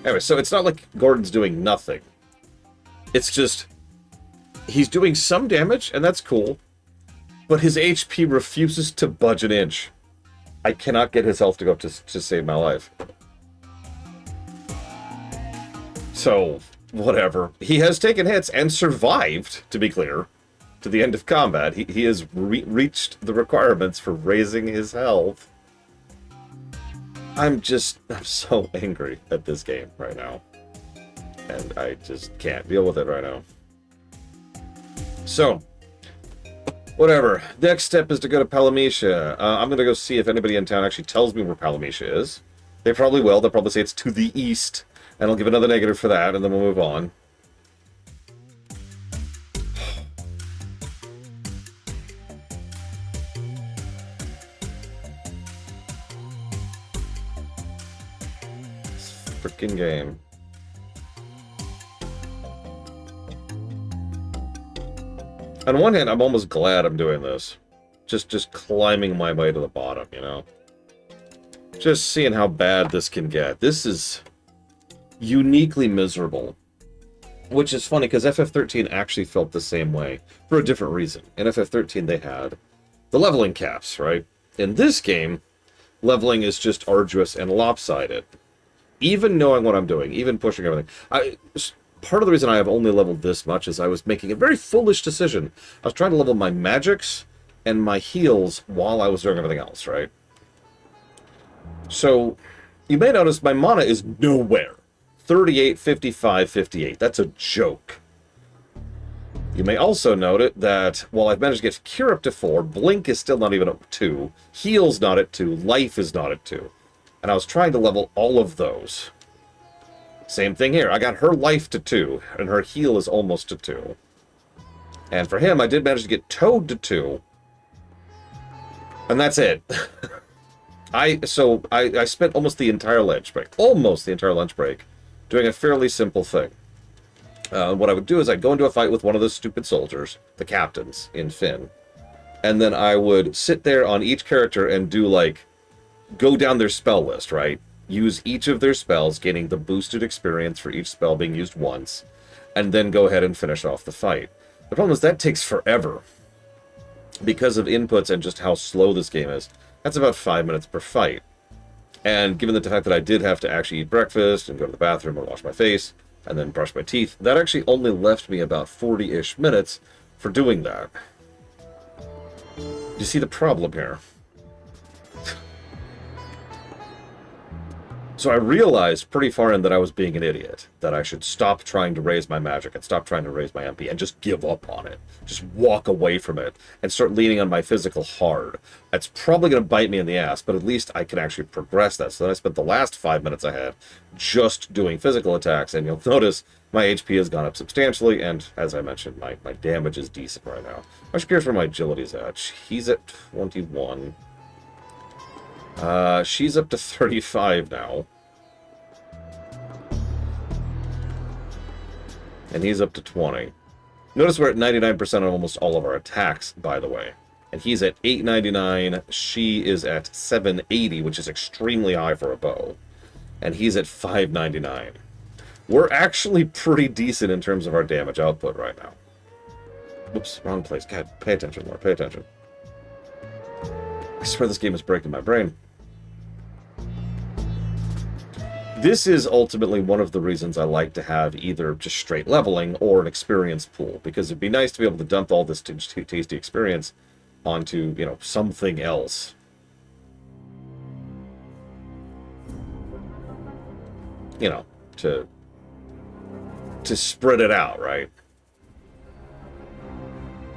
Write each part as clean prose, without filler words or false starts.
Anyway, so it's not like Gordon's doing nothing. It's just, he's doing some damage, and that's cool, but his HP refuses to budge an inch. I cannot get his health to go up to save my life. So, whatever. He has taken hits and survived, to be clear, to the end of combat. He has reached the requirements for raising his health. I'm so angry at this game right now. And I just can't deal with it right now. So, whatever. Next step is to go to Palamecia. I'm going to go see if anybody in town actually tells me where Palamecia is. They probably will. They'll probably say it's to the east. And I'll give another negative for that, and then we'll move on. This freaking game. On one hand, I'm almost glad I'm doing this. Just climbing my way to the bottom, you know? Just seeing how bad this can get. This is uniquely miserable. Which is funny, because FF13 actually felt the same way, for a different reason. In FF13, they had the leveling caps, right? In this game, leveling is just arduous and lopsided. Even knowing what I'm doing, even pushing everything. Part of the reason I have only leveled this much is I was making a very foolish decision. I was trying to level my magics and my heals while I was doing everything else, right? So, you may notice my mana is nowhere. 38, 55, 58. That's a joke. You may also note it that while I've managed to get Cure up to 4, Blink is still not even at 2, Heal's not at 2, Life is not at 2. And I was trying to level all of those. Same thing here. I got her Life to 2, and her Heal is almost to 2. And for him, I did manage to get Toad to 2. And that's it. I spent almost the entire lunch break, doing a fairly simple thing. What I would do is I'd go into a fight with one of those stupid soldiers, the captains, in Finn, and then I would sit there on each character and do, like, go down their spell list, right? Use each of their spells, gaining the boosted experience for each spell being used once, and then go ahead and finish off the fight. The problem is that takes forever, because of inputs and just how slow this game is. That's about 5 minutes per fight. And given the fact that I did have to actually eat breakfast and go to the bathroom and wash my face and then brush my teeth, that actually only left me about 40-ish minutes for doing that. You see the problem here? So I realized pretty far in that I was being an idiot, that I should stop trying to raise my magic and stop trying to raise my MP and just give up on it. Just walk away from it and start leaning on my physical hard. That's probably going to bite me in the ass, but at least I can actually progress that. So then I spent the last 5 minutes I had just doing physical attacks, and you'll notice my HP has gone up substantially, and as I mentioned, my damage is decent right now. I'm just curious where my agility's at. He's at 21. She's up to 35 now. And he's up to 20. Notice we're at 99% on almost all of our attacks, by the way. And he's at 899, she is at 780, which is extremely high for a bow. And he's at 599. We're actually pretty decent in terms of our damage output right now. Whoops, wrong place. God, pay attention, Laura, pay attention. I swear this game is breaking my brain. This is ultimately one of the reasons I like to have either just straight leveling or an experience pool, because it'd be nice to be able to dump all this tasty experience onto, you know, something else. You know, to spread it out, right?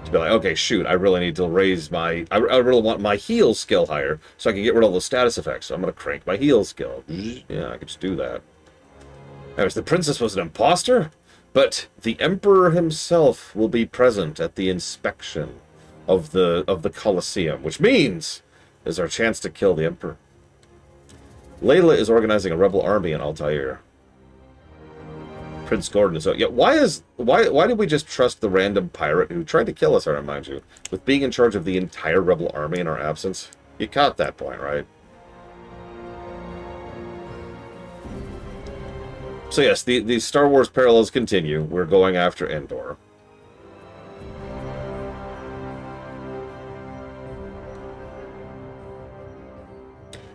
To be like, okay, shoot, I really need to raise my... I really want my heal skill higher so I can get rid of all the status effects. So I'm going to crank my heal skill. Yeah, I could just do that. Anyways, the princess was an imposter, but the emperor himself will be present at the inspection of the Colosseum, which means there's our chance to kill the emperor. Layla is organizing a rebel army in Altair. Prince Gordon is out. Yeah, why did we just trust the random pirate who tried to kill us, I remind you, with being in charge of the entire rebel army in our absence? You caught that point, right? So yes, the Star Wars parallels continue. We're going after Endor.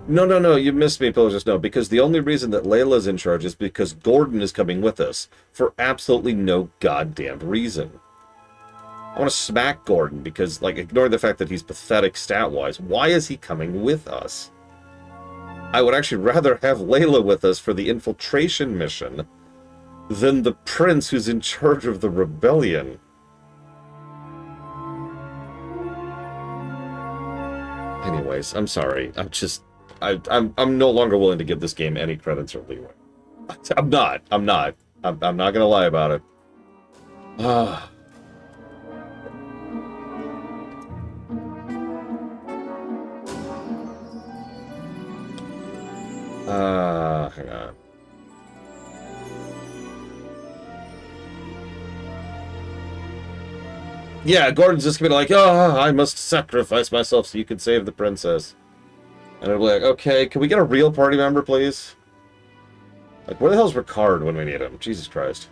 No, no, no, you missed me, Pillagers. No, because the only reason that Layla's in charge is because Gordon is coming with us for absolutely no goddamn reason. I want to smack Gordon because, like, ignore the fact that he's pathetic stat-wise. Why is he coming with us? I would actually rather have Layla with us for the infiltration mission than the prince who's in charge of the rebellion. Anyways, I'm sorry. I'm no longer willing to give this game any credits or leeway. I'm not gonna lie about it. Hang on. Yeah, Gordon's just gonna be like, oh, I must sacrifice myself so you can save the princess. And it'll be like, okay, can we get a real party member, please? Like, where the hell's Ricard when we need him? Jesus Christ.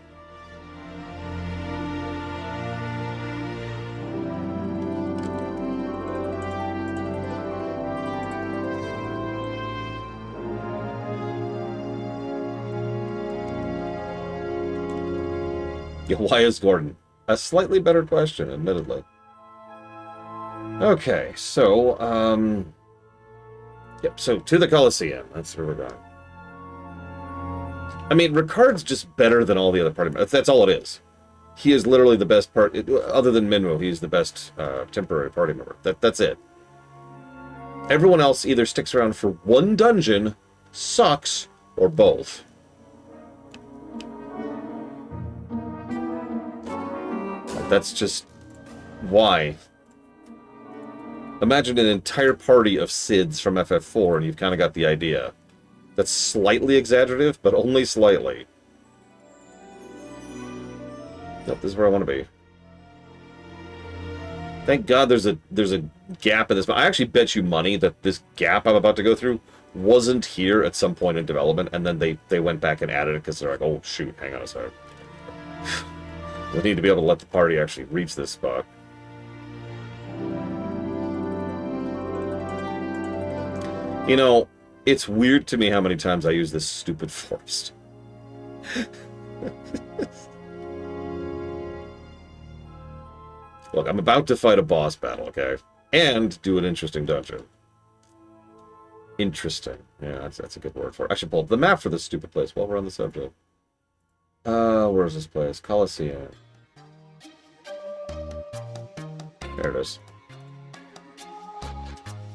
Yeah, why is Gordon? A slightly better question, admittedly. Okay, so, yep, so to the Coliseum. That's where we're going. I mean, Ricard's just better than all the other party members. That's all it is. He is literally the best part. Other than Minmo, he's the best temporary party member. That's it. Everyone else either sticks around for one dungeon, sucks, or both. That's just... why? Imagine an entire party of Sids from FF4 and you've kind of got the idea. That's slightly exaggerative, but only slightly. Nope, this is where I want to be. Thank God there's a gap in this. I actually bet you money that this gap I'm about to go through wasn't here at some point in development, and then they went back and added it because they're like, oh shoot, hang on a second. We need to be able to let the party actually reach this spot. You know, it's weird to me how many times I use this stupid forest. Look, I'm about to fight a boss battle, okay? And do an interesting dungeon. Interesting. Yeah, that's a good word for it. I should pull up the map for this stupid place while we're on the subject. Where's this place? Coliseum. There it is.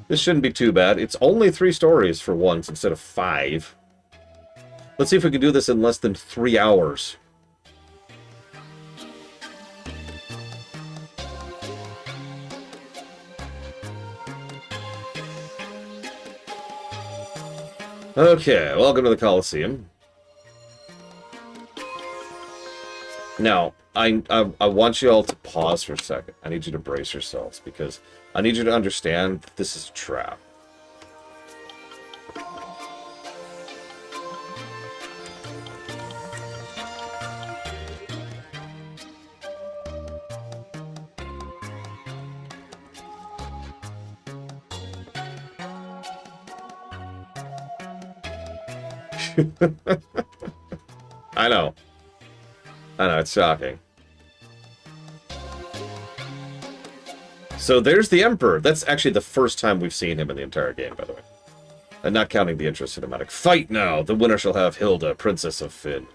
This shouldn't be too bad. It's only 3 stories for once instead of 5. Let's see if we can do this in less than 3 hours. Okay, welcome to the Coliseum. Now, I want you all to pause for a second. I need you to brace yourselves, because I need you to understand that this is a trap. I know. I know, it's shocking. So there's the Emperor. That's actually the first time we've seen him in the entire game, by the way. And not counting the intro cinematic. Fight now! The winner shall have Hilda, Princess of Finn.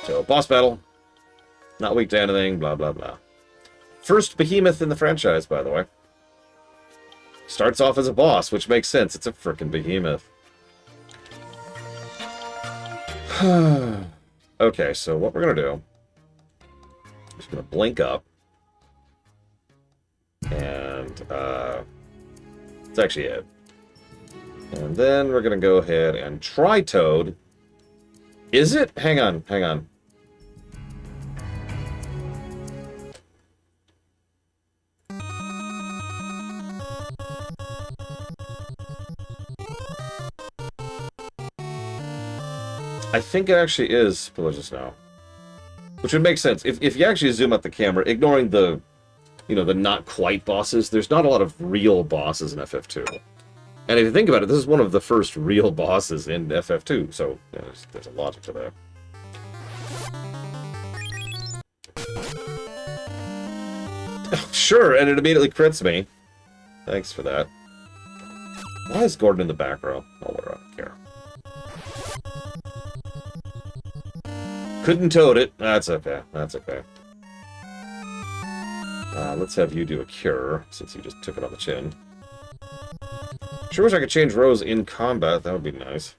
So, boss battle. Not weak to anything, blah, blah, blah. First behemoth in the franchise, by the way. Starts off as a boss, which makes sense. It's a frickin' behemoth. Okay, so what we're going to do... I'm just going to blink up. And, that's actually it. And then we're going to go ahead and try Toad. Is it? Hang on, hang on. I think it actually is Pelagius now. Which would make sense. If you actually zoom out the camera, ignoring the, you know, the not-quite bosses, there's not a lot of real bosses in FF2. And if you think about it, this is one of the first real bosses in FF2, so you know, there's a logic to that. Sure, and it immediately crits me. Thanks for that. Why is Gordon in the back row? Oh, whatever, I don't care. Couldn't toad it. That's okay. That's okay. Let's have you do a cure, since you just took it on the chin. Sure wish I could change rows in combat. That would be nice.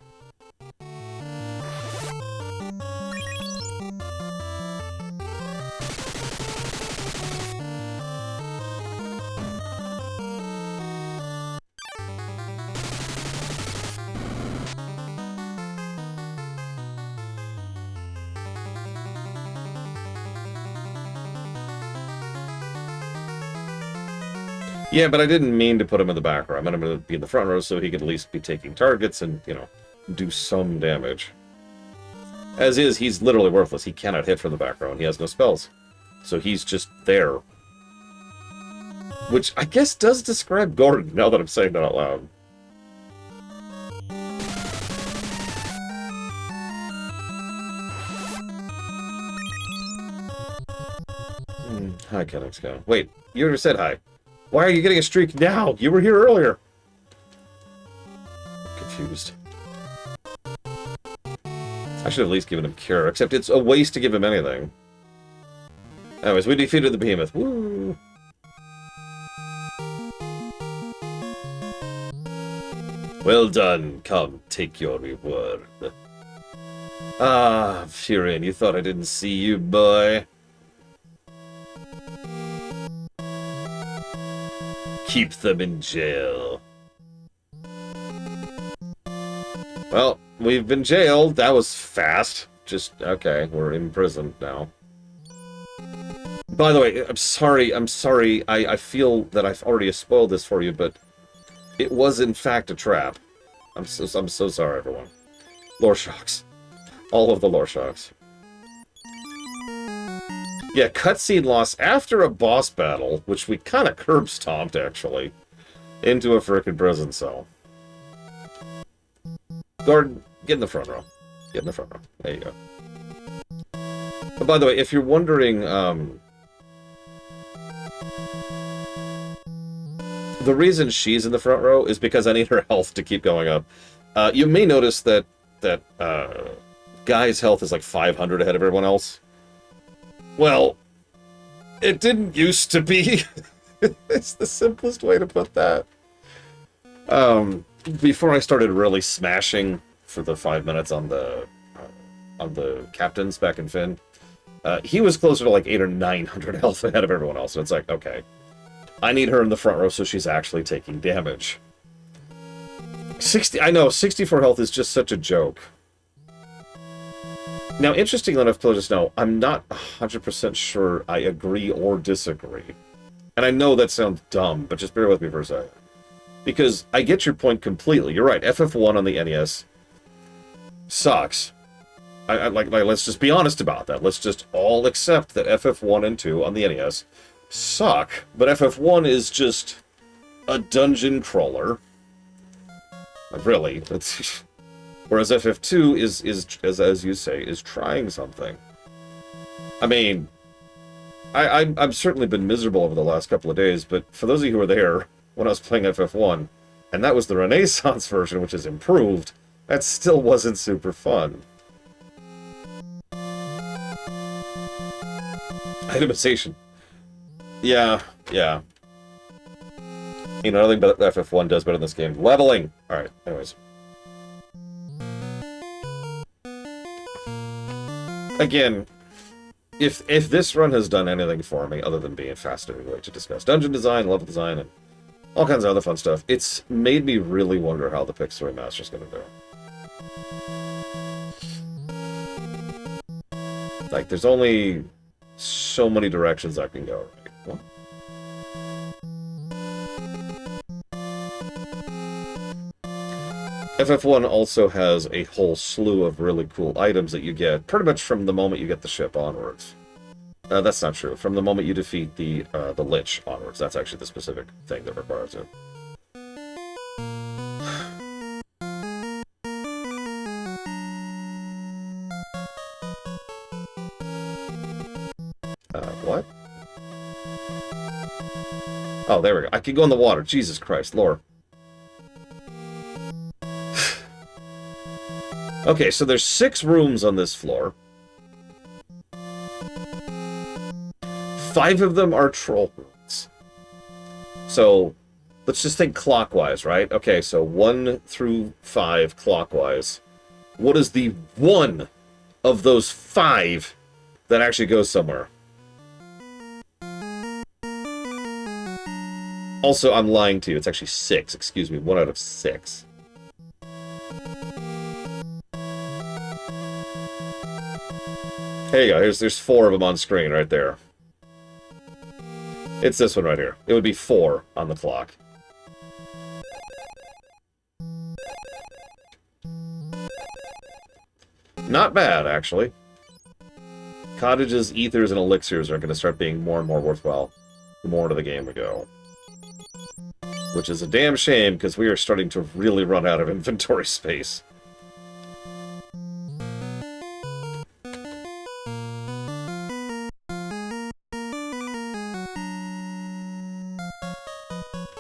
Yeah, but I didn't mean to put him in the back row. I meant him to be in the front row so he could at least be taking targets and, you know, do some damage. As is, he's literally worthless. He cannot hit from the back row, and he has no spells. So he's just there. Which I guess does describe Gordon, now that I'm saying that out loud. Hi, Kennex. Wait, you already said hi. Why are you getting a streak now? You were here earlier. I'm confused. I should have at least given him Cure, except it's a waste to give him anything. Anyways, we defeated the behemoth. Woo! Well done. Come, take your reward. Ah, Furion, you thought I didn't see you, boy. Keep them in jail. Well, we've been jailed. That was fast. Just, okay, we're in prison now. By the way, I'm sorry. I feel that I've already spoiled this for you, but it was in fact a trap. I'm so sorry, everyone. Lore shocks. All of the lore shocks. Yeah, cutscene loss after a boss battle, which we kind of curb-stomped, actually, into a frickin' prison cell. Gordon, get in the front row. Get in the front row. There you go. But by the way, if you're wondering, the reason she's in the front row is because I need her health to keep going up. You may notice that Guy's health is like 500 ahead of everyone else. Well, it didn't used to be. It's the simplest way to put that. Before I started really smashing for the 5 minutes on the captains back in Finn, he was closer to like 800 or 900 health ahead of everyone else. And it's like, okay, I need her in the front row so she's actually taking damage. 64 health is just such a joke. Now, interestingly enough, just know, I'm not 100% sure I agree or disagree. And I know that sounds dumb, but just bear with me for a second. Because I get your point completely. You're right, FF1 on the NES sucks. Let's just be honest about that. Let's just all accept that FF1 and 2 on the NES suck. But FF1 is just a dungeon crawler. Really, that's... Whereas FF2 is as you say, is trying something. I mean, I've certainly been miserable over the last couple of days, but for those of you who were there when I was playing FF1, and that was the Renaissance version, which is improved, that still wasn't super fun. Itemization. Yeah. You know, nothing but FF1 does better in this game. Leveling! Alright, anyways. Again, if this run has done anything for me, other than being fast and way to discuss dungeon design, level design, and all kinds of other fun stuff, it's made me really wonder how the Pix Remaster is going to do. Like, there's only so many directions I can go. Right? FF1 also has a whole slew of really cool items that you get pretty much from the moment you get the ship onwards. That's not true. From the moment you defeat the Lich onwards. That's actually the specific thing that requires it. What? Oh, there we go. I can go in the water. Jesus Christ, lore. Okay, so there's 6 rooms on this floor. 5 of them are troll rooms. So, let's just think clockwise, right? Okay, so 1 through 5 clockwise. What is the one of those 5 that actually goes somewhere? Also, I'm lying to you. It's actually 6. Excuse me, 1 out of 6. There you go. There's 4 of them on screen right there. It's this one right here. It would be 4 on the clock. Not bad, actually. Cottages, ethers, and elixirs are going to start being more and more worthwhile the more into the game we go. Which is a damn shame, because we are starting to really run out of inventory space.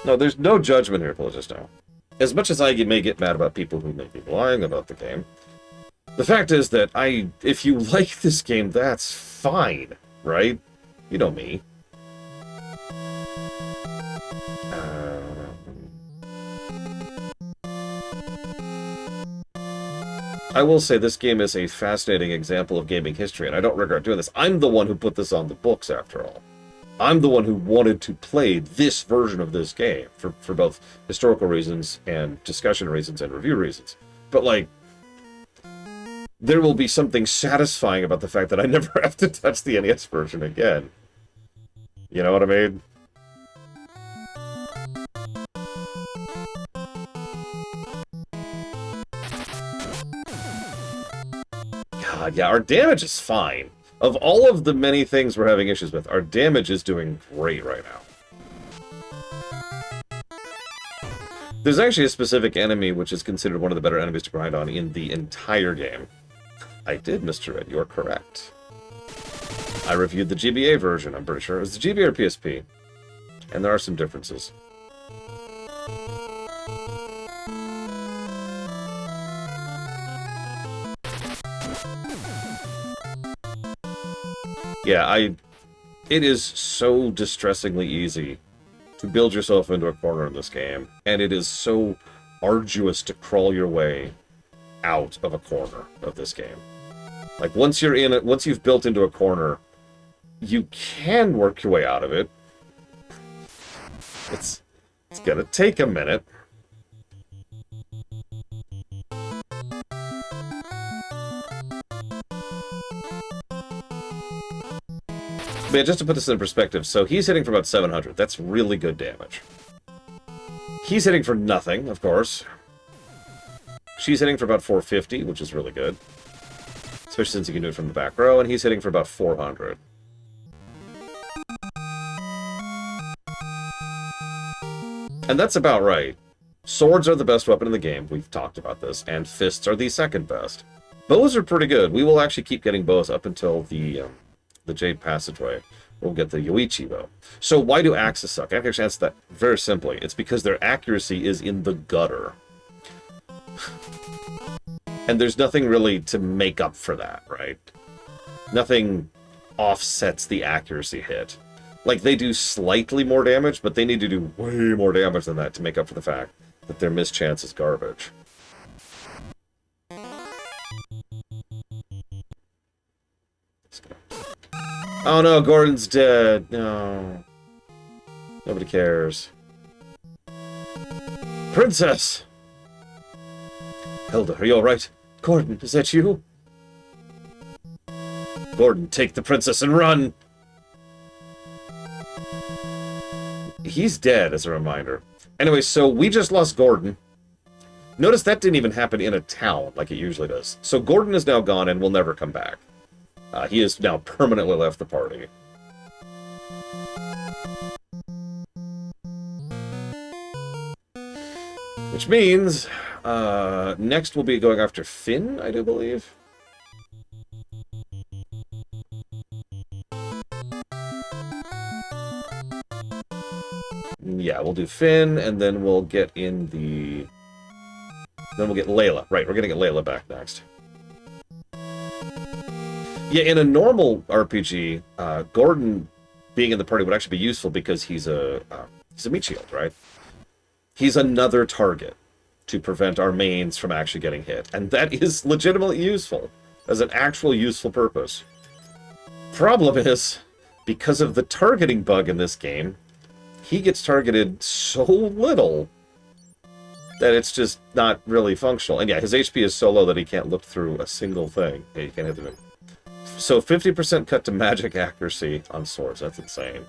No, there's no judgment here, Pellegisto. As much as I may get mad about people who may be lying about the game, the fact is that if you like this game, that's fine, right? You know me. I will say this game is a fascinating example of gaming history, and I don't regret doing this. I'm the one who put this on the books, after all. I'm the one who wanted to play this version of this game for both historical reasons and discussion reasons and review reasons. But, like, there will be something satisfying about the fact that I never have to touch the NES version again. You know what I mean? God, yeah, our damage is fine. Of all of the many things we're having issues with, our damage is doing great right now. There's actually a specific enemy which is considered one of the better enemies to grind on in the entire game. I did, Mr. Red, you're correct. I reviewed the GBA version, I'm pretty sure. It was the GBA or PSP. And there are some differences. Yeah, it is so distressingly easy to build yourself into a corner in this game, and it is so arduous to crawl your way out of a corner of this game. Like, once you're in it, once you've built into a corner, you can work your way out of it. It's gonna take a minute. But yeah, just to put this in perspective, so he's hitting for about 700. That's really good damage. He's hitting for nothing, of course. She's hitting for about 450, which is really good. Especially since you can do it from the back row, and he's hitting for about 400. And that's about right. Swords are the best weapon in the game, we've talked about this, and fists are the second best. Bows are pretty good. We will actually keep getting bows up until the Jade Passageway. We'll get the Yoichi bow. So why do axes suck? I can actually answer that very simply. It's because their accuracy is in the gutter. And there's nothing really to make up for that, right? Nothing offsets the accuracy hit. Like, they do slightly more damage, but they need to do way more damage than that to make up for the fact that their mischance is garbage. Oh no, Gordon's dead. No. Nobody cares. Princess! Hilda, are you alright? Gordon, is that you? Gordon, take the princess and run! He's dead, as a reminder. Anyway, so we just lost Gordon. Notice that didn't even happen in a town like it usually does. So Gordon is now gone and will never come back. He has now permanently left the party. Which means, next we'll be going after Finn, I do believe. Yeah, we'll do Finn, and then we'll get in the... Then we'll get Layla. Right, we're gonna get Layla back next. Yeah, in a normal RPG, Gordon being in the party would actually be useful because he's a meat shield, right? He's another target to prevent our mains from actually getting hit. And that is legitimately useful as an actual useful purpose. Problem is, because of the targeting bug in this game, he gets targeted so little that it's just not really functional. And yeah, his HP is so low that he can't look through a single thing. Yeah, you can't hit him. So 50% cut to magic accuracy on swords. That's insane.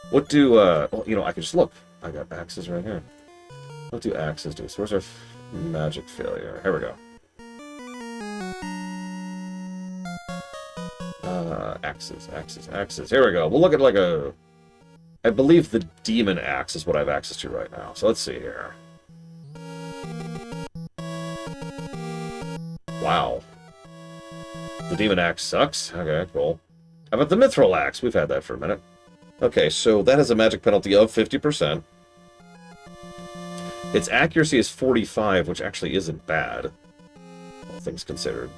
What do, well, you know, I can just look. I got axes right here. What do axes do? Swords are magic failure. Here we go. Axes. Here we go. We'll look at like a... I believe the demon axe is what I have access to right now. So let's see here. Wow. The demon axe sucks. Okay, cool. How about the mithril axe? We've had that for a minute. Okay, so that has a magic penalty of 50%. Its accuracy is 45, which actually isn't bad, all things considered.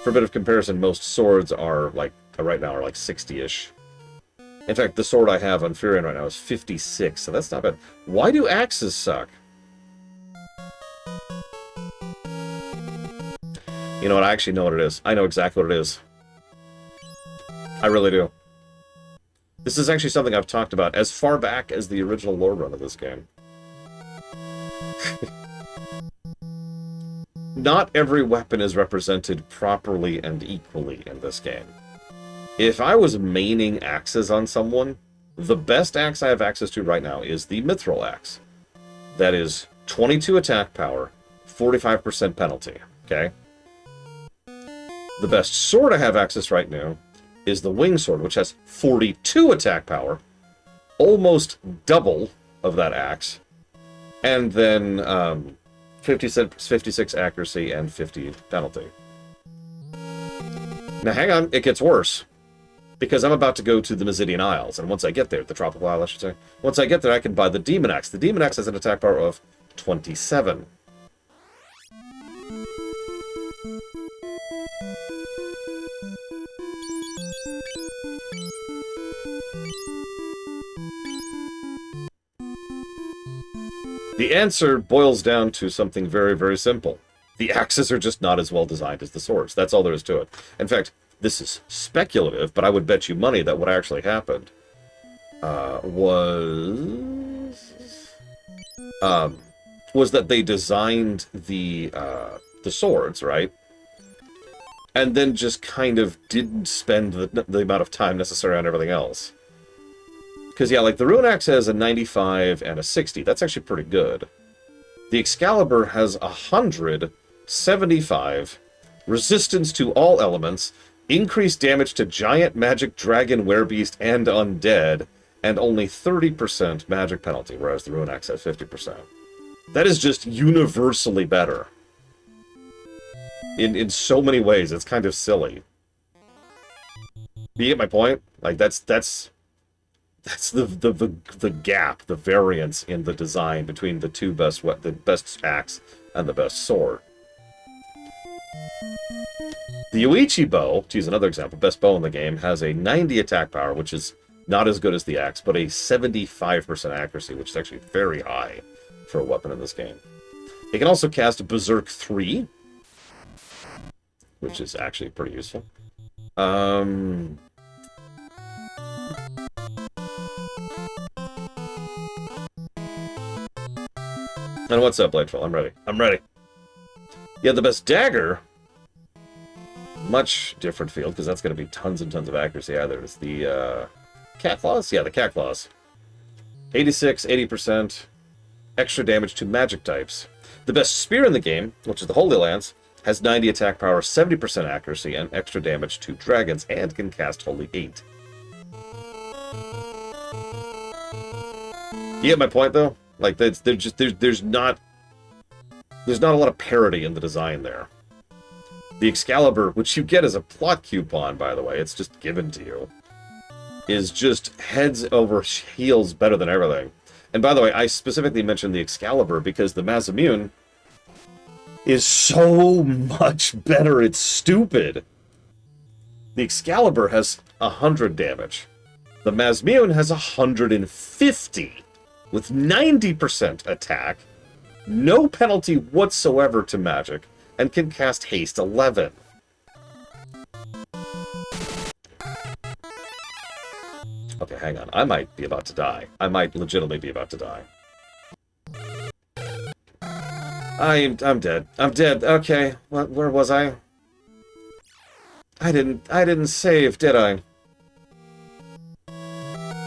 For a bit of comparison, most swords are, like, right now are like 60-ish. In fact, the sword I have on Furion right now is 56, so that's not bad. Why do axes suck? You know what? I actually know what it is. I know exactly what it is. I really do. This is actually something I've talked about as far back as the original lore run of this game. Not every weapon is represented properly and equally in this game. If I was maining axes on someone, the best axe I have access to right now is the mithril axe. That is 22 attack power, 45% penalty, okay? The best sword I have access right now is the wing sword, which has 42 attack power, almost double of that axe, and then 56 accuracy and 50 penalty. Now hang on, it gets worse. Because I'm about to go to the Mysidian Isles, and once I get there, the Tropical Isle, I should say, once I get there, I can buy the Demon Axe. The Demon Axe has an attack power of 27. The answer boils down to something very, very simple. The axes are just not as well designed as the swords. That's all there is to it. In fact, this is speculative, but I would bet you money that what actually happened was that they designed the swords, right? And then just kind of didn't spend the amount of time necessary on everything else. Because, yeah, like, the Rune Axe has a 95 and a 60. That's actually pretty good. The Excalibur has 100, 75, resistance to all elements, increased damage to giant, magic, dragon, werebeast, and undead, and only 30% magic penalty, whereas the Rune Axe has 50%. That is just universally better. In so many ways, it's kind of silly. You get my point? Like, that's the gap, the variance in the design between the two the best axe and the best sword. The Yoichi bow, to use another example, best bow in the game, has a 90 attack power, which is not as good as the axe, but a 75% accuracy, which is actually very high for a weapon in this game. It can also cast Berserk 3, which is actually pretty useful. And what's up, Bladeful? I'm ready. I'm ready. Yeah, the best dagger, much different field, because that's going to be tons and tons of accuracy. Either it's the cat claws? Yeah, the cat claws. 86, 80%, extra damage to magic types. The best spear in the game, which is the Holy Lance, has 90 attack power, 70% accuracy, and extra damage to dragons, and can cast Holy 8. You get my point, though? Like, there's not a lot of parity in the design there. The Excalibur, which you get as a plot coupon, by the way, it's just given to you, is just heads over heels better than everything. And by the way, I specifically mentioned the Excalibur because the Masamune is so much better, it's stupid. The Excalibur has 100 damage. The Masamune has 150, with 90% attack, no penalty whatsoever to magic, and can cast Haste 11. Okay, hang on. I might be about to die. I might legitimately be about to die. I'm dead. I'm dead. Okay. Where was I? I didn't save, did I?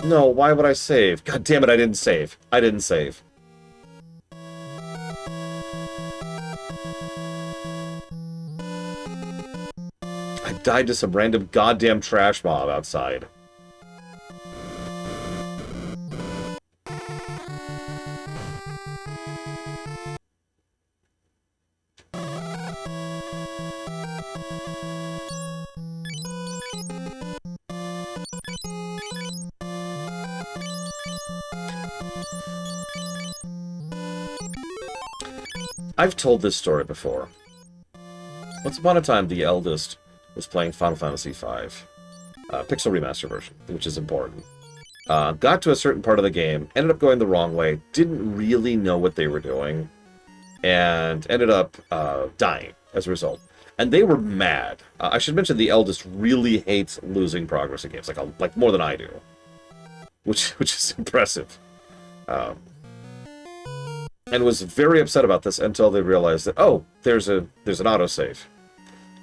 No, why would I save? God damn it, I didn't save. I didn't save. I died to some random goddamn trash mob outside. I've told this story before. Once upon a time, the eldest was playing Final Fantasy V, Pixel Remaster version, which is important. Got to a certain part of the game, ended up going the wrong way, didn't really know what they were doing, and ended up dying as a result. And they were mad. I should mention the eldest really hates losing progress in games, like more than I do, which is impressive. And was very upset about this until they realized that, oh, there's an autosave.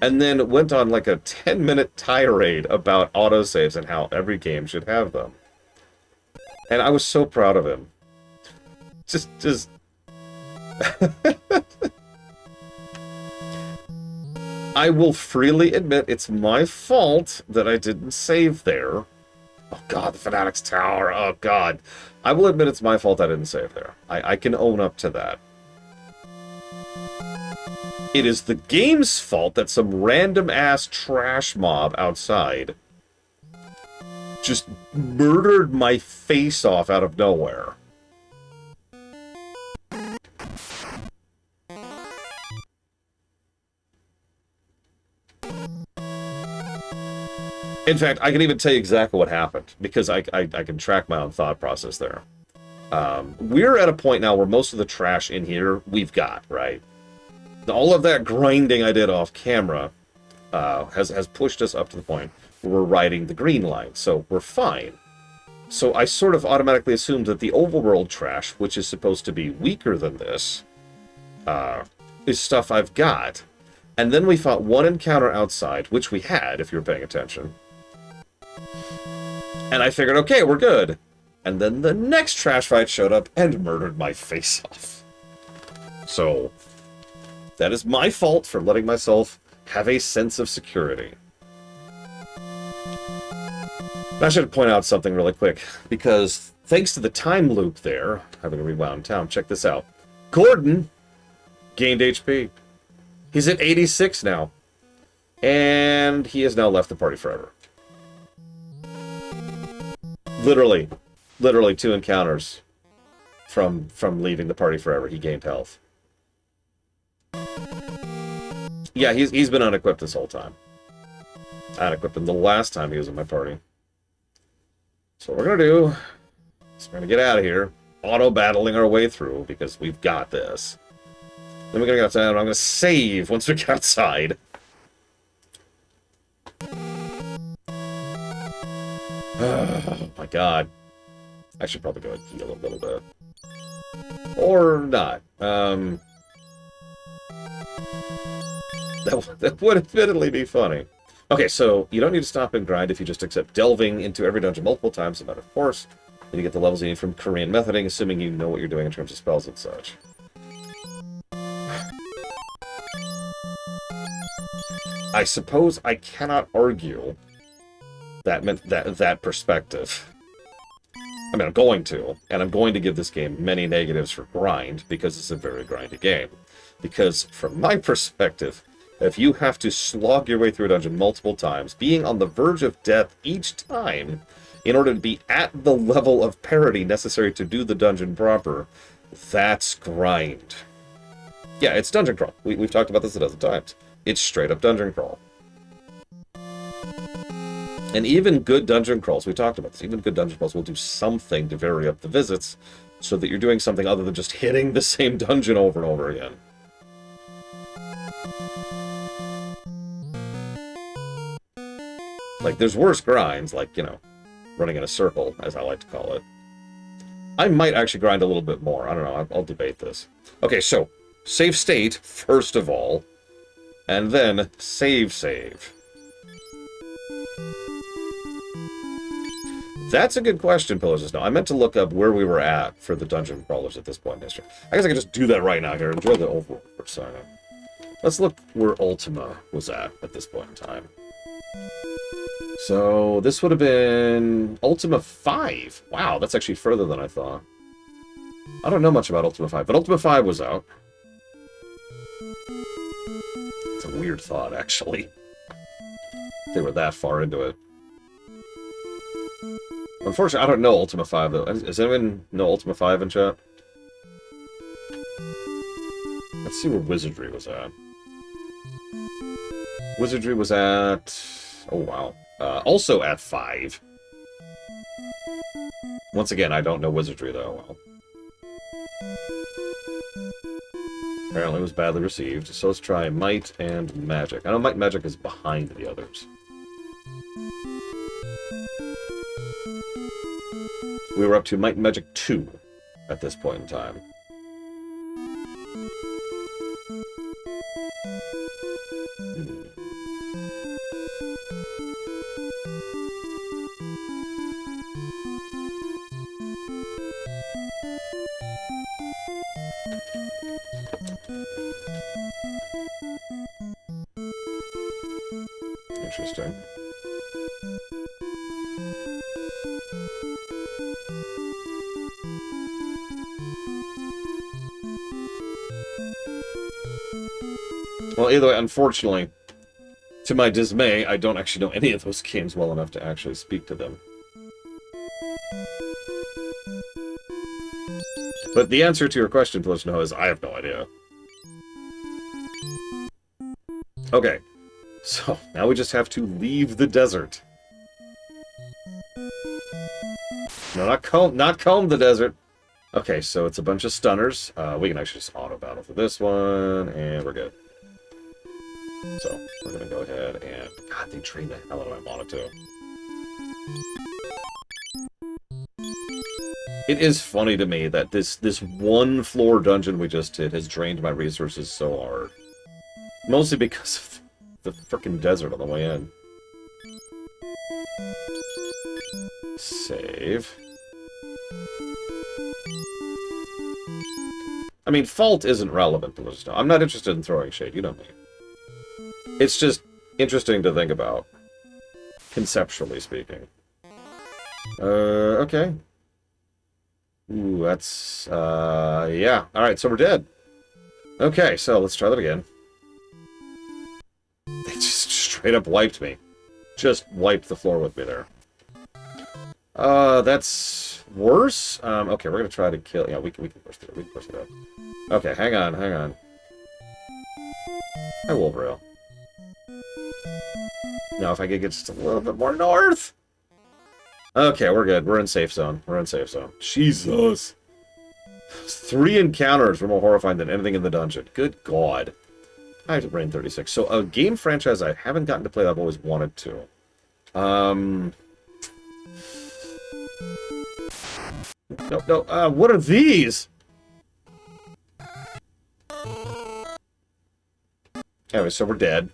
And then went on like a 10-minute tirade about autosaves and how every game should have them. And I was so proud of him. Just... I will freely admit it's my fault that I didn't save there. Oh god, the Fanatic's Tower, oh god. I will admit it's my fault I didn't save there. I can own up to that. It is the game's fault that some random-ass trash mob outside just murdered my face off out of nowhere. In fact, I can even tell you exactly what happened, because I can track my own thought process there. We're at a point now where most of the trash in here we've got, right? All of that grinding I did off camera has pushed us up to the point where we're riding the green line, so we're fine. So I sort of automatically assumed that the overworld trash, which is supposed to be weaker than this, is stuff I've got. And then we fought one encounter outside, which we had, if you were paying attention. And I figured, okay, we're good. And then the next trash fight showed up and murdered my face off. So, that is my fault for letting myself have a sense of security. I should point out something really quick, because thanks to the time loop there, having a rewound town, check this out. Gordon gained HP. He's at 86 now. And he has now left the party forever. Literally 2 encounters from leaving the party forever, he gained health. Yeah, he's been unequipped this whole time. I unequipped him the last time he was in my party. So what we're gonna do is we're gonna get out of here, auto-battling our way through, because we've got this. Then we're gonna get outside, and I'm gonna save once we get outside. Oh my god. I should probably go and heal a little bit. Or not. That would admittedly be funny. Okay, so you don't need to stop and grind if you just accept delving into every dungeon multiple times, no matter course. Then you get the levels you need from Korean methoding, assuming you know what you're doing in terms of spells and such. I suppose I cannot argue that perspective. I mean, I'm going to, and I'm going to give this game many negatives for grind, because it's a very grindy game. Because, from my perspective, if you have to slog your way through a dungeon multiple times, being on the verge of death each time, in order to be at the level of parity necessary to do the dungeon proper, that's grind. Yeah, it's dungeon crawl. We've talked about this a dozen times. It's straight up dungeon crawl. And even good dungeon crawls, we talked about this, even good dungeon crawls will do something to vary up the visits so that you're doing something other than just hitting the same dungeon over and over again. Like, there's worse grinds, like, you know, running in a circle, as I like to call it. I might actually grind a little bit more. I don't know. I'll debate this. Okay, so, save state, first of all, and then save. That's a good question, Pillars of Snow. I meant to look up where we were at for the dungeon crawlers at this point in history. I guess I could just do that right now here. Enjoy the overworld for a second. Let's look where Ultima was at this point in time. So, this would have been Ultima 5. Wow, that's actually further than I thought. I don't know much about Ultima 5, but Ultima 5 was out. It's a weird thought, actually. They were that far into it. Unfortunately, I don't know Ultima 5, though. Does anyone know Ultima 5 in chat? Let's see where Wizardry was at. Wizardry was at... Oh, wow. Also at 5. Once again, I don't know Wizardry, though. Well, apparently it was badly received. So let's try Might and Magic. I know Might and Magic is behind the others. We were up to Might and Magic 2 at this point in time. Interesting. Well, either way, unfortunately, to my dismay, I don't actually know any of those games well enough to actually speak to them. But the answer to your question, Felicia, no, is I have no idea. Okay, so now we just have to leave the desert. No, not comb the desert. Okay, so it's a bunch of stunners. We can actually just auto-battle for this one, and we're good. So, we're gonna go ahead and... God, they drained the hell out of my mana, too. It is funny to me that this one floor dungeon we just did has drained my resources so hard. Mostly because of the frickin' desert on the way in. Save. I mean, fault isn't relevant to this. I'm not interested in throwing shade, you know me. It's just interesting to think about, conceptually speaking. Okay. Ooh, that's, yeah. Alright, so we're dead. Okay, so let's try that again. They just straight up wiped me. Just wiped the floor with me there. That's worse? Okay, we're gonna try to kill... Yeah, we can push through it. We can push it up. Okay, hang on. Hi, Wolverale. Now, if I could get just a little bit more north... Okay, we're good. We're in safe zone. Jesus! 3 encounters were more horrifying than anything in the dungeon. Good God. I have to brain 36. So, a game franchise I haven't gotten to play that I've always wanted to. No. What are these? Anyway, so we're dead.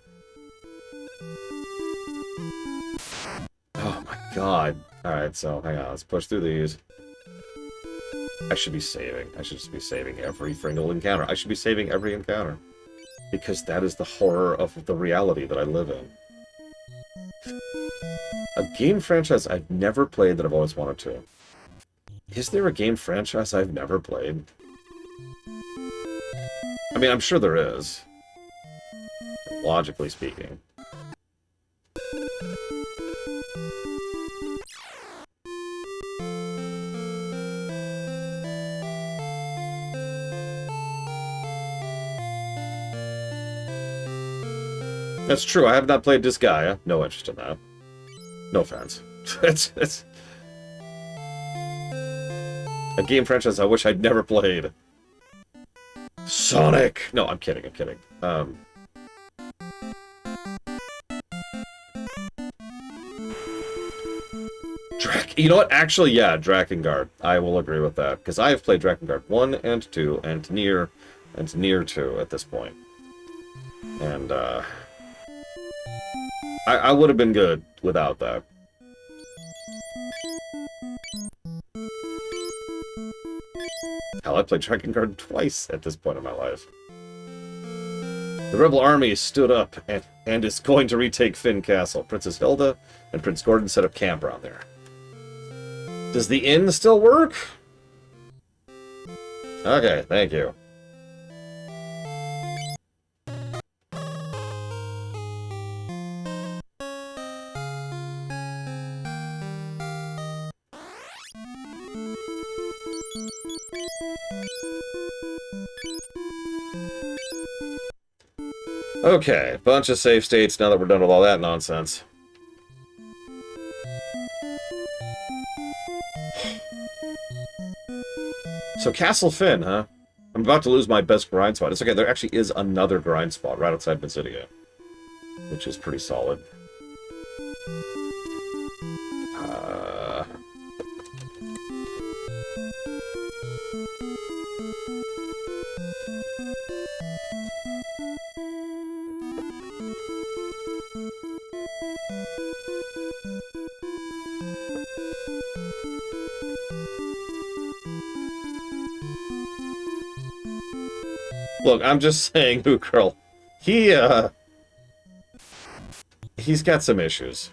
Oh my God. Alright, so hang on. Let's push through these. I should be saving. I should just be saving every single encounter. I should be saving every encounter. Because that is the horror of the reality that I live in. A game franchise I've never played that I've always wanted to. Is there a game franchise I've never played? I mean, I'm sure there is. Logically speaking. That's true. I have not played Disgaea. No interest in that. No offense. it's a game franchise I wish I'd never played. Sonic! No, I'm kidding, I'm kidding. You know what? Actually, yeah, Drakengard. I will agree with that. Because I have played Drakengard 1 and 2 and Nier 2 at this point. And, I would have been good without that. Hell, I played Drakengard twice at this point in my life. The rebel army stood up and is going to retake Finn Castle. Princess Hilda and Prince Gordon set up camp around there. Does the inn still work? Okay, thank you. Okay, bunch of save states now that we're done with all that nonsense. So Castle Finn, huh? I'm about to lose my best grind spot. It's okay, there actually is another grind spot right outside Basidia, which is pretty solid. Look, I'm just saying, Hookgirl, he's got some issues.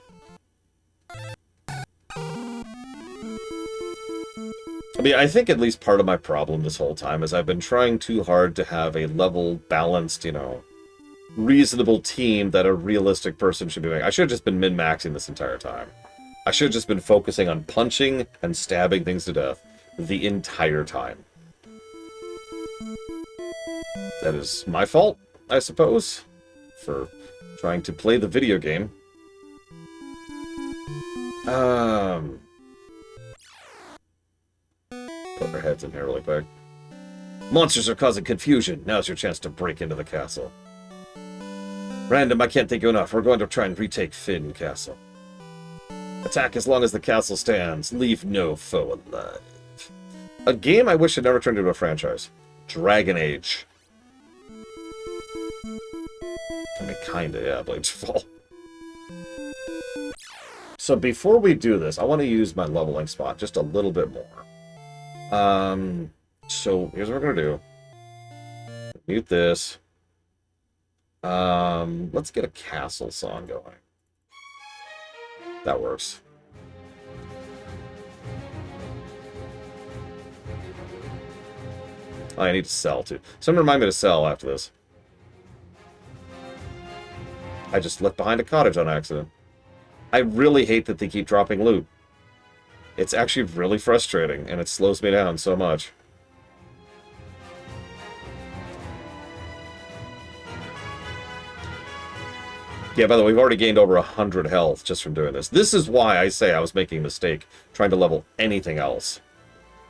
I mean, I think at least part of my problem this whole time is I've been trying too hard to have a level, balanced, you know, reasonable team that a realistic person should be doing. I should have just been min-maxing this entire time. I should have just been focusing on punching and stabbing things to death the entire time. That is my fault, I suppose, for trying to play the video game. Put our heads in here really quick. Monsters are causing confusion. Now's your chance to break into the castle. Random, I can't think of enough. We're going to try and retake Finn Castle. Attack as long as the castle stands. Leave no foe alive. A game I wish had never turned into a franchise. Dragon Age. I mean, kinda, yeah, Blades Fall. So before we do this, I want to use my leveling spot just a little bit more. So here's what we're gonna do. Mute this. Let's get a castle song going. That works. Oh, I need to sell too. Someone remind me to sell after this. I just left behind a cottage on accident. I really hate that they keep dropping loot. It's actually really frustrating, and it slows me down so much. Yeah, by the way, we've already gained over 100 health just from doing this. This is why I say I was making a mistake trying to level anything else.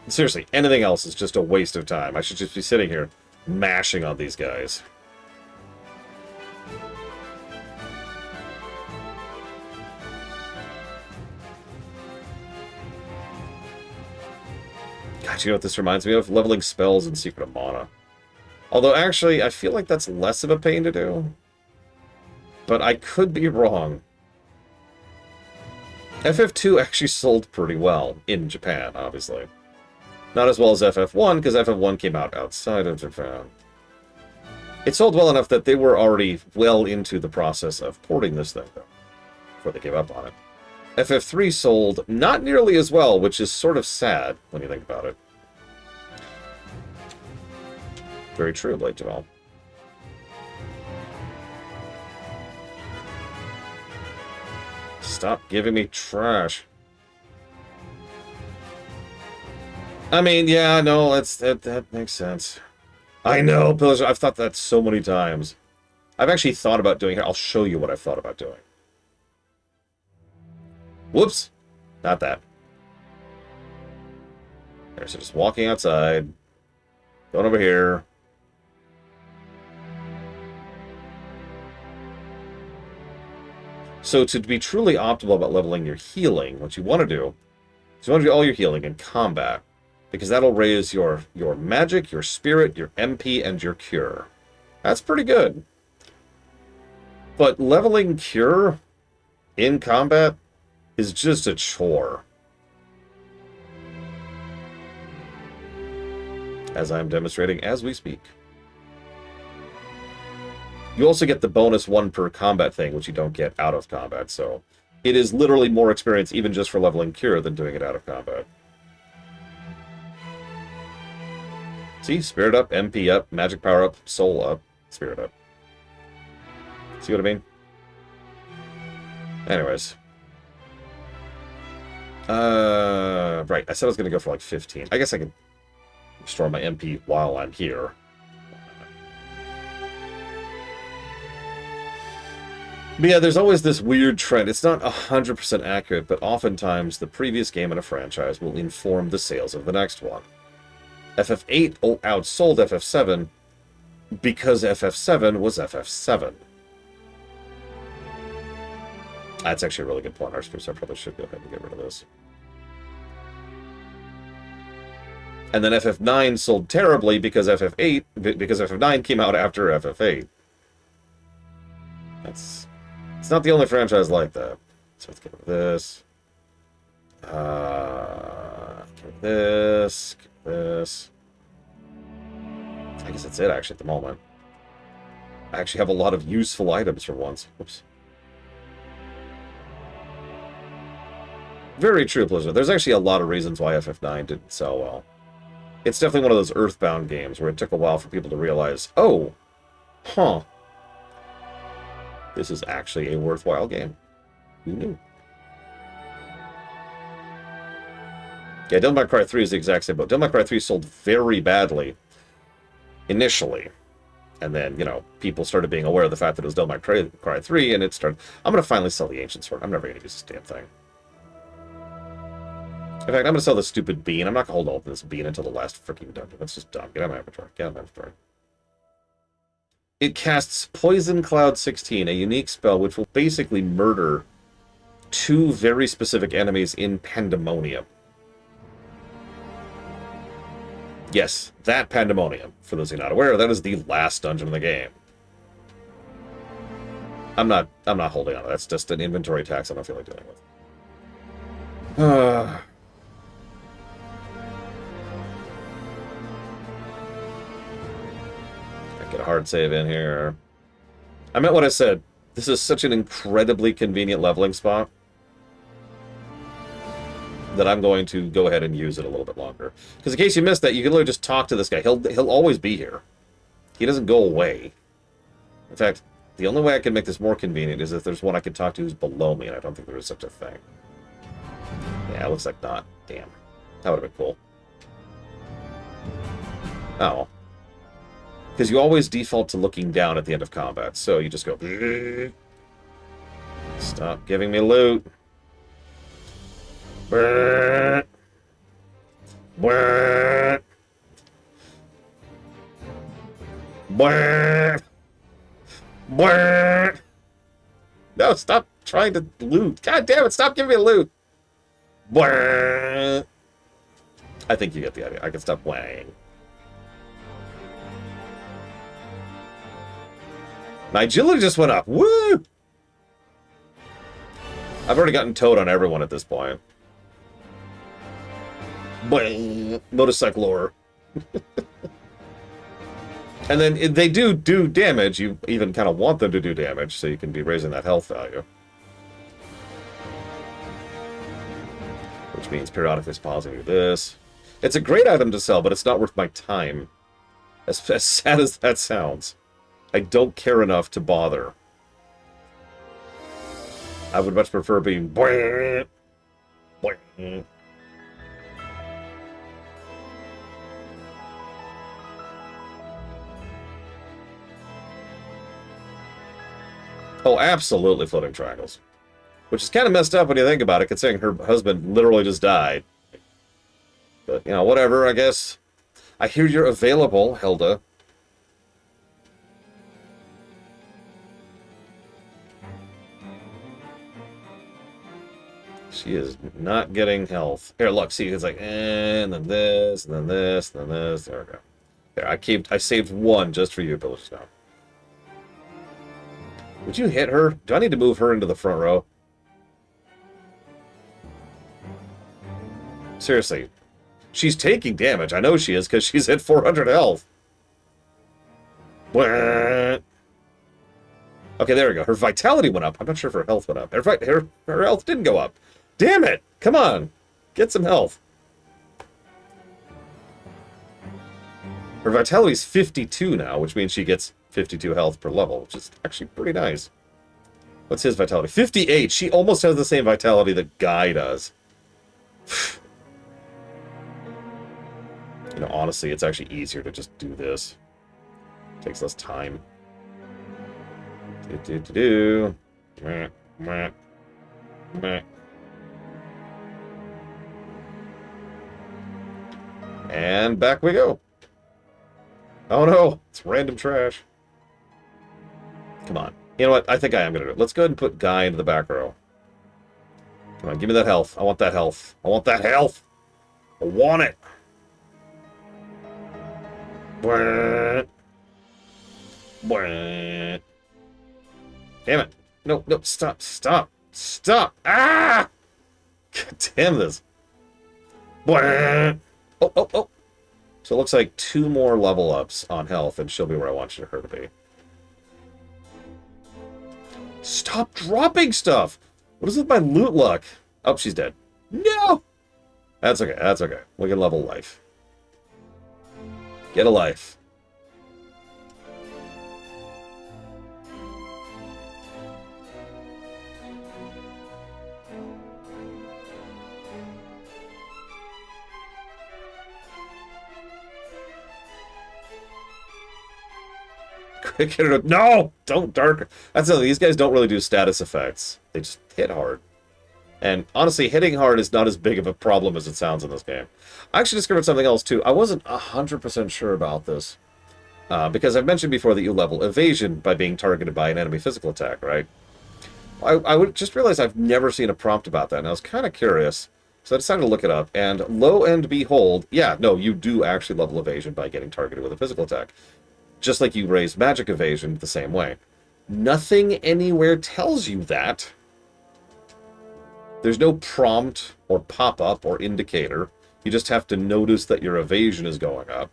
Seriously, anything else is just a waste of time. I should just be sitting here mashing on these guys. God, you know what this reminds me of? Leveling spells in Secret of Mana. Although, actually, I feel like that's less of a pain to do. But I could be wrong. FF2 actually sold pretty well in Japan, obviously. Not as well as FF1, because FF1 came out outside of Japan. It sold well enough that they were already well into the process of porting this thing, though, before they gave up on it. FF3 sold not nearly as well, which is sort of sad when you think about it. Very true, Blade Jamal. Stop giving me trash. I mean, yeah, no, that makes sense. I know, Pillager, I've thought that so many times. I've actually thought about doing it. I'll show you what I've thought about doing. Whoops. Not that. There, so just walking outside. Going over here. So to be truly optimal about leveling your healing, what you want to do is you want to do all your healing in combat. Because that'll raise your magic, your spirit, your MP, and your cure. That's pretty good. But leveling cure in combat is just a chore. As I'm demonstrating as we speak. You also get the bonus 1 per combat thing, which you don't get out of combat, so it is literally more experience even just for leveling cure than doing it out of combat. See? Spirit up, MP up, magic power up, soul up, spirit up. See what I mean? Anyways. Right, I said I was going to go for like 15. I guess I can restore my MP while I'm here. But yeah, there's always this weird trend. It's not 100% accurate, but oftentimes the previous game in a franchise will inform the sales of the next one. FF8 outsold FF7 because FF7 was FF7. That's actually a really good point, Arspruce. I probably should go ahead and get rid of this. And then FF9 sold terribly because FF9 came out after FF8. It's not the only franchise like that. So let's get rid of this. Get rid of this. This. I guess that's it, actually, at the moment. I actually have a lot of useful items for once. Whoops. Very true, Blizzard. There's actually a lot of reasons why FF9 didn't sell well. It's definitely one of those Earthbound games where it took a while for people to realize, oh, huh, this is actually a worthwhile game. Who knew? Yeah, Devil May Cry 3 is the exact same boat. Devil May Cry 3 sold very badly initially. And then, you know, people started being aware of the fact that it was Devil May Cry 3, and it started... I'm going to finally sell the Ancient Sword. I'm never going to use this damn thing. In fact, I'm going to sell this stupid bean. I'm not going to hold on to this bean until the last freaking dungeon. That's just dumb. Get out of my inventory. Get out of my inventory. It casts Poison Cloud 16, a unique spell which will basically murder 2 very specific enemies in Pandemonium. Yes, that Pandemonium. For those who are not aware, that is the last dungeon in the game. I'm not holding on. That's just an inventory tax I don't feel like dealing with. Get a hard save in here. I meant what I said. This is such an incredibly convenient leveling spot that I'm going to go ahead and use it a little bit longer. Because in case you missed that, you can literally just talk to this guy. He'll always be here. He doesn't go away. In fact, the only way I can make this more convenient is if there's one I can talk to who's below me, and I don't think there is such a thing. Yeah, it looks like not. Damn. That would have been cool. Oh. Because you always default to looking down at the end of combat, so you just go... Stop giving me loot. No, stop trying to loot. God damn it, stop giving me loot. I think you get the idea. I can stop whining. My agility just went up. Woo! I've already gotten towed on everyone at this point. Motorcycle lore. And then they do damage. You even kind of want them to do damage, so you can be raising that health value. Which means periodically pausing to this. It's a great item to sell, but it's not worth my time. As sad as that sounds. I don't care enough to bother. I would much prefer being... Oh, absolutely floating triangles. Which is kind of messed up when you think about it, considering her husband literally just died. But, you know, whatever, I guess. I hear you're available, Hilda. She is not getting health. Here, look, see, it's like, and then this, and then this, and then this. There we go. There, I saved one just for you, Village Snow. Would you hit her? Do I need to move her into the front row? Seriously. She's taking damage. I know she is, because she's at 400 health. Okay, there we go. Her vitality went up. I'm not sure if her health went up. Her health didn't go up. Damn it! Come on! Get some health. Her vitality's 52 now, which means she gets 52 health per level, which is actually pretty nice. What's his vitality? 58! She almost has the same vitality that Guy does. You know, honestly, it's actually easier to just do this. It takes less time. And back we go. Oh no, it's random trash. Come on. You know what? I think I am going to do it. Let's go ahead and put Guy into the back row. Come on, give me that health. I want that health. I want that health. I want it. Damn it. No, no, stop, stop, stop. Ah! God damn this. Oh, oh, oh. So it looks like 2 more level ups on health, and she'll be where I want her to be. Stop dropping stuff! What is with my loot luck? Oh, she's dead. No! That's okay, that's okay. We can level life. Get a life. No! Don't dark. That's the thing. These guys don't really do status effects. They just hit hard. And honestly, hitting hard is not as big of a problem as it sounds in this game. I actually discovered something else too. I wasn't 100% sure about this. Because I've mentioned before that you level evasion by being targeted by an enemy physical attack, right? I would just realize I've never seen a prompt about that, and I was kind of curious. So I decided to look it up, and lo and behold, yeah, no, you do actually level evasion by getting targeted with a physical attack. Just like you raise magic evasion the same way. Nothing anywhere tells you that. There's no prompt or pop-up or indicator. You just have to notice that your evasion is going up.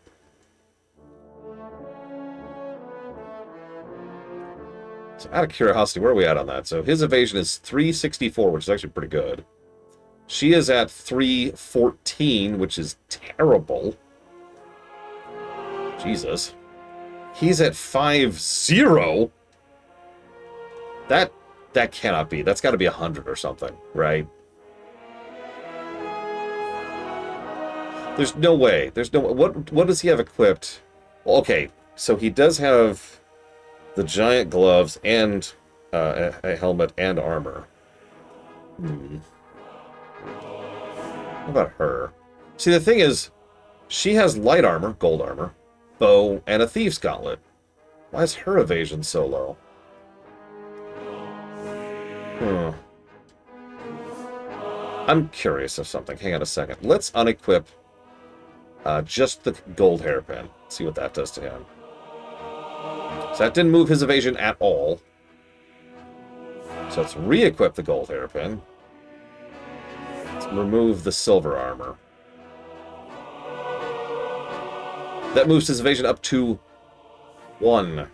So out of curiosity, where are we at on that? So his evasion is 364, which is actually pretty good. She is at 314, which is terrible. Jesus. He's at 5-0. That cannot be. That's got to be 100 or something, right? There's no way. There's no. What does he have equipped? Well, okay, so he does have the giant gloves and a helmet and armor. How about her? See, the thing is, she has light armor, gold armor, bow, and a thief's gauntlet. Why is her evasion so low? I'm curious of something. Hang on a second. Let's unequip just the gold hairpin. See what that does to him. So that didn't move his evasion at all. So let's re-equip the gold hairpin. Let's remove the silver armor. That moves his evasion up to 1.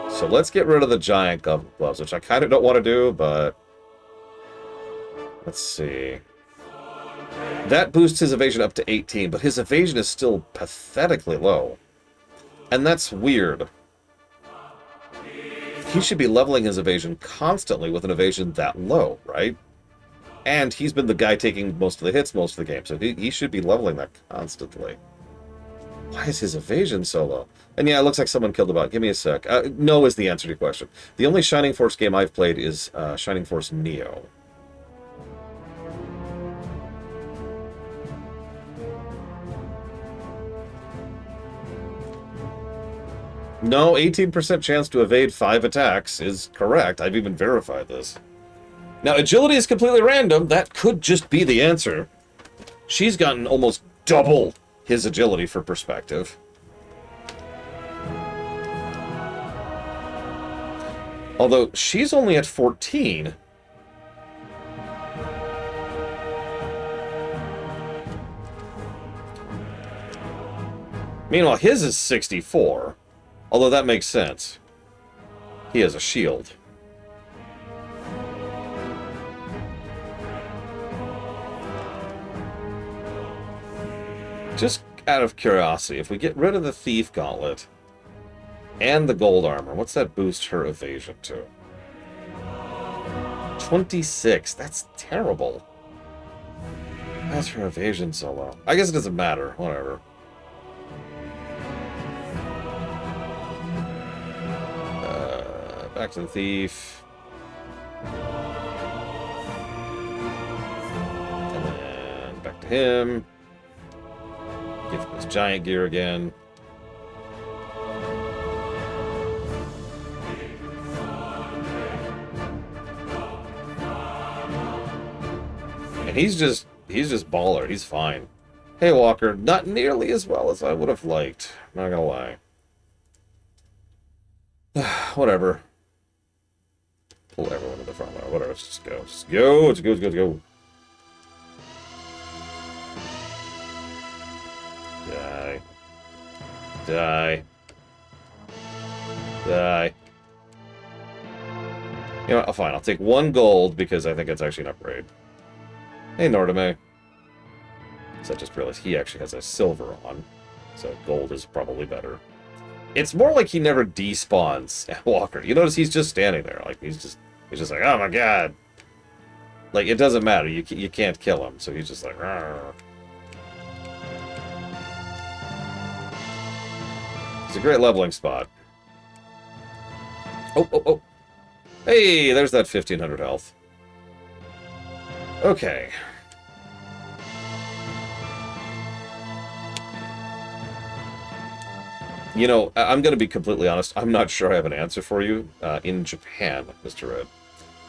So let's get rid of the giant gloves, which I kind of don't want to do, but... Let's see. That boosts his evasion up to 18, but his evasion is still pathetically low. And that's weird. He should be leveling his evasion constantly with an evasion that low, right? And he's been the guy taking most of the hits most of the game, so he should be leveling that constantly. Why is his evasion so low? And yeah, it looks like someone killed the bot. Give me a sec. No is the answer to your question. The only Shining Force game I've played is Shining Force Neo. No, 18% chance to evade 5 attacks is correct. I've even verified this. Now, agility is completely random. That could just be the answer. She's gotten almost double his agility for perspective. Although, she's only at 14. Meanwhile, his is 64. Although that makes sense. He has a shield. Just out of curiosity, if we get rid of the Thief Gauntlet and the Gold Armor, what's that boost her evasion to? 26. That's terrible. That's her evasion so low. I guess it doesn't matter. Whatever. Back to the Thief. And then back to him. Give him his giant gear again. And he's just baller. He's fine. Hey, Walker, not nearly as well as I would have liked. Not gonna lie. Whatever. Pull everyone to the front line. Whatever, let's just go. Just go. Let's go, let's go, let's go. Die. Die. Die. You know what? Oh, fine. I'll take 1 gold because I think it's actually an upgrade. Hey, Nordame. So I just realized he actually has a silver on. So gold is probably better. It's more like he never despawns at Walker. You notice he's just standing there. Like, he's just like, oh my god. Like, it doesn't matter. You can't kill him. So he's just like, argh. It's a great leveling spot. Oh, oh, oh. Hey, there's that 1500 health. Okay. You know, I'm going to be completely honest. I'm not sure I have an answer for you in Japan, Mr. Red.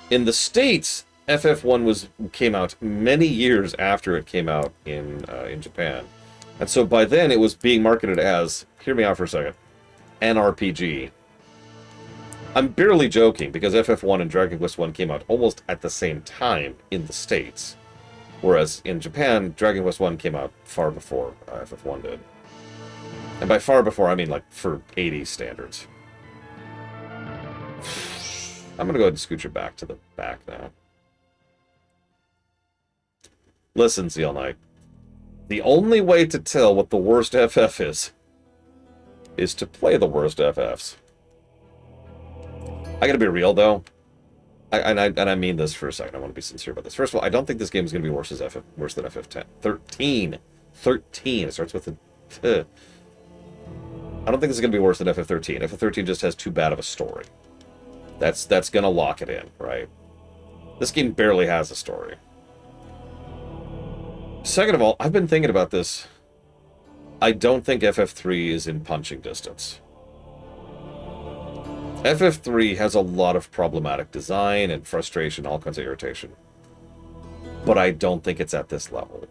In the States, FF1 came out many years after it came out in Japan. And so by then it was being marketed as, hear me out for a second, an RPG. I'm barely joking because FF1 and Dragon Quest 1 came out almost at the same time in the States. Whereas in Japan, Dragon Quest 1 came out far before FF1 did. And by far before, I mean, like, for 80s standards. I'm gonna go ahead and scoot you back to the back now. Listen, Zeal Knight. The only way to tell what the worst FF is to play the worst FFs. I gotta be real, though. I mean this for a second. I want to be sincere about this. First of all, I don't think this game is going to be worse than FF10. 13. 13. It starts with a... I don't think this is going to be worse than FF13. FF13 just has too bad of a story. That's going to lock it in, right? This game barely has a story. Second of all, I've been thinking about this. I don't think FF3 is in punching distance. FF3 has a lot of problematic design and frustration, all kinds of irritation. But I don't think it's at this level.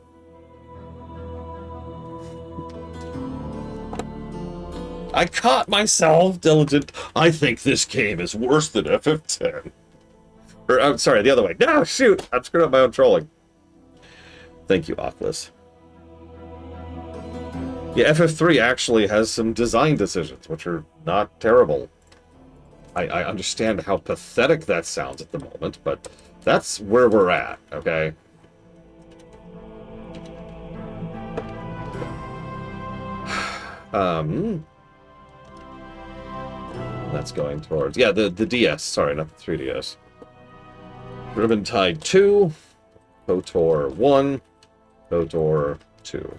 I caught myself, Diligent. I think this game is worse than FF10. Or, I'm sorry, the other way. No, shoot! I'm screwing up my own trolling. Thank you, Oculus. Yeah, FF3 actually has some design decisions, which are not terrible. I understand how pathetic that sounds at the moment, but that's where we're at, okay? That's going towards... Yeah, the DS. Sorry, not the 3DS. Ribbon Tide 2. KOTOR 1. KOTOR 2.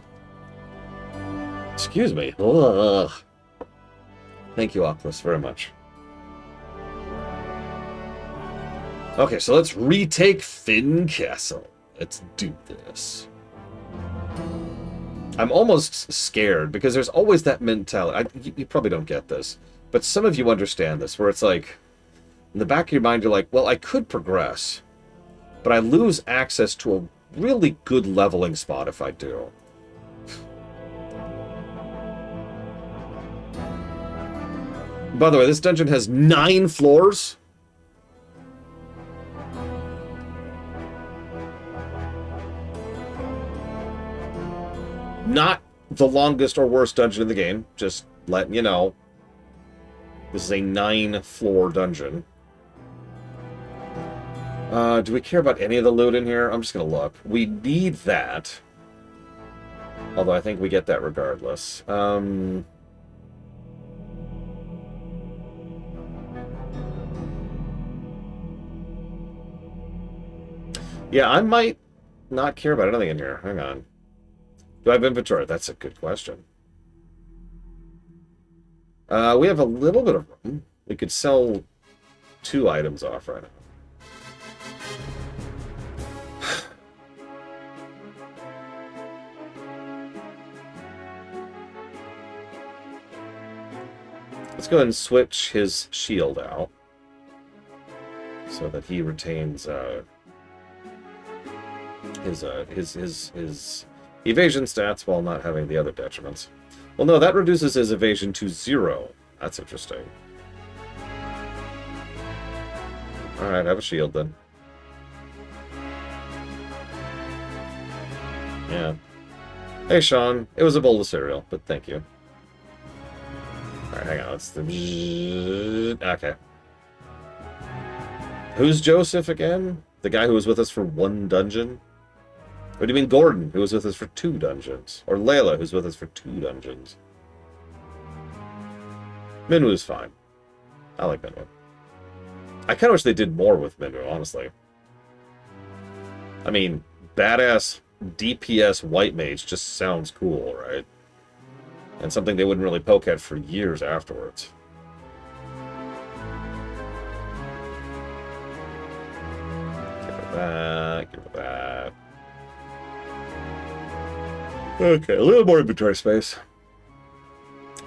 Excuse me. Ugh. Thank you, Oculus, very much. Okay, so let's retake Finn Castle. Let's do this. I'm almost scared, because there's always that mentality. You probably don't get this, but some of you understand this, where it's like, in the back of your mind, you're like, well, I could progress, but I lose access to a really good leveling spot if I do. By the way, this dungeon has 9 floors. Not the longest or worst dungeon in the game, just letting you know. This is a 9-floor dungeon. Do we care about any of the loot in here? I'm just gonna look. We need that. Although I think we get that regardless. Yeah, I might not care about anything in here. Hang on. Do I have inventory? That's a good question. We have a little bit of room. We could sell 2 items off right now. Let's go ahead and switch his shield out so that he retains his evasion stats while not having the other detriments. Well, no, that reduces his evasion to 0. That's interesting. Alright, have a shield then. Yeah. Hey, Sean. It was a bowl of cereal, but thank you. Alright, hang on. Let's... Okay. Who's Joseph again? The guy who was with us for 1 dungeon? Or do you mean Gordon, who was with us for 2 dungeons? Or Layla, who's with us for 2 dungeons? Minwu's fine. I like Minwu. I kind of wish they did more with Minwu, honestly. I mean, badass DPS white mage just sounds cool, right? And something they wouldn't really poke at for years afterwards. Give it that, give it that. Okay, a little more inventory space.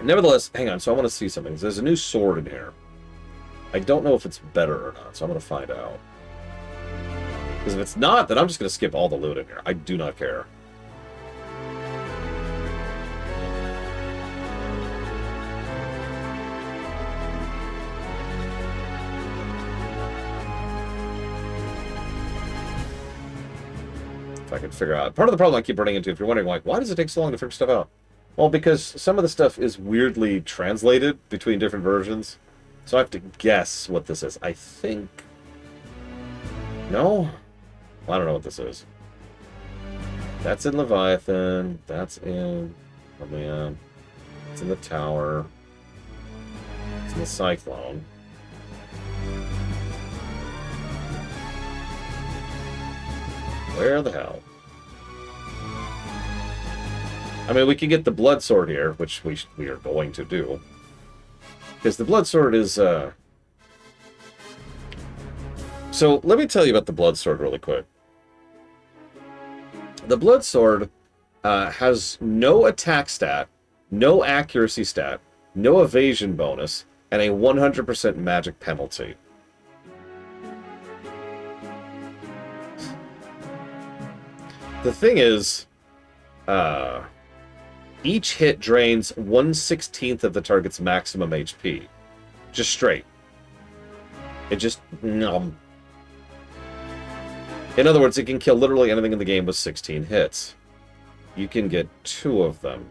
Nevertheless, hang on, so I want to see something. There's a new sword in here. I don't know if it's better or not, so I'm going to find out. Because if it's not, then I'm just going to skip all the loot in here. I do not care. If I can figure out. Part of the problem I keep running into, if you're wondering, like, why does it take so long to figure stuff out? Well, because some of the stuff is weirdly translated between different versions. So I have to guess what this is. I think... No? Well, I don't know what this is. That's in Leviathan. That's in... Oh, man. It's in the Tower. It's in the Cyclone. Where the hell? I mean, we can get the Blood Sword here, which we are going to do. Because the Blood Sword is, So, let me tell you about the Blood Sword really quick. The Blood Sword has no attack stat, no accuracy stat, no evasion bonus, and a 100% magic penalty. The thing is, each hit drains 1/16 of the target's maximum HP. Just straight. It just... In other words, it can kill literally anything in the game with 16 hits. You can get 2 of them.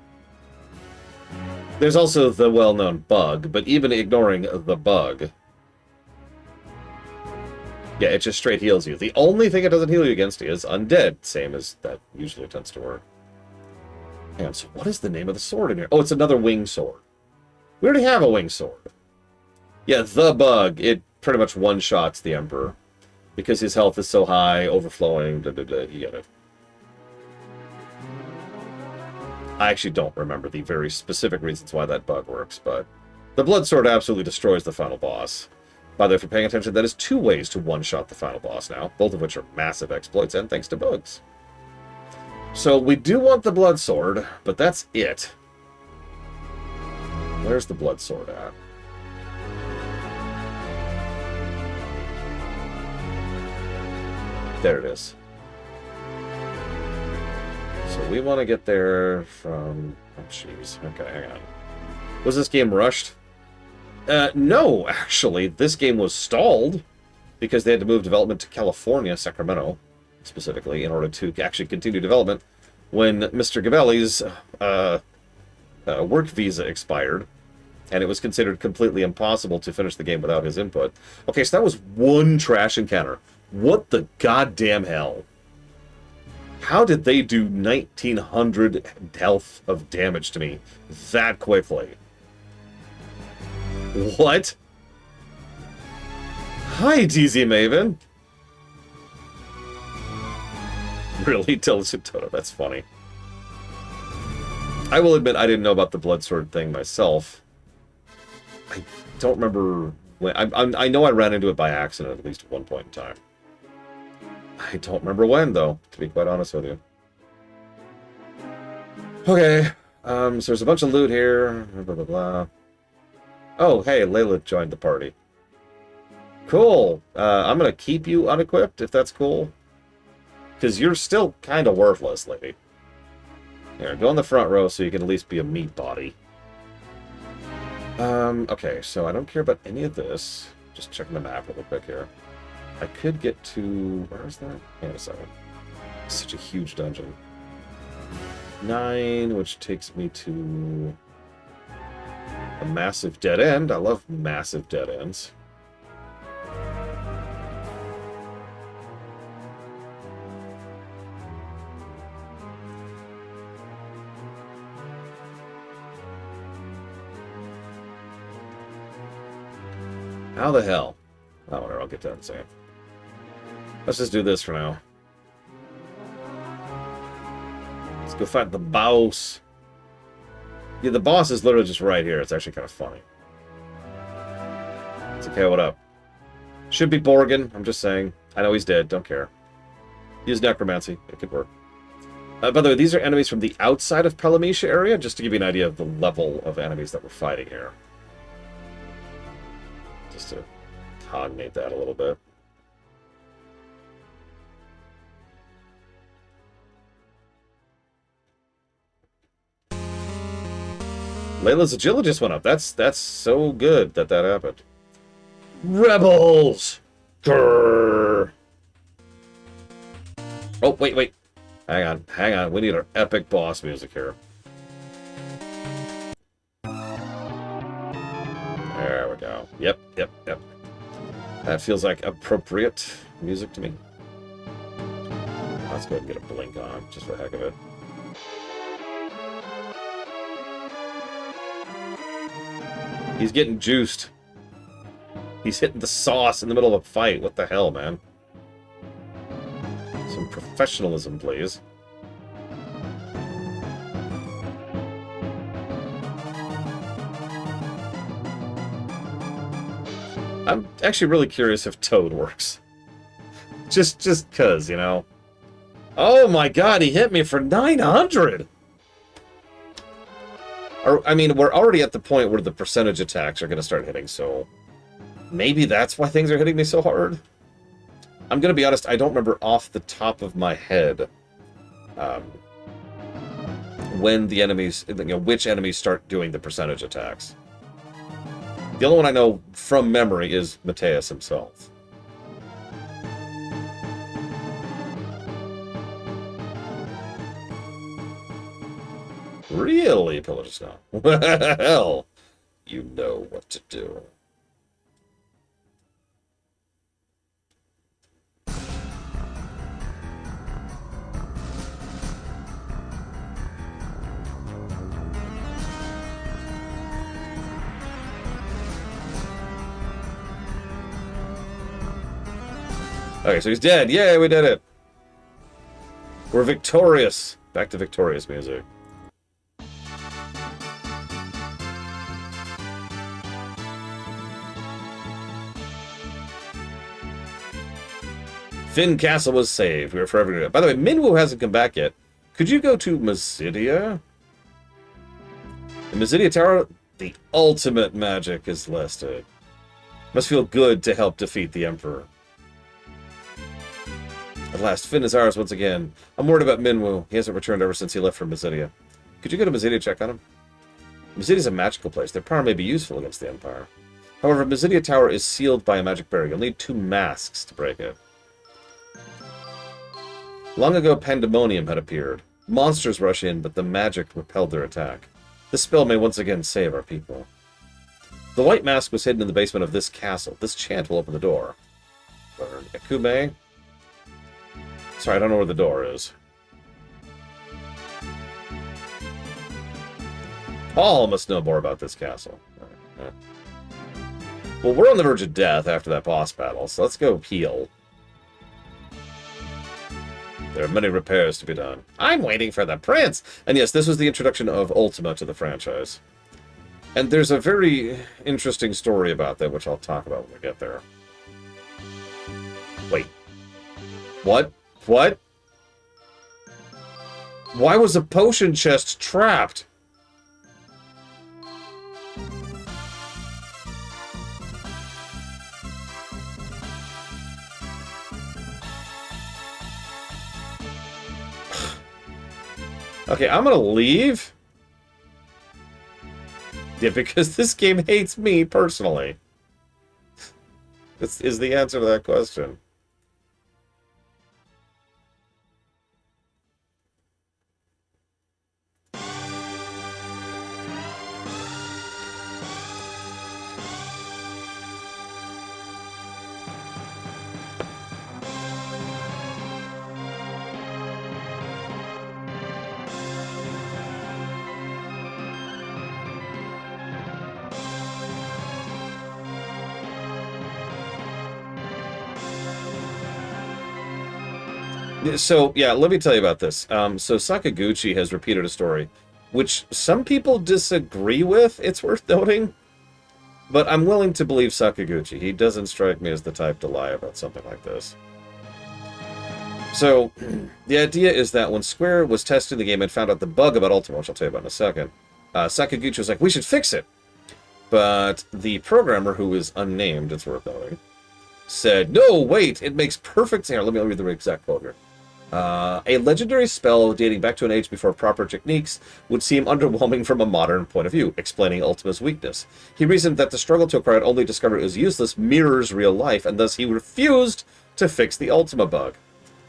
There's also the well-known bug, but even ignoring the bug, yeah, it just straight heals you. The only thing it doesn't heal you against is undead, same as that usually tends to work. Hang on, so what is the name of the sword in here? Oh, it's another wing sword. We already have a wing sword. Yeah, the bug, it pretty much one-shots the Emperor. Because his health is so high, overflowing, you get it. I actually don't remember the very specific reasons why that bug works, but the Blood Sword absolutely destroys the final boss. By the way, if you're paying attention, that is 2 ways to one-shot the final boss now, both of which are massive exploits, and thanks to bugs. So we do want the Blood Sword, but that's it. Where's the Blood Sword at? There it is. So we want to get there from... Oh, jeez. Okay, hang on. Was this game rushed? No, actually. This game was stalled because they had to move development to California, Sacramento, specifically, in order to actually continue development when Mr. Gavelli's work visa expired, and it was considered completely impossible to finish the game without his input. Okay, so that was one trash encounter. What the goddamn hell? How did they do 1900 health of damage to me that quickly? What? Hi, DZ Maven. Really? Diligent Toto, that's funny. I will admit I didn't know about the Blood Sword thing myself. I don't remember when. I know I ran into it by accident at least at one point in time. I don't remember when, though, to be quite honest with you. Okay, so there's a bunch of loot here, blah, blah, blah. Oh, hey, Layla joined the party. Cool. I'm going to keep you unequipped, if that's cool. Because you're still kind of worthless, lady. Here, go in the front row so you can at least be a meat body. Okay, so I don't care about any of this. Just checking the map real quick here. I could get to... Where is that? Hang on a second. It's such a huge dungeon. 9, which takes me to... a massive dead end. I love massive dead ends. How the hell? Oh, whatever, I'll get that in a second. Let's just do this for now. Let's go fight the boss. Yeah, the boss is literally just right here. It's actually kind of funny. It's okay, what up? Should be Borgin, I'm just saying. I know he's dead, don't care. Use Necromancy, it could work. By the way, these are enemies from the outside of Palamecia area, just to give you an idea of the level of enemies that we're fighting here. Just to cognate that a little bit. Layla's agility just went up. That's so good that happened. Rebels! Grrr. Oh, wait. Hang on. We need our epic boss music here. There we go. Yep. That feels like appropriate music to me. Let's go ahead and get a blink on, just for the heck of it. He's getting juiced. He's hitting the sauce in the middle of a fight. What the hell, man? Some professionalism, please. I'm actually really curious if Toad works. Just cause, you know. Oh my god, he hit me for 900! I mean, we're already at the point where the percentage attacks are going to start hitting, so... maybe that's why things are hitting me so hard? I'm going to be honest, I don't remember off the top of my head when the enemies, you know, which enemies start doing the percentage attacks. The only one I know from memory is Mateus himself. really pillage now. Well, you know what to do. Okay, so he's dead. Yay, we did it. We're victorious. Back to victorious music. Finn Castle was saved. We were forever doing it. By the way, Minwu hasn't come back yet. Could you go to Mazidia? In Mazidia Tower, the ultimate magic is listed. Must feel good to help defeat the Emperor. At last, Finn is ours once again. I'm worried about Minwu. He hasn't returned ever since he left for Mazidia. Could you go to Mazidia and check on him? Mazidia's a magical place. Their power may be useful against the Empire. However, Mazidia Tower is sealed by a magic barrier. You'll need 2 masks to break it. Long ago, pandemonium had appeared. Monsters rush in, but the magic repelled their attack. This spell may once again save our people. The white mask was hidden in the basement of this castle. This chant will open the door. Learn Ekume. Sorry, I don't know where the door is. Paul must know more about this castle. Right. Well, we're on the verge of death after that boss battle, so let's go heal. There are many repairs to be done. I'm waiting for the prince! And yes, this was the introduction of Ultima to the franchise. And there's a very interesting story about that, which I'll talk about when we get there. Wait. What? What? Why was a potion chest trapped? Okay, I'm gonna leave. Yeah, because this game hates me personally. This is the answer to that question. So, yeah, let me tell you about this. So Sakaguchi has repeated a story, which some people disagree with, it's worth noting. But I'm willing to believe Sakaguchi. He doesn't strike me as the type to lie about something like this. So, the idea is that when Square was testing the game and found out the bug about Ultima, which I'll tell you about in a second, Sakaguchi was like, we should fix it. But the programmer, who is unnamed, it's worth noting, said, no, wait, it makes perfect sense. Here, let me read the exact quote here. A legendary spell dating back to an age before proper techniques would seem underwhelming from a modern point of view, explaining Ultima's weakness. He reasoned that the struggle to acquire it, only discovered it was useless, mirrors real life, and thus he refused to fix the Ultima bug.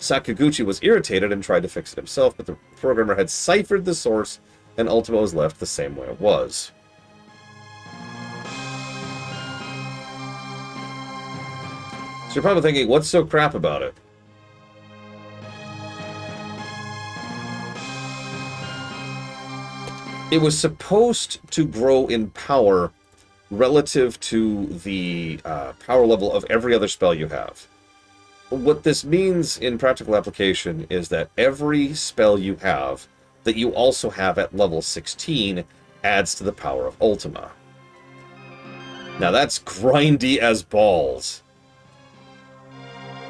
Sakaguchi was irritated and tried to fix it himself, but the programmer had ciphered the source, and Ultima was left the same way it was. So you're probably thinking, what's so crap about it? It was supposed to grow in power relative to the power level of every other spell you have. What this means in practical application is that every spell you have that you also have at level 16 adds to the power of Ultima. Now that's grindy as balls.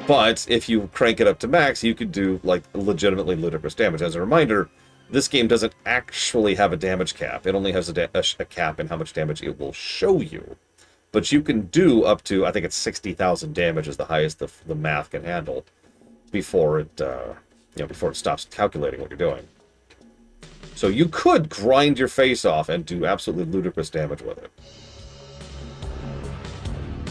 But if you crank it up to max, you could do like legitimately ludicrous damage. As a reminder, this game doesn't actually have a damage cap. It only has a cap in how much damage it will show you. But you can do up to, I think it's 60,000 damage is the highest the math can handle before it, before it stops calculating what you're doing. So you could grind your face off and do absolutely ludicrous damage with it.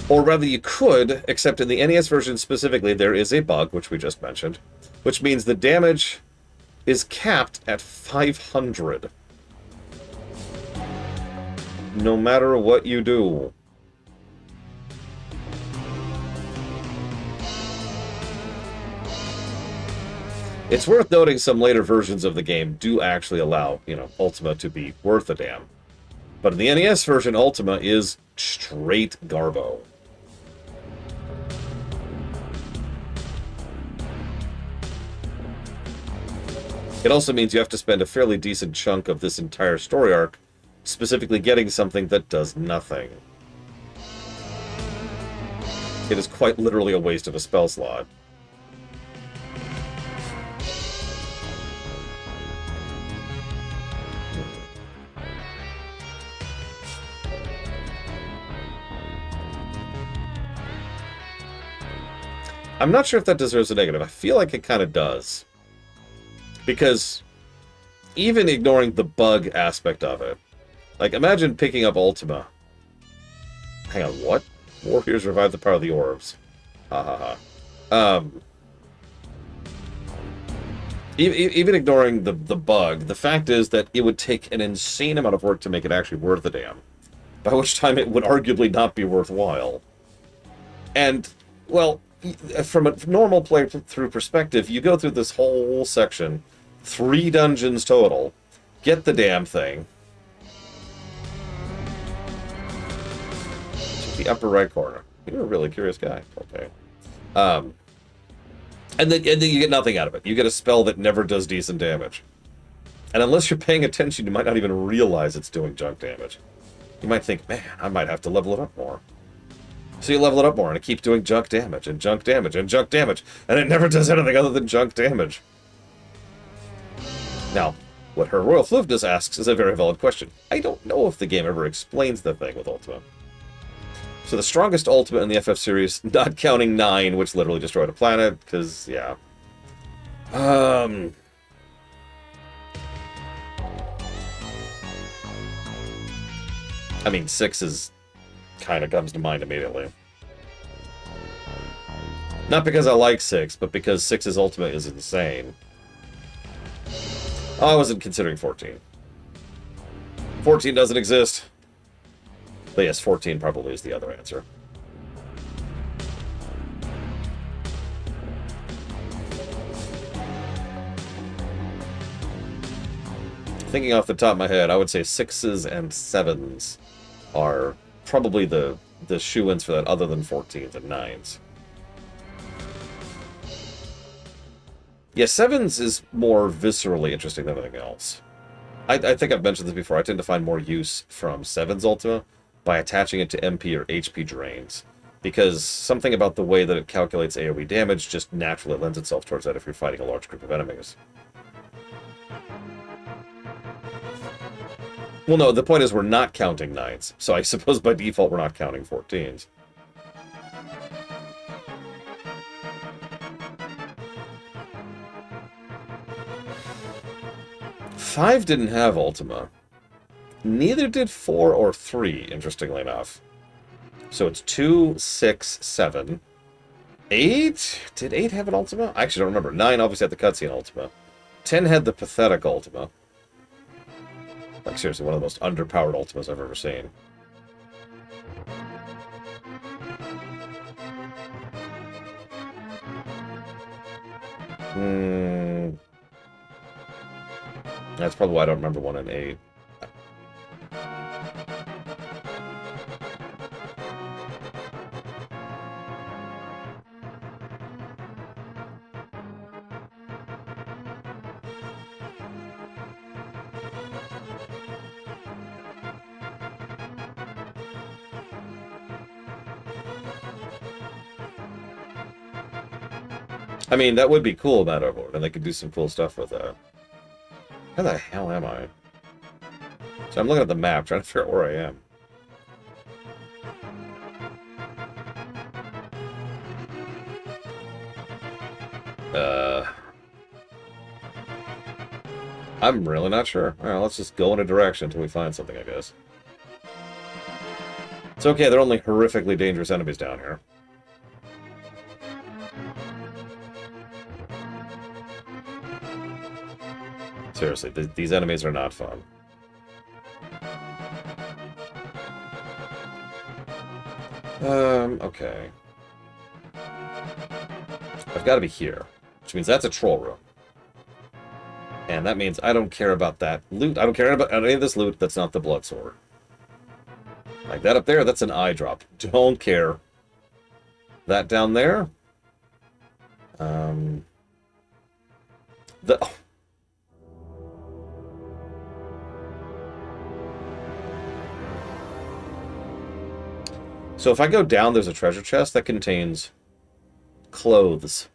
Or rather, you could, except in the NES version specifically, there is a bug, which we just mentioned, which means the damage is capped at 500. no matter what you do. It's worth noting some later versions of the game do actually allow, Ultima to be worth a damn. But in the NES version, Ultima is straight garbo. It also means you have to spend a fairly decent chunk of this entire story arc specifically getting something that does nothing. It is quite literally a waste of a spell slot. I'm not sure if that deserves a negative. I feel like it kind of does. Because even ignoring the bug aspect of it, like, imagine picking up Ultima. Hang on, what? Warriors revive the power of the orbs. Ha ha ha. Even ignoring the bug, the fact is that it would take an insane amount of work to make it actually worth a damn. By which time it would arguably not be worthwhile. And, well, from a normal playthrough perspective, you go through this whole section, 3 dungeons total, get the damn thing. Check the upper right corner. You're a really curious guy. Okay. And then you get nothing out of it. You get a spell that never does decent damage. And unless you're paying attention, you might not even realize it's doing junk damage. You might think, man, I might have to level it up more. So you level it up more, and it keeps doing junk damage, and junk damage, and junk damage, and it never does anything other than junk damage. Now, what Her Royal Fluveness asks is a very valid question. I don't know if the game ever explains the thing with Ultima. So the strongest Ultima in the FF series, not counting 9, which literally destroyed a planet, because, yeah. I mean, 6 is... kind of comes to mind immediately. Not because I like 6, but because 6's Ultimate is insane. Oh, I wasn't considering 14. 14 doesn't exist. But yes, 14 probably is the other answer. Thinking off the top of my head, I would say 6s and 7s are probably the shoe-ins for that, other than 14s and 9s. Yeah, 7s is more viscerally interesting than anything else. I think I've mentioned this before. I tend to find more use from 7's Ultima by attaching it to MP or HP drains. Because something about the way that it calculates AoE damage just naturally lends itself towards that if you're fighting a large group of enemies. Well, no, the point is we're not counting 9s, so I suppose by default we're not counting 14s. Five didn't have Ultima. Neither did 4 or 3, interestingly enough. So it's 2, 6, 7. 8? Did 8 have an Ultima? I actually don't remember. 9 obviously had the cutscene Ultima. 10 had the pathetic Ultima. Like, seriously, one of the most underpowered Ultimas I've ever seen. That's probably why I don't remember 1 and 8. I mean, that would be cool about Overlord, and they could do some cool stuff with that. Where the hell am I? So I'm looking at the map, trying to figure out where I am. I'm really not sure. Alright, let's just go in a direction until we find something, I guess. It's okay, they're only horrifically dangerous enemies down here. Seriously, these enemies are not fun. Okay. I've got to be here, which means that's a troll room. And that means I don't care about that loot. I don't care about any of this loot that's not the blood sword. Like that up there, that's an eye drop. Don't care. That down there. Oh. So if I go down, there's a treasure chest that contains clothes.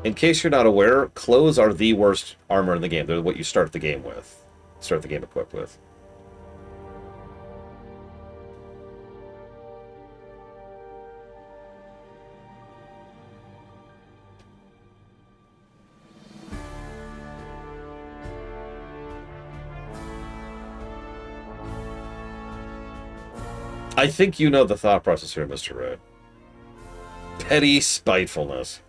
In case you're not aware, clothes are the worst armor in the game. They're what you start the game with. Start the game equipped with. I think you know the thought process here, Mr. Red. Petty spitefulness.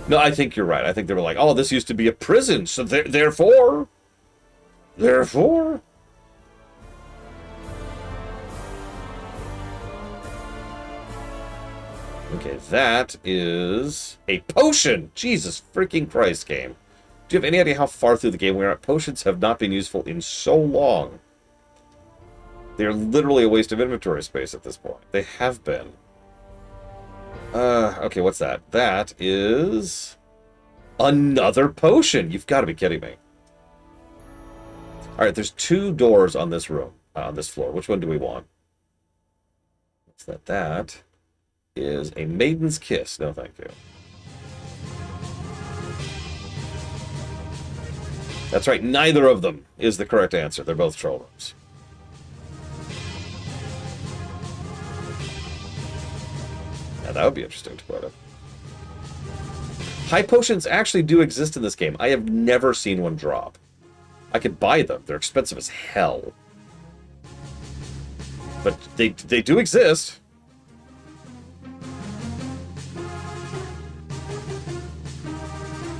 No, I think you're right. I think they were like, oh, this used to be a prison, so therefore... Okay, that is a potion! Jesus freaking Christ, game. Do you have any idea how far through the game we are at? Potions have not been useful in so long. They're literally a waste of inventory space at this point. They have been. Okay, what's that? That is... another potion! You've got to be kidding me. Alright, there's 2 doors on this room, on this floor. Which one do we want? What's that? That is a maiden's kiss. No, thank you. That's right, neither of them is the correct answer. They're both troll rooms. Now, that would be interesting to put it. High potions actually do exist in this game. I have never seen one drop. I could buy them. They're expensive as hell. But they do exist.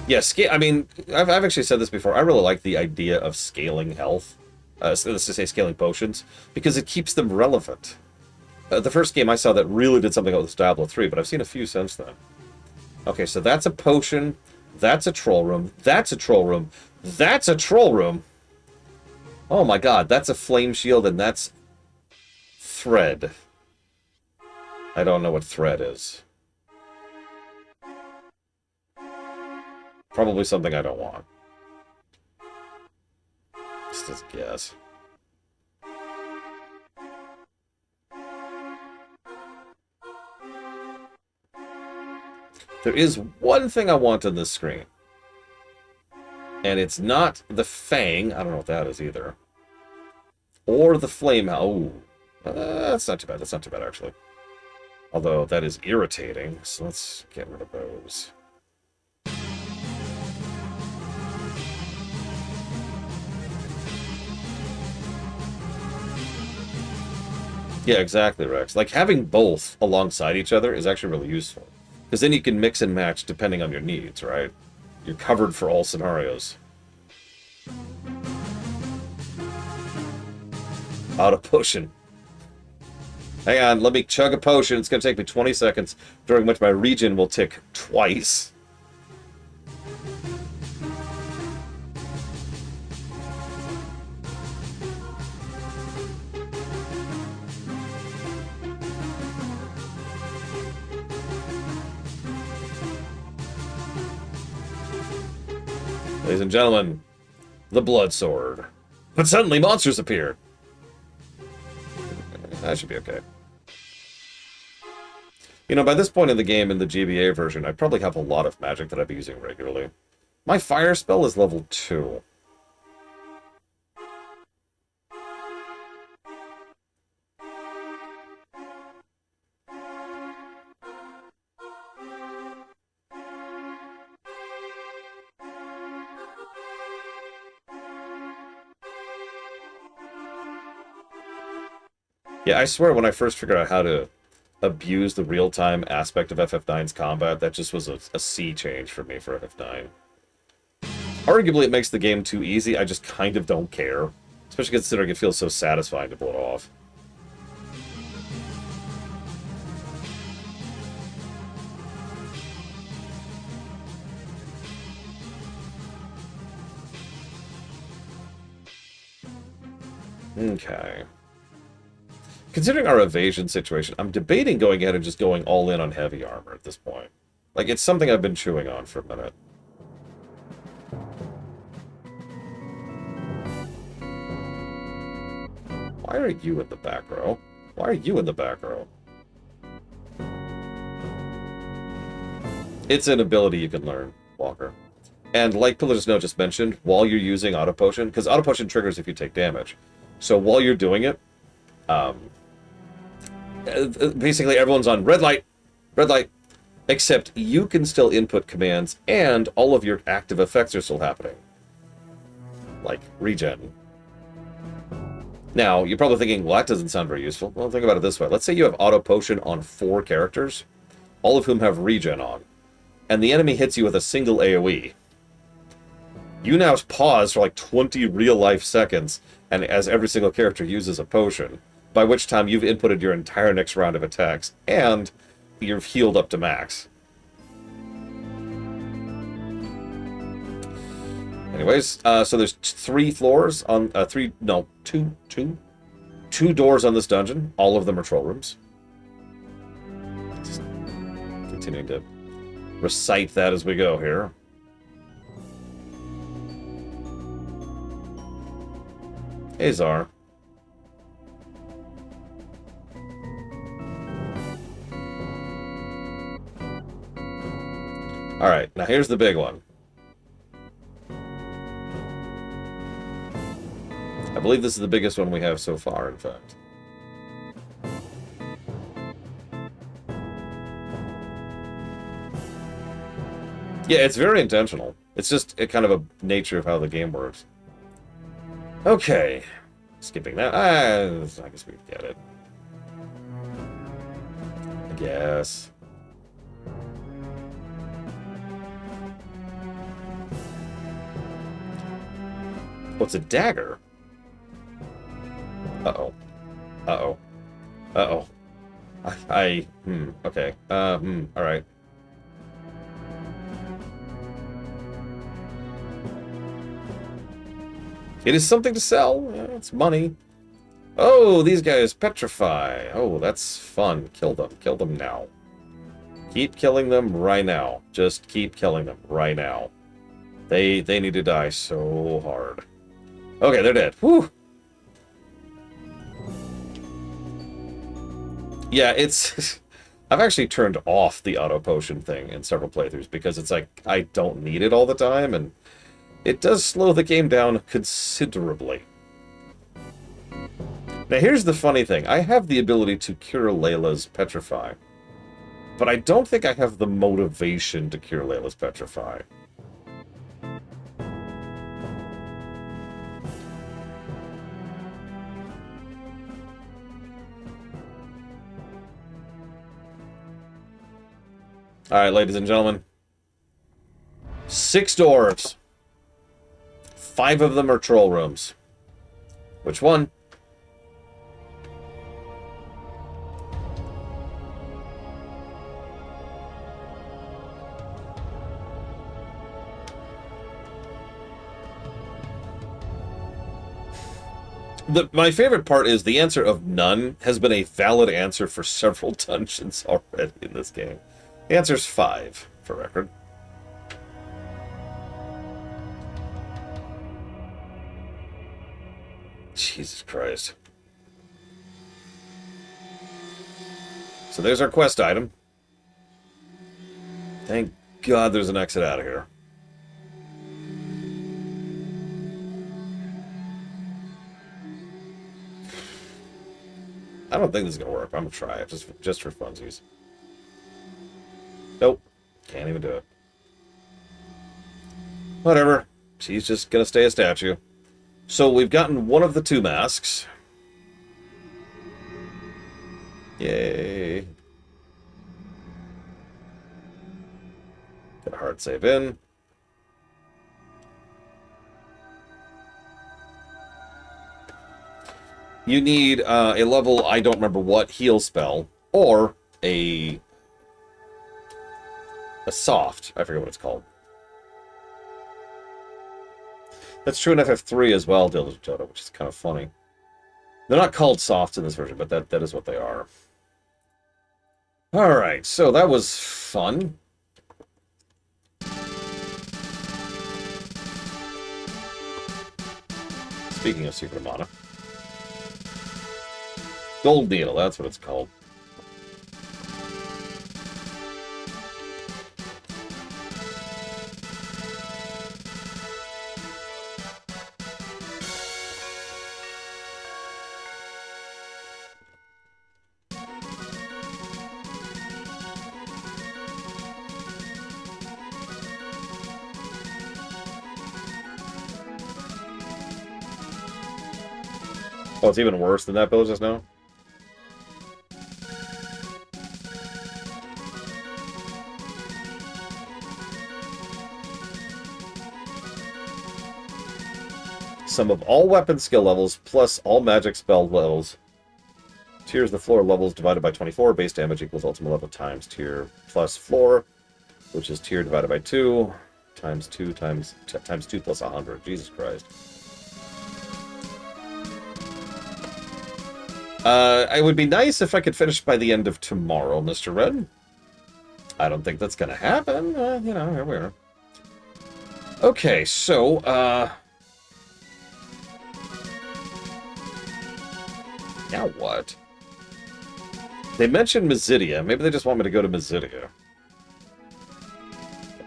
Yeah, I mean, I've actually said this before. I really like the idea of scaling health. Let's just say scaling potions. Because it keeps them relevant. The first game I saw that really did something with Diablo 3, but I've seen a few since then. Okay, so that's a potion. That's a troll room. That's a troll room. That's a troll room. Oh my god, that's a flame shield, and that's thread. I don't know what thread is. Probably something I don't want. Just a guess. There is one thing I want on this screen. And it's not the Fang. I don't know what that is either. Or the Flame. Oh. That's not too bad. That's not too bad, actually. Although, that is irritating. So let's get rid of those. Yeah, exactly, Rex. Like, having both alongside each other is actually really useful. Because then you can mix and match depending on your needs, right? You're covered for all scenarios. Out of potion. Hang on, let me chug a potion. It's going to take me 20 seconds, during which my regen will tick twice. Ladies and gentlemen, the blood sword. But suddenly monsters appeared. That should be okay. You know, by this point in the game, in the GBA version, I probably have a lot of magic that I'd be using regularly. My fire spell is level 2. Yeah, I swear when I first figured out how to abuse the real-time aspect of FF9's combat, that just was a sea change for me for FF9. Arguably, it makes the game too easy. I just kind of don't care. Especially considering it feels so satisfying to pull it off. Okay. Considering our evasion situation, I'm debating going ahead and just going all in on heavy armor at this point. Like, it's something I've been chewing on for a minute. Why are you in the back row? Why are you in the back row? It's an ability you can learn, Walker. And like Pillager's Note just mentioned, while you're using Auto Potion, because Auto Potion triggers if you take damage. So while you're doing it, basically everyone's on red light, except you can still input commands and all of your active effects are still happening. Like regen. Now, you're probably thinking, well, that doesn't sound very useful. Well, think about it this way. Let's say you have Auto Potion on 4 characters, all of whom have regen on, and the enemy hits you with a single AoE. You now pause for like 20 real-life seconds, and as every single character uses a potion, by which time you've inputted your entire next round of attacks, and you've healed up to max. Anyways, so there's 3 floors on, two doors on this dungeon. All of them are troll rooms. Just continuing to recite that as we go here. Hey, Czar. Alright, now here's the big one. I believe this is the biggest one we have so far, in fact. Yeah, it's very intentional. It's just kind of a nature of how the game works. Okay. Skipping that. I guess we get it. I guess. What's a dagger? Uh-oh. Uh-oh. Uh-oh. Okay. Alright. It is something to sell. Yeah, it's money. Oh, these guys petrify. Oh, that's fun. Kill them. Kill them now. Keep killing them right now. Just keep killing them right now. They need to die so hard. Okay, they're dead. Whew. Yeah, it's... I've actually turned off the auto potion thing in several playthroughs because it's like, I don't need it all the time, and it does slow the game down considerably. Now here's the funny thing. I have the ability to cure Layla's Petrify, but I don't think I have the motivation to cure Layla's Petrify. Alright, ladies and gentlemen. 6 doors. 5 of them are troll rooms. Which one? My favorite part is the answer of none has been a valid answer for several dungeons already in this game. The answer's 5, for record. Jesus Christ. So there's our quest item. Thank God there's an exit out of here. I don't think this is gonna work. I'm gonna try it just for funsies. Nope. Can't even do it. Whatever. She's just gonna stay a statue. So we've gotten one of the 2 masks. Yay. Get a hard save in. You need a level, I don't remember what, heal spell, or a soft. I forget what it's called. That's true in FF3 as well, Diligent Toto, which is kind of funny. They're not called softs in this version, but that is what they are. Alright, so that was fun. Speaking of Secret Mana. Gold Needle, that's what it's called. Oh, it's even worse than that build just now? Sum of all weapon skill levels plus all magic spell levels. Tiers the floor levels divided by 24. Base damage equals ultimate level times tier plus floor, which is tier divided by 2 times 2 times 2 plus 100. Jesus Christ. It would be nice if I could finish by the end of tomorrow, Mr. Red. I don't think that's going to happen. You know, here we are. Okay, so, now what? They mentioned Mysidia. Maybe they just want me to go to Mysidia.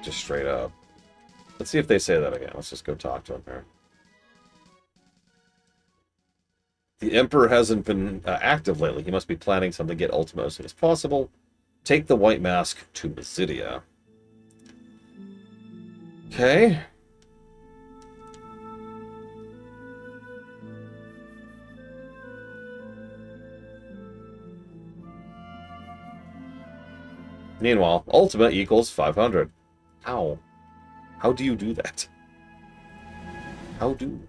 Just straight up. Let's see if they say that again. Let's just go talk to them here. The Emperor hasn't been active lately. He must be planning something to get Ultima as soon as possible. Take the White Mask to Mysidia. Okay. Meanwhile, Ultima equals 500. How? How do you do that? How do?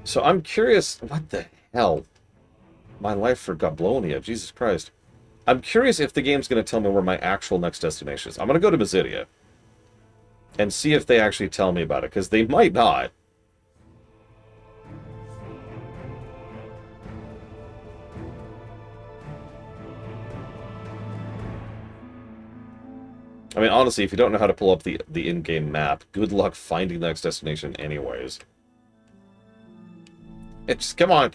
So I'm curious, what the hell? My life for Goblonia, Jesus Christ. I'm curious if the game's going to tell me where my actual next destination is. I'm going to go to Mysidia and see if they actually tell me about it, because they might not. I mean, honestly, if you don't know how to pull up the in-game map, good luck finding the next destination anyways. It's, come on.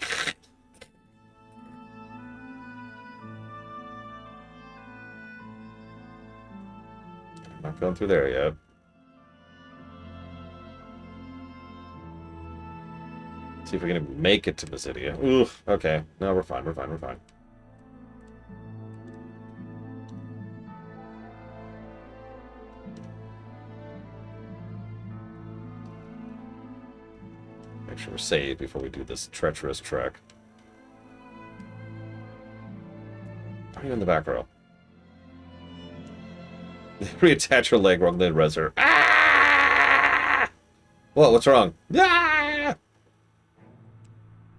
I'm not going through there yet. See if we're going to make it to Mysidia. Oof, okay. No, we're fine, we're fine, we're fine. Make sure we're saved before we do this treacherous trek. Are you in the back row? Reattach her leg wrong, then res her. Ah! What? What's wrong? Ah!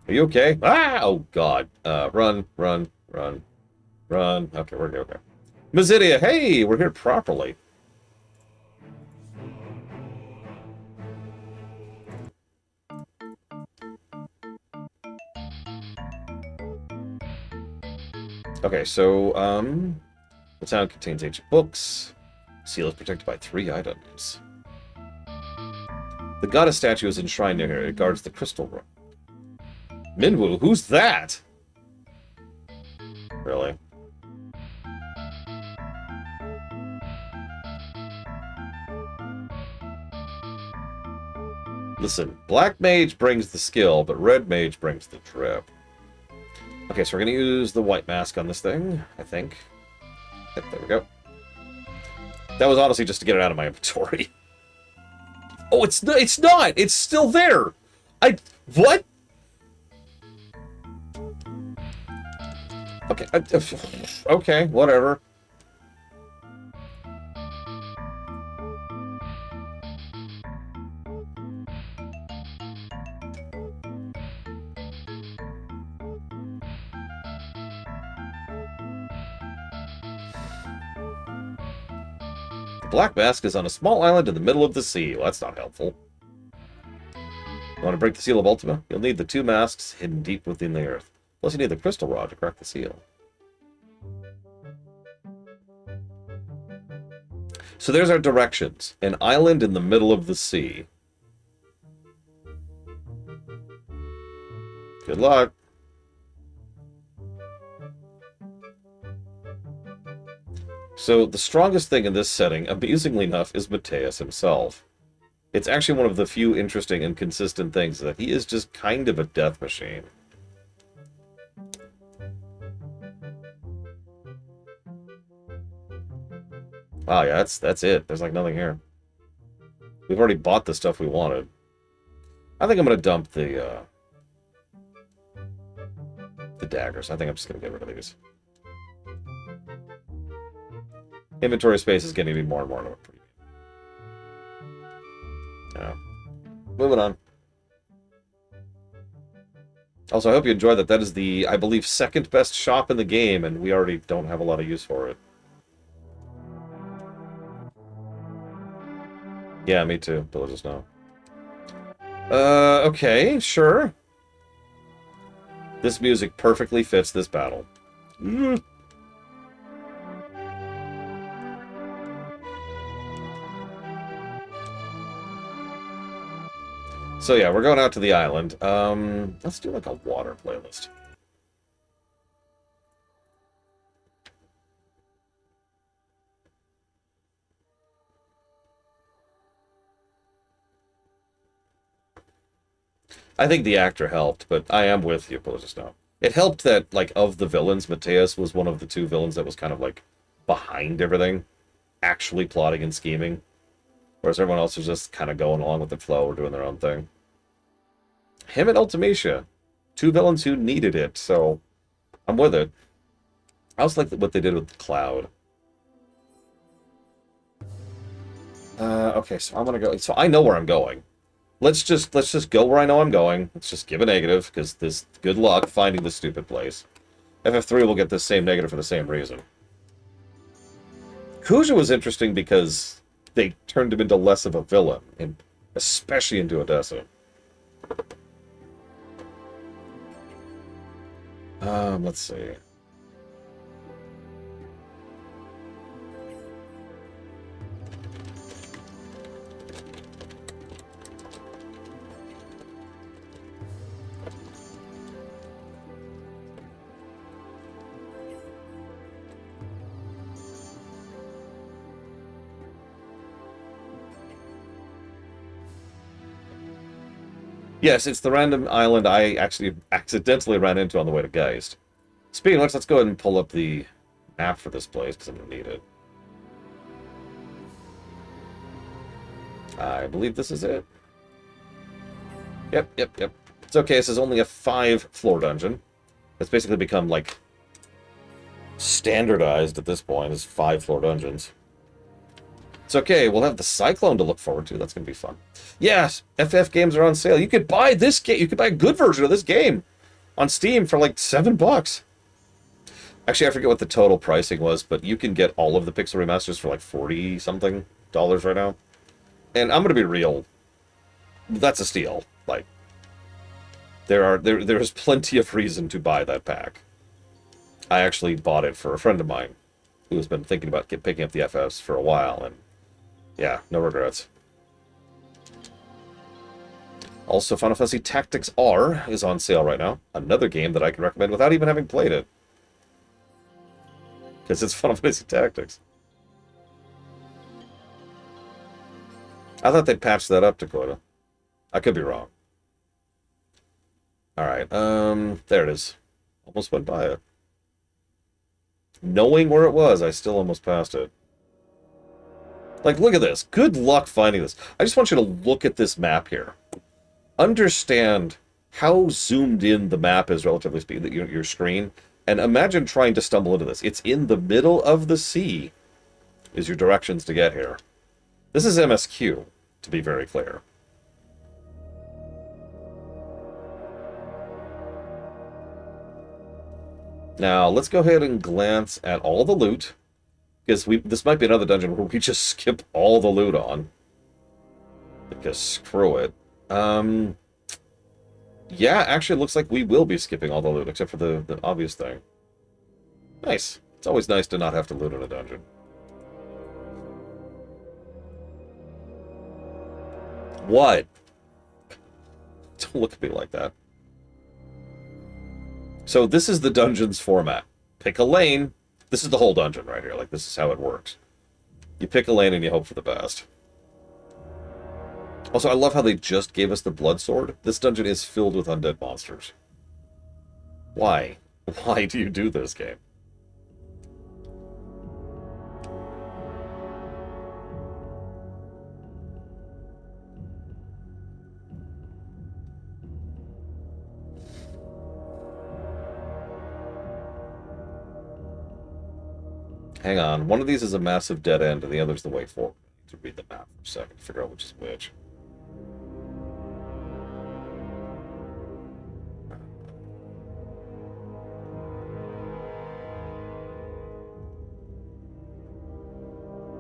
Are you okay? Ah! Oh, God. Run, run, run, run. Okay, we're good. Okay. Mysidia, hey! We're here properly. Okay, so, the town contains ancient books. Seal is protected by 3 items. The goddess statue is enshrined near here. It guards the crystal room. Minwu, who's that? Really? Listen, Black Mage brings the skill, but Red Mage brings the drip. Okay, so we're going to use the White Mask on this thing, I think. Yep, there we go. That was honestly just to get it out of my inventory. Oh, it's not! It's still there! What? Okay, okay, whatever. black mask is on a small island in the middle of the sea. Well, that's not helpful. You want to break the seal of Ultima? You'll need the 2 masks hidden deep within the earth. Plus you need the crystal rod to crack the seal. So there's our directions. An island in the middle of the sea. Good luck. So the strongest thing in this setting, amusingly enough, is Mateus himself. It's actually one of the few interesting and consistent things that he is just kind of a death machine. Wow, yeah, that's it. There's like nothing here. We've already bought the stuff we wanted. I think I'm gonna dump the daggers. I think I'm just gonna get rid of these. Inventory space is getting to be more and more of a premium. Yeah. Moving on. Also, I hope you enjoyed that. That is the, I believe, second best shop in the game, and we already don't have a lot of use for it. Yeah, me too. But let us know. Okay, sure. This music perfectly fits this battle. So yeah, we're going out to the island. Let's do like a water playlist. I think the actor helped, but I am with you, but just now. It helped that, like, of the villains, Mateus was one of the 2 villains that was kind of, like, behind everything, actually plotting and scheming, whereas everyone else was just kind of going along with the flow or doing their own thing. Him and Ultimacia, 2 villains who needed it, so I'm with it. I also like what they did with Cloud. Okay, so I'm gonna go. So I know where I'm going. Let's just go where I know I'm going. Let's just give a negative, because this, good luck finding this stupid place. FF3 will get this same negative for the same reason. Kuja was interesting because they turned him into less of a villain, and especially into Odessa. Let's see. Yes, it's the random island I actually accidentally ran into on the way to Geist. Speaking of which, let's go ahead and pull up the map for this place, because I'm going to need it. I believe this is it. Yep. It's okay, this is only a 5-floor dungeon. It's basically become, like, standardized at this point, as 5-floor dungeons. It's okay, we'll have the Cyclone to look forward to. That's going to be fun. Yes, FF games are on sale. You could buy this game. You could buy a good version of this game on Steam for like $7. Actually, I forget what the total pricing was, but you can get all of the Pixel remasters for like $40-something right now. And I'm going to be real. That's a steal. Like, there is plenty of reason to buy that pack. I actually bought it for a friend of mine who has been thinking about picking up the FFs for a while, and yeah, no regrets. Also, Final Fantasy Tactics R is on sale right now. Another game that I can recommend without even having played it. Because it's Final Fantasy Tactics. I thought they patched that up, Dakota. I could be wrong. Alright, there it is. Almost went by it. Knowing where it was, I still almost passed it. Like, look at this. Good luck finding this. I just want you to look at this map here. Understand how zoomed in the map is, relatively speaking, your screen, and imagine trying to stumble into this. It's in the middle of the sea, is your directions to get here. This is MSQ, to be very clear. Now, let's go ahead and glance at all the loot. Because this might be another dungeon where we just skip all the loot on. Because screw it. Yeah, actually it looks like we will be skipping all the loot, except for the obvious thing. Nice. It's always nice to not have to loot in a dungeon. What? Don't look at me like that. So this is the dungeon's format. Pick a lane. This is the whole dungeon right here. Like, this is how it works. You pick a lane and you hope for the best. Also, I love how they just gave us the blood sword. This dungeon is filled with undead monsters. Why? Why do you do this, game? Hang on. One of these is a massive dead end, and the other's the way forward. I need to read the map for a second to figure out which is which.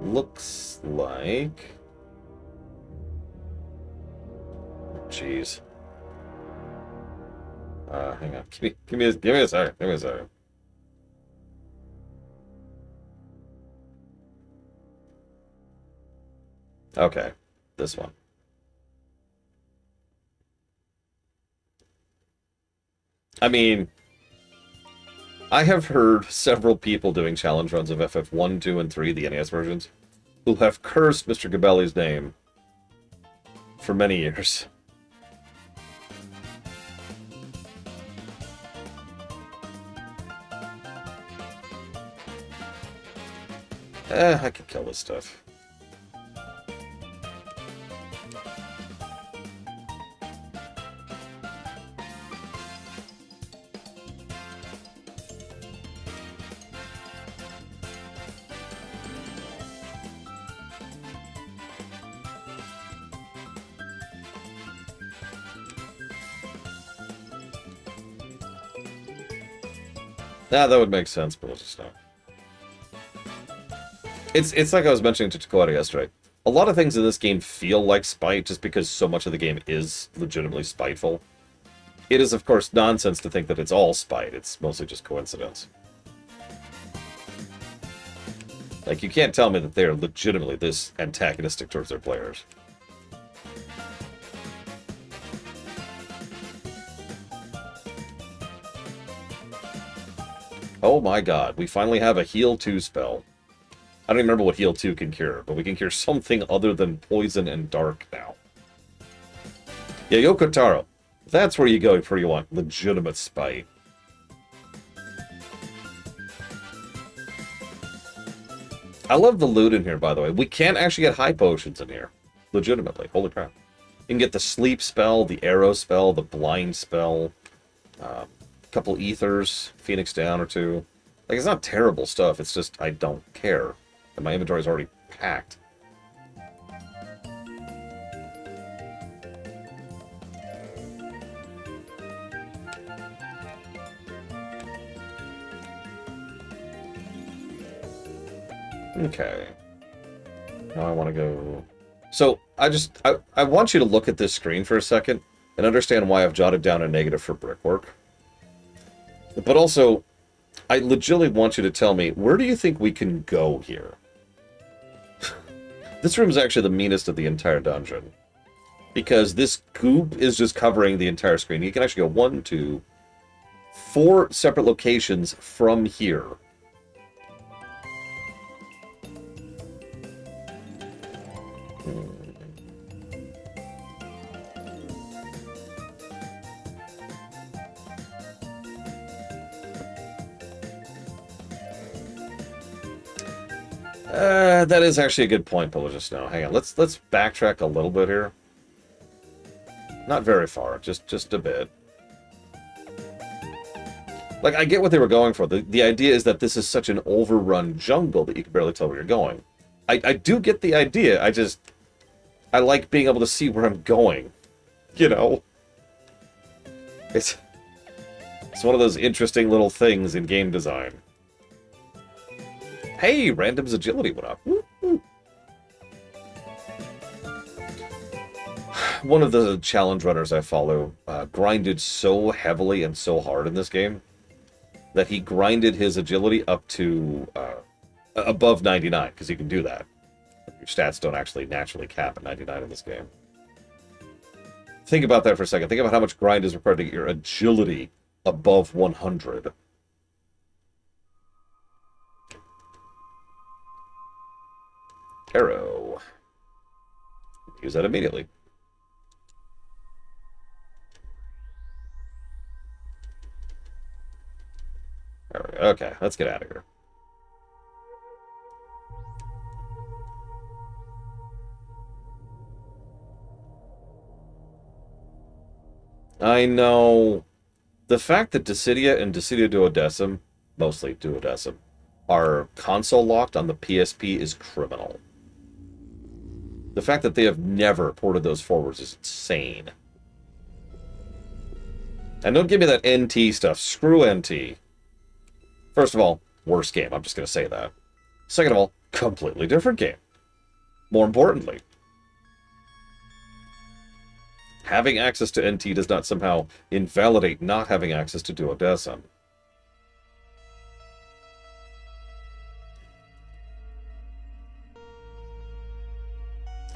Looks like... Jeez. Hang on. Give me a second. Give me a second. Okay, this one. I mean, I have heard several people doing challenge runs of FF1, 2, and 3, the NES versions, who have cursed Mr. Gabelli's name for many years. I can kill this stuff. Nah, that would make sense, but we'll just not. It's like I was mentioning to Takota yesterday. A lot of things in this game feel like spite just because so much of the game is legitimately spiteful. It is, of course, nonsense to think that it's all spite. It's mostly just coincidence. Like, you can't tell me that they are legitimately this antagonistic towards their players. Oh my god, we finally have a Heal 2 spell. I don't even remember what Heal 2 can cure, but we can cure something other than poison and dark now. Yeah, Yoko Taro. That's where you go for you want legitimate spite. I love the loot in here, by the way. We can actually get high potions in here. Legitimately. Holy crap. You can get the sleep spell, the arrow spell, the blind spell, a couple ethers, Phoenix down or two. Like, it's not terrible stuff, it's just I don't care. And my inventory is already packed. Okay. Now I want to go... So, I want you to look at this screen for a second and understand why I've jotted down a negative for brickwork. But also, I legitimately want you to tell me, where do you think we can go here? This room is actually the meanest of the entire dungeon. Because this goop is just covering the entire screen. You can actually go 1, 2, 4 separate locations from here. That is actually a good point, but we'll just know. Hang on, let's backtrack a little bit here. Not very far, just a bit. Like, I get what they were going for. The idea is that this is such an overrun jungle that you can barely tell where you're going. I do get the idea, I like being able to see where I'm going. You know? It's one of those interesting little things in game design. Hey, Random's agility went up. Woo, woo. One of the challenge runners I follow grinded so heavily and so hard in this game that he grinded his agility up to above 99, because you can do that. Your stats don't actually naturally cap at 99 in this game. Think about that for a second. Think about how much grind is required to get your agility above 100. Arrow. Use that immediately. There we go. Okay, let's get out of here. I know. The fact that Dissidia and Dissidia Duodecim, mostly Duodecim, are console locked on the PSP is criminal. The fact that they have never ported those forwards is insane. And don't give me that NT stuff. Screw NT. First of all, worst game. I'm just going to say that. Second of all, completely different game. More importantly, having access to NT does not somehow invalidate not having access to Duodecim.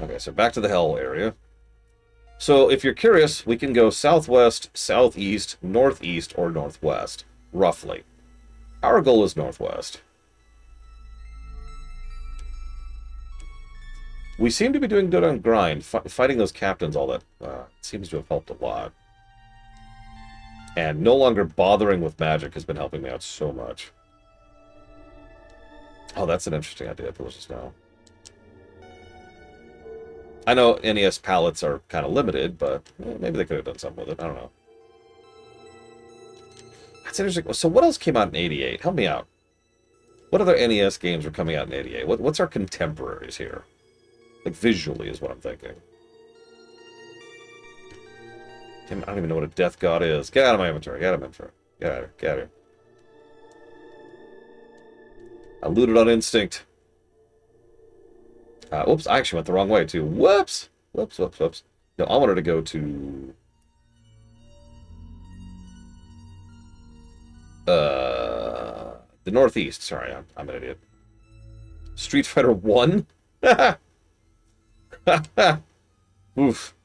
Okay, so back to the hell area. So if you're curious, we can go southwest, southeast, northeast, or northwest, roughly. Our goal is northwest. We seem to be doing good on grind. Fighting those captains, all that, seems to have helped a lot. And no longer bothering with magic has been helping me out so much. Oh, that's an interesting idea, Delicious now. I know NES palettes are kind of limited, but maybe they could have done something with it. I don't know. That's interesting. So what else came out in 88? Help me out. What other NES games were coming out in 88? What's our contemporaries here? Like, visually is what I'm thinking. Damn, I don't even know what a death god is. Get out of my inventory. Get out of my inventory. Get out of here. Get out of here. I looted on instinct. Whoops, I actually went the wrong way, too. Whoops! Whoops, whoops, whoops. No, I wanted to go to... the northeast. Sorry, I'm an idiot. Street Fighter 1? Oof.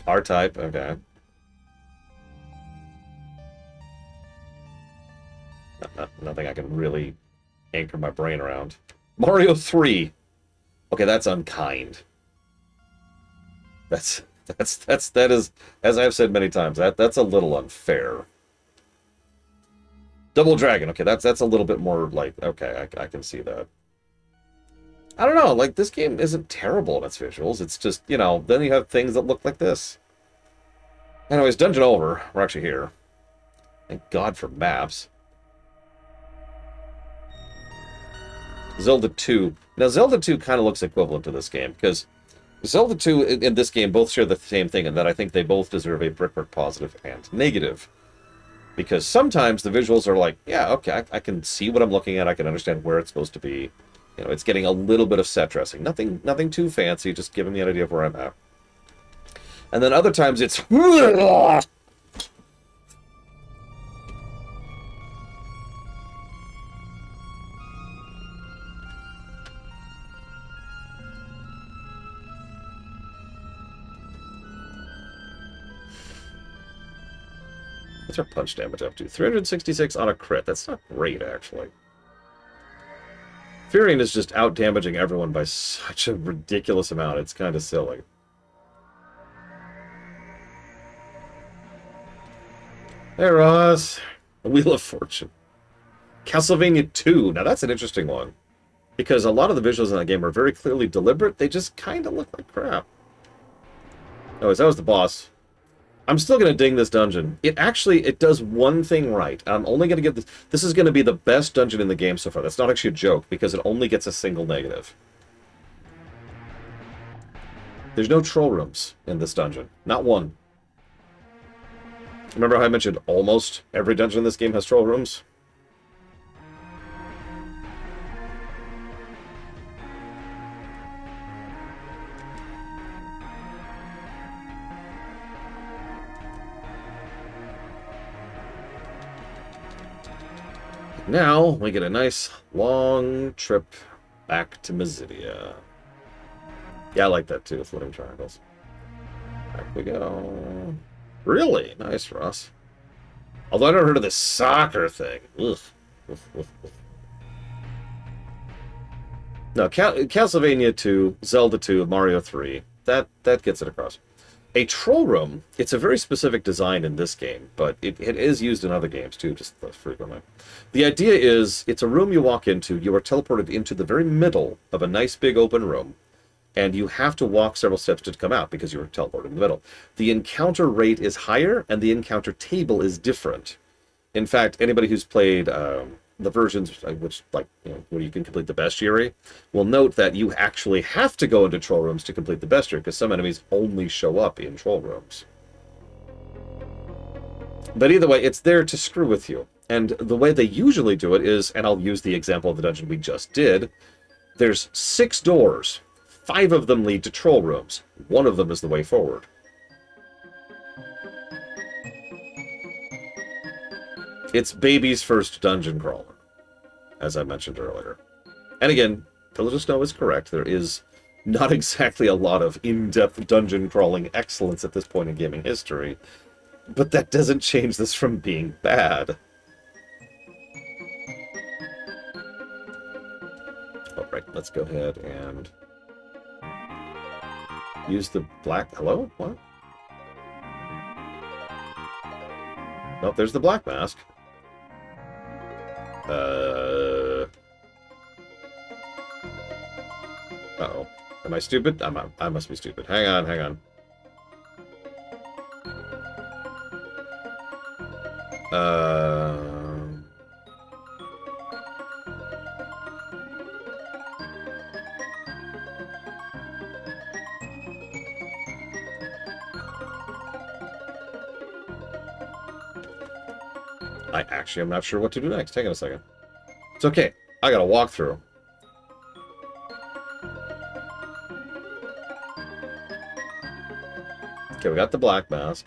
R-Type, okay. Nothing I can really anchor my brain around. Mario 3. Okay, that's unkind. That is, as I've said many times, that's a little unfair. Double Dragon. Okay, that's a little bit more like, okay, I can see that. I don't know, like, this game isn't terrible in its visuals. It's just, you know, then you have things that look like this. Anyways, dungeon over. We're actually here. Thank God for maps. Zelda 2. Now, Zelda 2 kind of looks equivalent to this game, because Zelda 2 and this game both share the same thing, in that I think they both deserve a brickwork positive and negative. Because sometimes the visuals are like, yeah, okay, I can see what I'm looking at, I can understand where it's supposed to be. You know, it's getting a little bit of set dressing. Nothing too fancy, just giving me an idea of where I'm at. And then other times it's... What's our punch damage up to? 366 on a crit. That's not great, actually. Furion is just out-damaging everyone by such a ridiculous amount. It's kind of silly. Hey, Ross. Wheel of Fortune. Castlevania 2. Now, that's an interesting one. Because a lot of the visuals in that game are very clearly deliberate. They just kind of look like crap. Anyways, that was the boss. I'm still going to ding this dungeon. It does one thing right. I'm only going to give this... This is going to be the best dungeon in the game so far. That's not actually a joke, because it only gets a single negative. There's no troll rooms in this dungeon. Not one. Remember how I mentioned almost every dungeon in this game has troll rooms? Now we get a nice long trip back to Mysidia. Yeah, I like that too, floating triangles. Back we go. Really? Nice, Ross. Although I never heard of this soccer thing. Ugh. No, Castlevania 2, Zelda 2, Mario 3. That gets it across. A troll room, it's a very specific design in this game, but it is used in other games too, just less frequently. The idea is, it's a room you walk into, you are teleported into the very middle of a nice big open room, and you have to walk several steps to come out because you were teleported in the middle. The encounter rate is higher, and the encounter table is different. In fact, anybody who's played the versions which, like, you know, where you can complete the bestiary, will note that you actually have to go into troll rooms to complete the bestiary, because some enemies only show up in troll rooms. But either way, it's there to screw with you. And the way they usually do it is, and I'll use the example of the dungeon we just did, there's 6 doors. 5 of them lead to troll rooms. 1 of them is the way forward. It's baby's first dungeon crawler, as I mentioned earlier. And again, Pillager Snow is correct. There is not exactly a lot of in-depth dungeon crawling excellence at this point in gaming history, but that doesn't change this from being bad. Alright, let's go ahead and use the black... Hello? What? Nope, there's the black mask. Uh-oh. Am I stupid? I must be stupid. Hang on, hang on. I'm not sure what to do next. Hang on a second. It's okay. I gotta walk through. Okay, we got the black mask.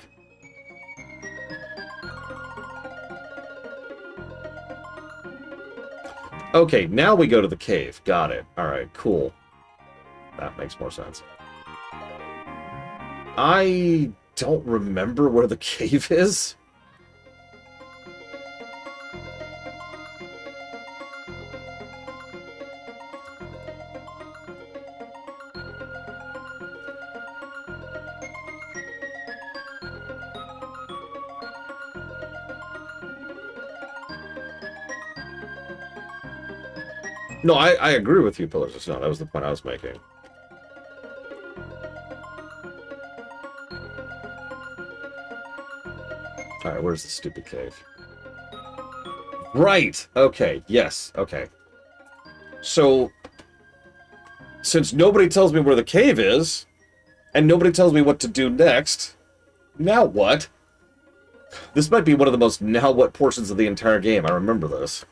Okay, now we go to the cave. Got it. Alright, cool. That makes more sense. I don't remember where the cave is. No, I agree with you, Pillars of Snow. That was the point I was making. Alright, where's the stupid cave? Right! Okay, yes, okay. So, since nobody tells me where the cave is, and nobody tells me what to do next, now what? This might be one of the most now what portions of the entire game. I remember this.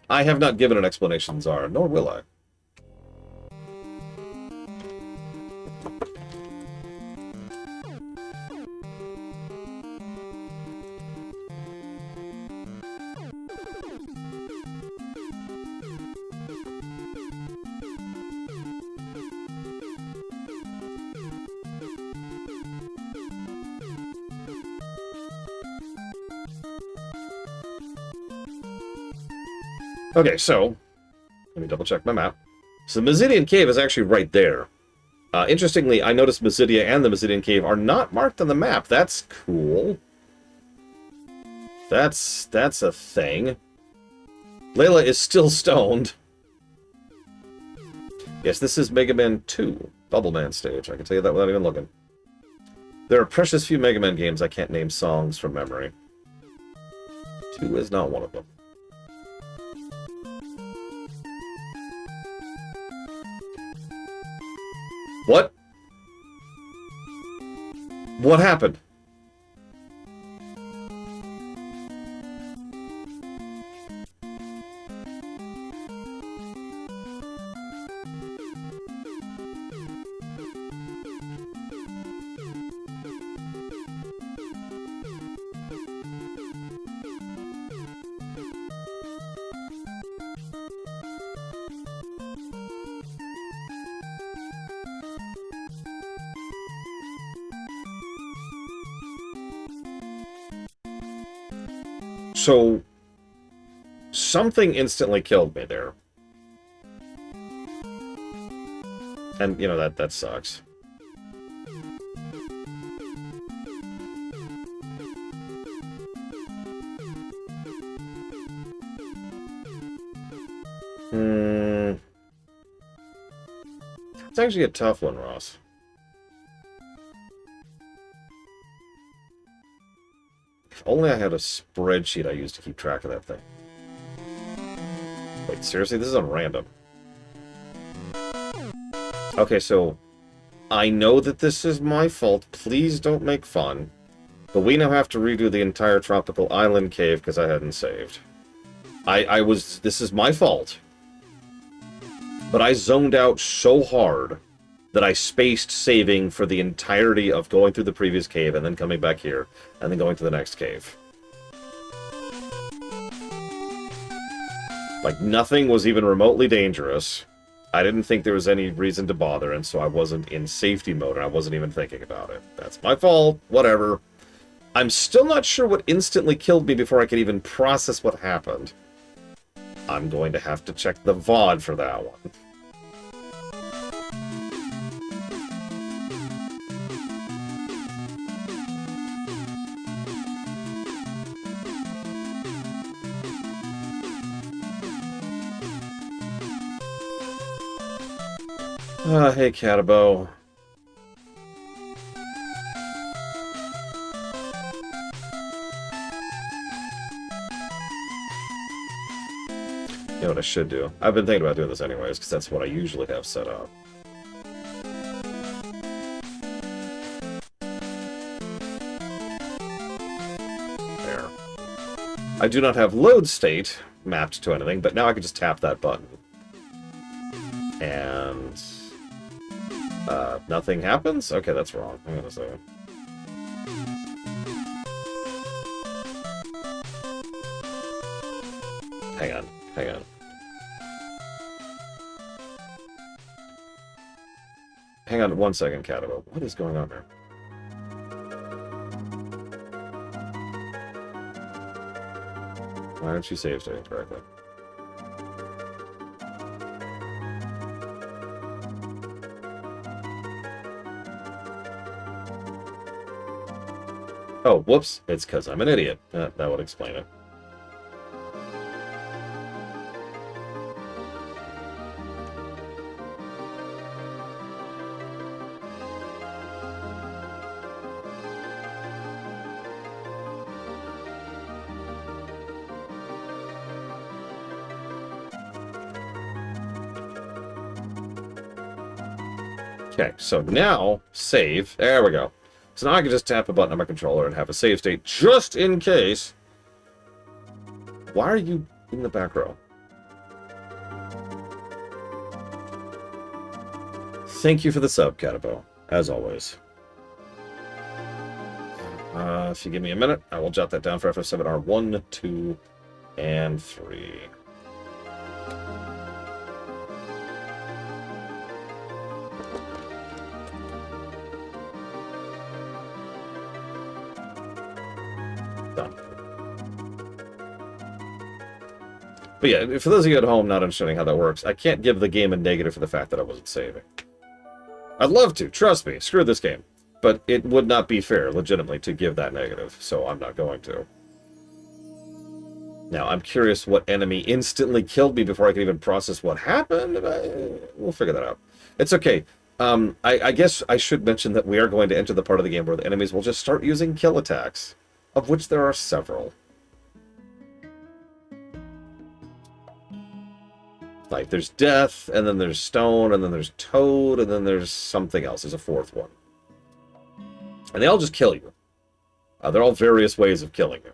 I have not given an explanation, Zara, nor will I. Okay, so, let me double check my map. So the Mysidian Cave is actually right there. Interestingly, I noticed Mysidia and the Mysidian Cave are not marked on the map. That's cool. That's a thing. Layla is still stoned. Yes, this is Mega Man 2, Bubble Man stage. I can tell you that without even looking. There are precious few Mega Man games I can't name songs from memory. 2 is not one of them. What? What happened? So, something instantly killed me there. And, you know, that sucks. It's actually a tough one, Ross. If only I had a spreadsheet I used to keep track of that thing. Wait, seriously? This is on random. Okay, so I know that this is my fault. Please don't make fun. But we now have to redo the entire tropical island cave because I hadn't saved. This is my fault. But I zoned out so hard that I spaced saving for the entirety of going through the previous cave and then coming back here and then going to the next cave. Like, nothing was even remotely dangerous. I didn't think there was any reason to bother, and so I wasn't in safety mode, and I wasn't even thinking about it. That's my fault. Whatever. I'm still not sure what instantly killed me before I could even process what happened. I'm going to have to check the VOD for that one. Hey, Catabo. You know what I should do? I've been thinking about doing this anyways, because that's what I usually have set up. There. I do not have load state mapped to anything, but now I can just tap that button. And... nothing happens? Okay, that's wrong. I'm gonna say. Hang on. Hang on 1 second, Catabo. What is going on there? Why aren't you save stating correctly? Oh, whoops. It's because I'm an idiot. That would explain it. Okay, so now, save. There we go. So now I can just tap a button on my controller and have a save state, just in case. Why are you in the back row? Thank you for the sub, Catabo, as always. If you give me a minute, I will jot that down for FF7R 1, 2, and 3. Done. But yeah, for those of you at home not understanding how that works, I can't give the game a negative for the fact that I wasn't saving. I'd love to, trust me, screw this game. But it would not be fair, legitimately, to give that negative, so I'm not going to. Now, I'm curious what enemy instantly killed me before I could even process what happened. We'll figure that out. It's okay. I guess I should mention that we are going to enter the part of the game where the enemies will just start using kill attacks, of which there are several. Like, there's death, and then there's stone, and then there's toad, and then there's something else. There's a fourth one. And they all just kill you. They're all various ways of killing you.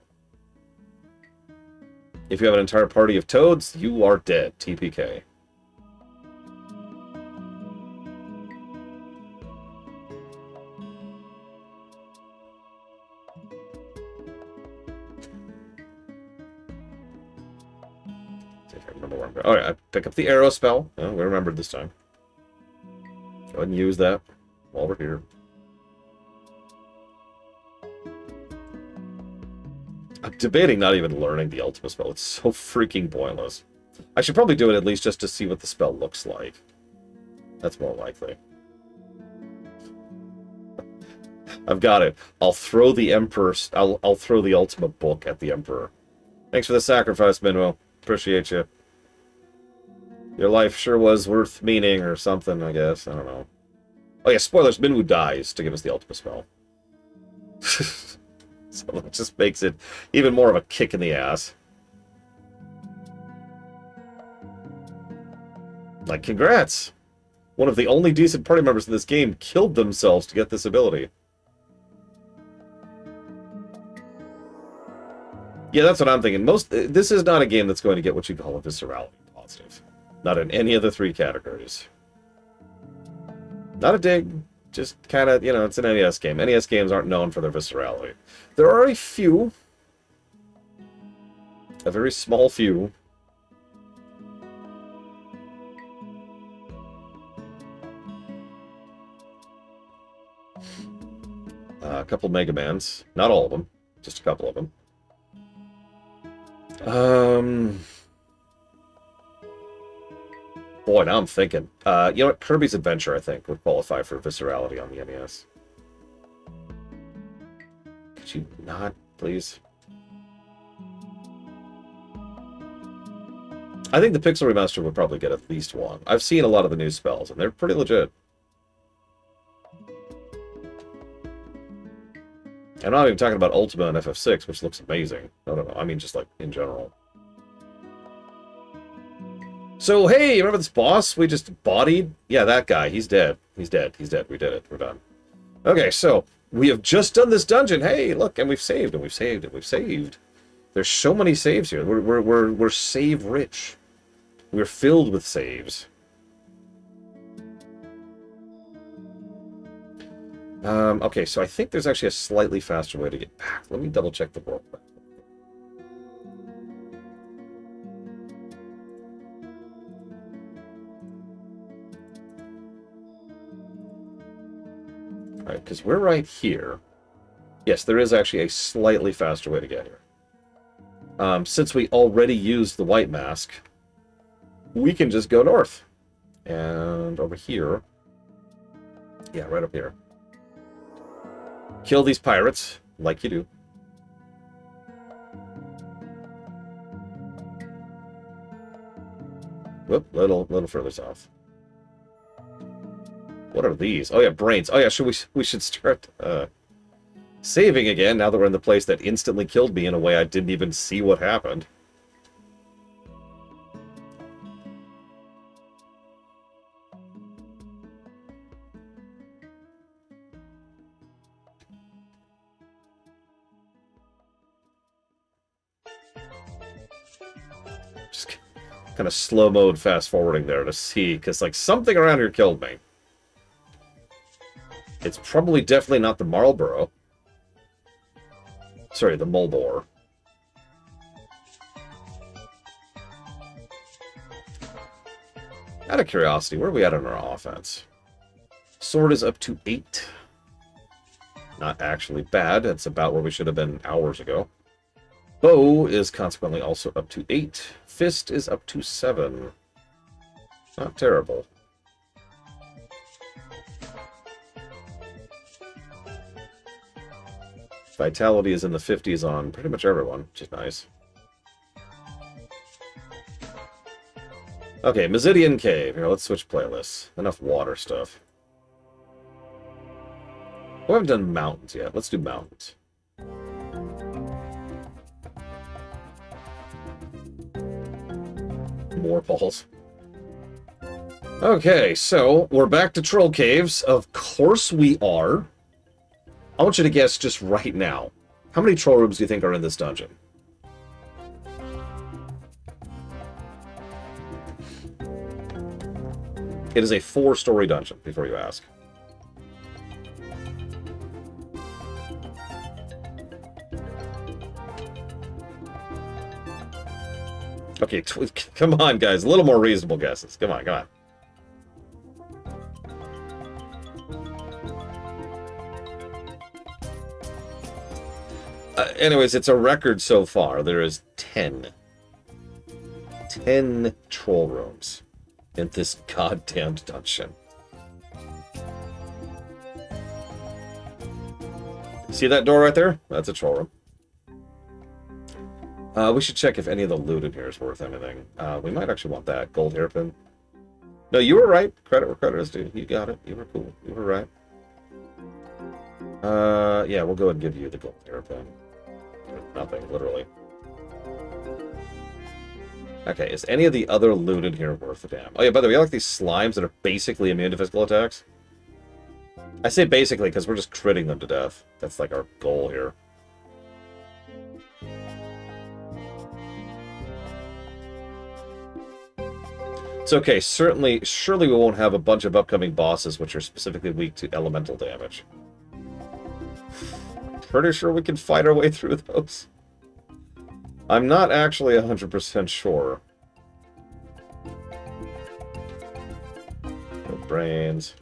If you have an entire party of toads, you are dead. TPK. See if I remember where I'm going. Alright, I pick up the arrow spell. Oh, we remembered this time. Go ahead and use that while we're here. I'm debating not even learning the Ultima spell. It's so freaking pointless. I should probably do it at least just to see what the spell looks like. That's more likely. I've got it. I'll throw the Emperor... I'll throw the Ultima book at the Emperor. Thanks for the sacrifice, Minwo. Appreciate you. Your life sure was worth meaning or something, I guess. I don't know. Oh yeah, spoilers. Minwu dies to give us the Ultima spell. So it just makes it even more of a kick in the ass. Like, congrats! One of the only decent party members in this game killed themselves to get this ability. Yeah, that's what I'm thinking. This is not a game that's going to get what you call a viscerality positive. Not in any of the 3 categories. Not a dig. Just kind of, you know, it's an NES game. NES games aren't known for their viscerality. There are a few. A very small few. A couple Mega Mans. Not all of them. Just a couple of them. Boy, now I'm thinking. You know what? Kirby's Adventure, I think, would qualify for viscerality on the NES. Could you not, please? I think the Pixel Remaster would probably get at least one. I've seen a lot of the new spells, and they're pretty legit. I'm not even talking about Ultima and FF6, which looks amazing. No. I mean, just like, in general. So, hey, remember this boss we just bodied? Yeah, that guy. He's dead. He's dead. He's dead. We did it. We're done. Okay, so, we have just done this dungeon. Hey, look, and we've saved, and we've saved, and we've saved. There's so many saves here. We're save rich. We're filled with saves. Okay, so I think there's actually a slightly faster way to get back. Let me double check the world map. Alright, because we're right here. Yes, there is actually a slightly faster way to get here. Since we already used the white mask, we can just go north. And over here. Yeah, right up here. Kill these pirates, like you do. Whoop, little further south. What are these? Oh yeah, brains. Oh yeah, we should start saving again now that we're in the place that instantly killed me in a way I didn't even see what happened. Just kind of slow mode fast forwarding there to see, because like something around here killed me. It's probably definitely not the Marlboro. Sorry, the Mulbor. Out of curiosity, where are we at on our offense? Sword is up to 8. Not actually bad. That's about where we should have been hours ago. Bow is consequently also up to 8. Fist is up to 7. Not terrible. Vitality is in the 50s on pretty much everyone, which is nice. Okay, Mazidian Cave. Here, let's switch playlists. Enough water stuff. We haven't done mountains yet. Let's do mountains. More balls. Okay, so we're back to Troll Caves. Of course we are. I want you to guess just right now. How many troll rooms do you think are in this dungeon? It is a 4-story dungeon, before you ask. Okay, come on, guys. A little more reasonable guesses. Come on, come on. Anyways, it's a record so far. There is 10. 10 troll rooms in this goddamn dungeon. See that door right there? That's a troll room. We should check if any of the loot in here is worth anything. We might actually want that. Gold hairpin. No, you were right. Credit where credit is due. You got it. You were cool. You were right. Yeah, we'll go ahead and give you the gold hairpin. Nothing, literally. Okay, is any of the other loot in here worth a damn? Oh yeah, by the way, I like these slimes that are basically immune to physical attacks. I say basically because we're just critting them to death. That's like our goal here. It's okay, surely we won't have a bunch of upcoming bosses which are specifically weak to elemental damage. Pretty sure we can fight our way through those. I'm not actually 100% sure. No brains.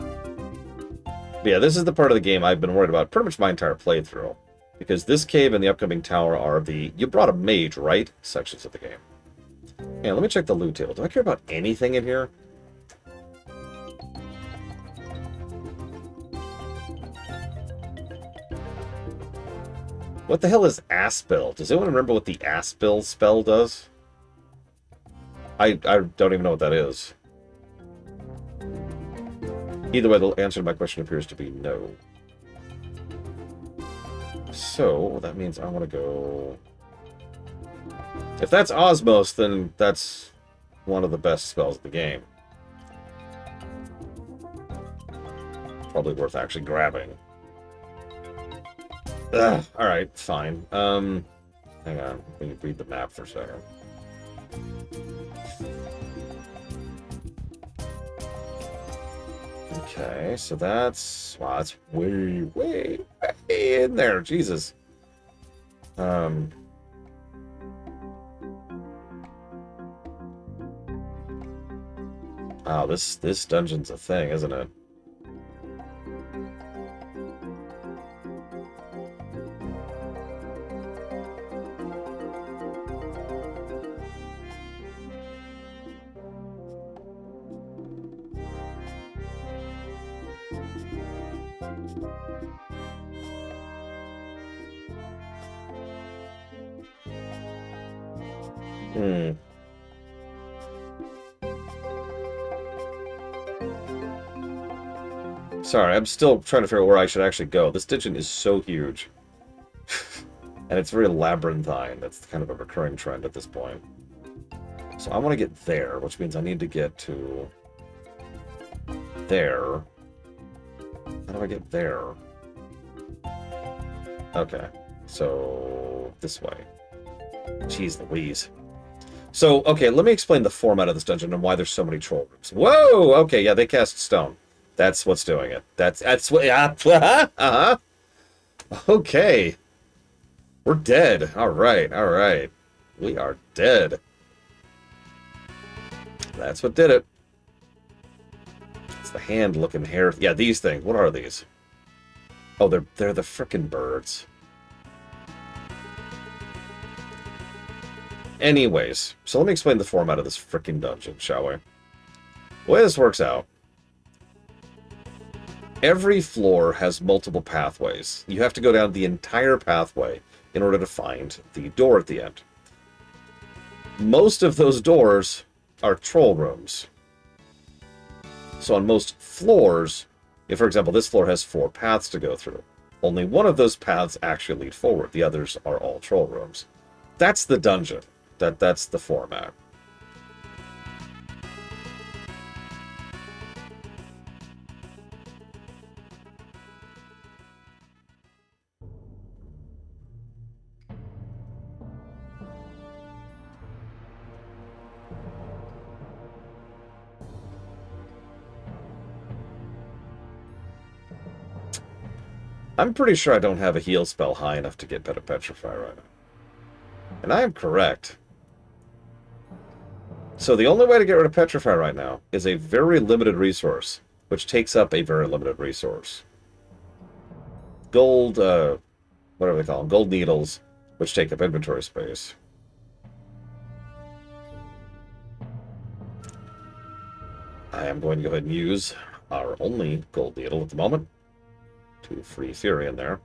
But yeah, this is the part of the game I've been worried about pretty much my entire playthrough. Because this cave and the upcoming tower are the you brought a mage, right? Sections of the game. Yeah, let me check the loot table. Do I care about anything in here? What the hell is Aspel? Does anyone remember what the Aspel spell does? I don't even know what that is. Either way, the answer to my question appears to be no. So, that means I want to go... If that's Osmos, then that's one of the best spells in the game. Probably worth actually grabbing. Ugh, alright, fine. Hang on, let me read the map for a second. Okay, so that's... Wow, that's way in there, Jesus. Wow, this dungeon's a thing, isn't it? Sorry, I'm still trying to figure out where I should actually go. This dungeon is so huge. And it's very labyrinthine. That's kind of a recurring trend at this point. So I want to get there, which means I need to get to... there. How do I get there? Okay. So... this way. Jeez Louise. So, okay, let me explain the format of this dungeon and why there's so many troll rooms. Whoa! Okay, yeah, they cast stone. That's what's doing it. That's what... uh-huh. Okay. We're dead. Alright, alright. We are dead. That's what did it. It's the hand-looking hair... Yeah, these things. What are these? Oh, they're the frickin' birds. Anyways, so let me explain the format of this frickin' dungeon, shall we? The way this works out... Every floor has multiple pathways. You have to go down the entire pathway in order to find the door at the end. Most of those doors are troll rooms. So on most floors, if for example this floor has 4 paths to go through, only one of those paths actually lead forward. The others are all troll rooms. That's the dungeon. That's the format. I'm pretty sure I don't have a heal spell high enough to get rid of Petrify right now. And I am correct. So the only way to get rid of Petrify right now is a very limited resource, which takes up a very limited resource. gold, whatever they call them, gold needles, which take up inventory space. I am going to go ahead and use our only gold needle at the moment to free Fury in there.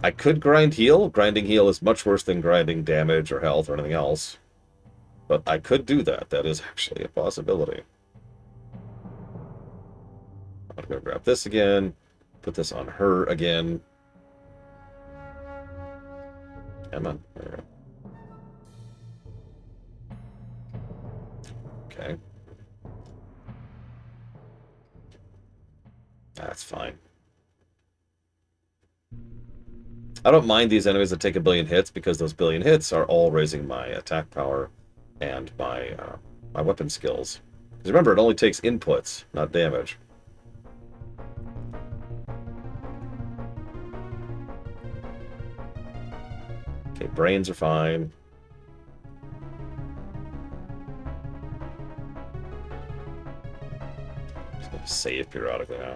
I could grind heal. Grinding heal is much worse than grinding damage or health or anything else. But I could do that. That is actually a possibility. I'm going to grab this again. Put this on her again. Come on. There we go. Okay. That's fine. I don't mind these enemies that take a billion hits because those billion hits are all raising my attack power and my my weapon skills. Because remember, it only takes inputs, not damage. Okay, brains are fine. Just gonna save periodically now.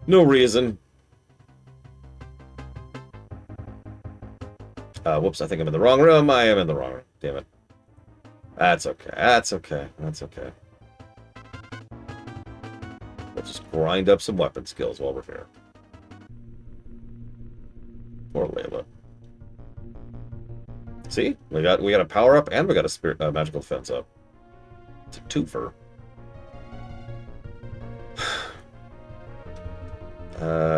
No reason. Whoops, I think I'm in the wrong room. I am in the wrong room. Damn it. That's okay. That's okay. That's okay. We'll just grind up some weapon skills while we're here. Poor Layla. See? We got a power up and we got a spirit magical defense up. It's a twofer.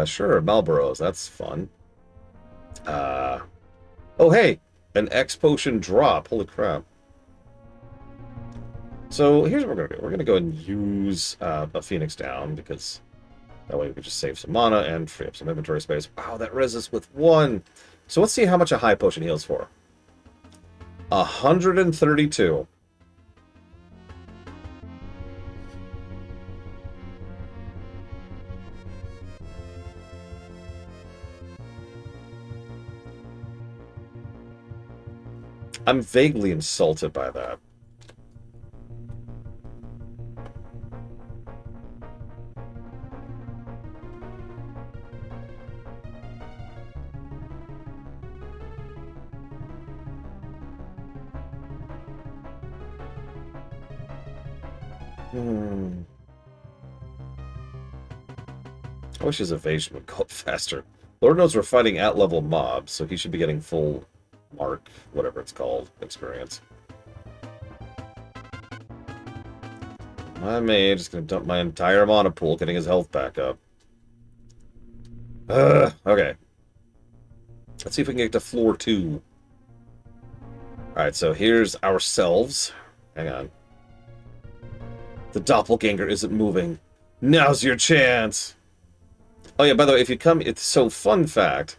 Sure, Marlboros. That's fun. Oh, hey! An X potion drop. Holy crap. So, here's what we're going to do. We're going to go and use a Phoenix down, because that way we can just save some mana and free up some inventory space. Wow, that res us with 1. So, let's see how much a high potion heals for. 132. I'm vaguely insulted by that. I wish his evasion would go faster. Lord knows we're fighting at-level mobs, so he should be getting full mark, whatever it's called, experience. My mage is going to dump my entire mana pool, getting his health back up. Okay. Let's see if we can get to floor 2. Alright, so here's ourselves. Hang on. The doppelganger isn't moving. Now's your chance! Oh yeah, by the way, if you come... It's so, fun fact.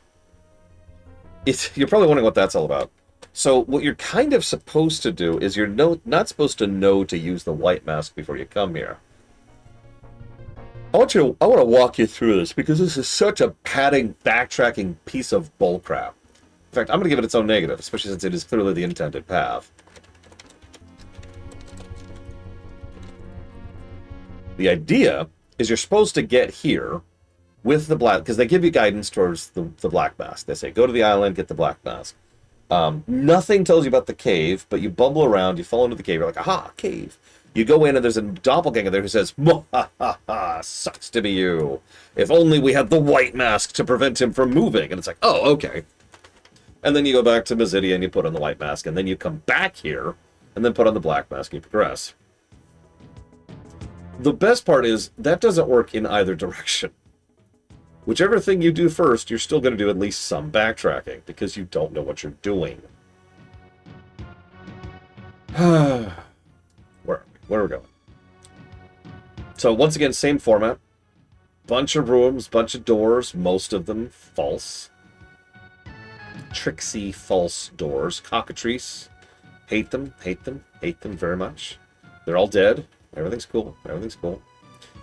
You're probably wondering what that's all about. So, what you're kind of supposed to do is you're not supposed to know to use the white mask before you come here. I want to walk you through this, because this is such a padding, backtracking piece of bullcrap. In fact, I'm going to give it its own negative, especially since it is clearly the intended path. The idea is you're supposed to get here with the black, because they give you guidance towards the black mask. They say, go to the island, get the black mask. Nothing tells you about the cave, but you bumble around, you fall into the cave, you're like, aha, cave. You go in and there's a doppelganger there who says, "Mwahaha, sucks to be you. If only we had the white mask to prevent him from moving." And it's like, oh, okay. And then you go back to Mazidia and you put on the white mask, and then you come back here and then put on the black mask and you progress. The best part is that doesn't work in either direction. Whichever thing you do first, you're still going to do at least some backtracking, because you don't know what you're doing. Where are we going? So, once again, same format. Bunch of rooms, bunch of doors, most of them false. Tricksy false doors. Cockatrice. Hate them, hate them, hate them very much. They're all dead. Everything's cool, everything's cool.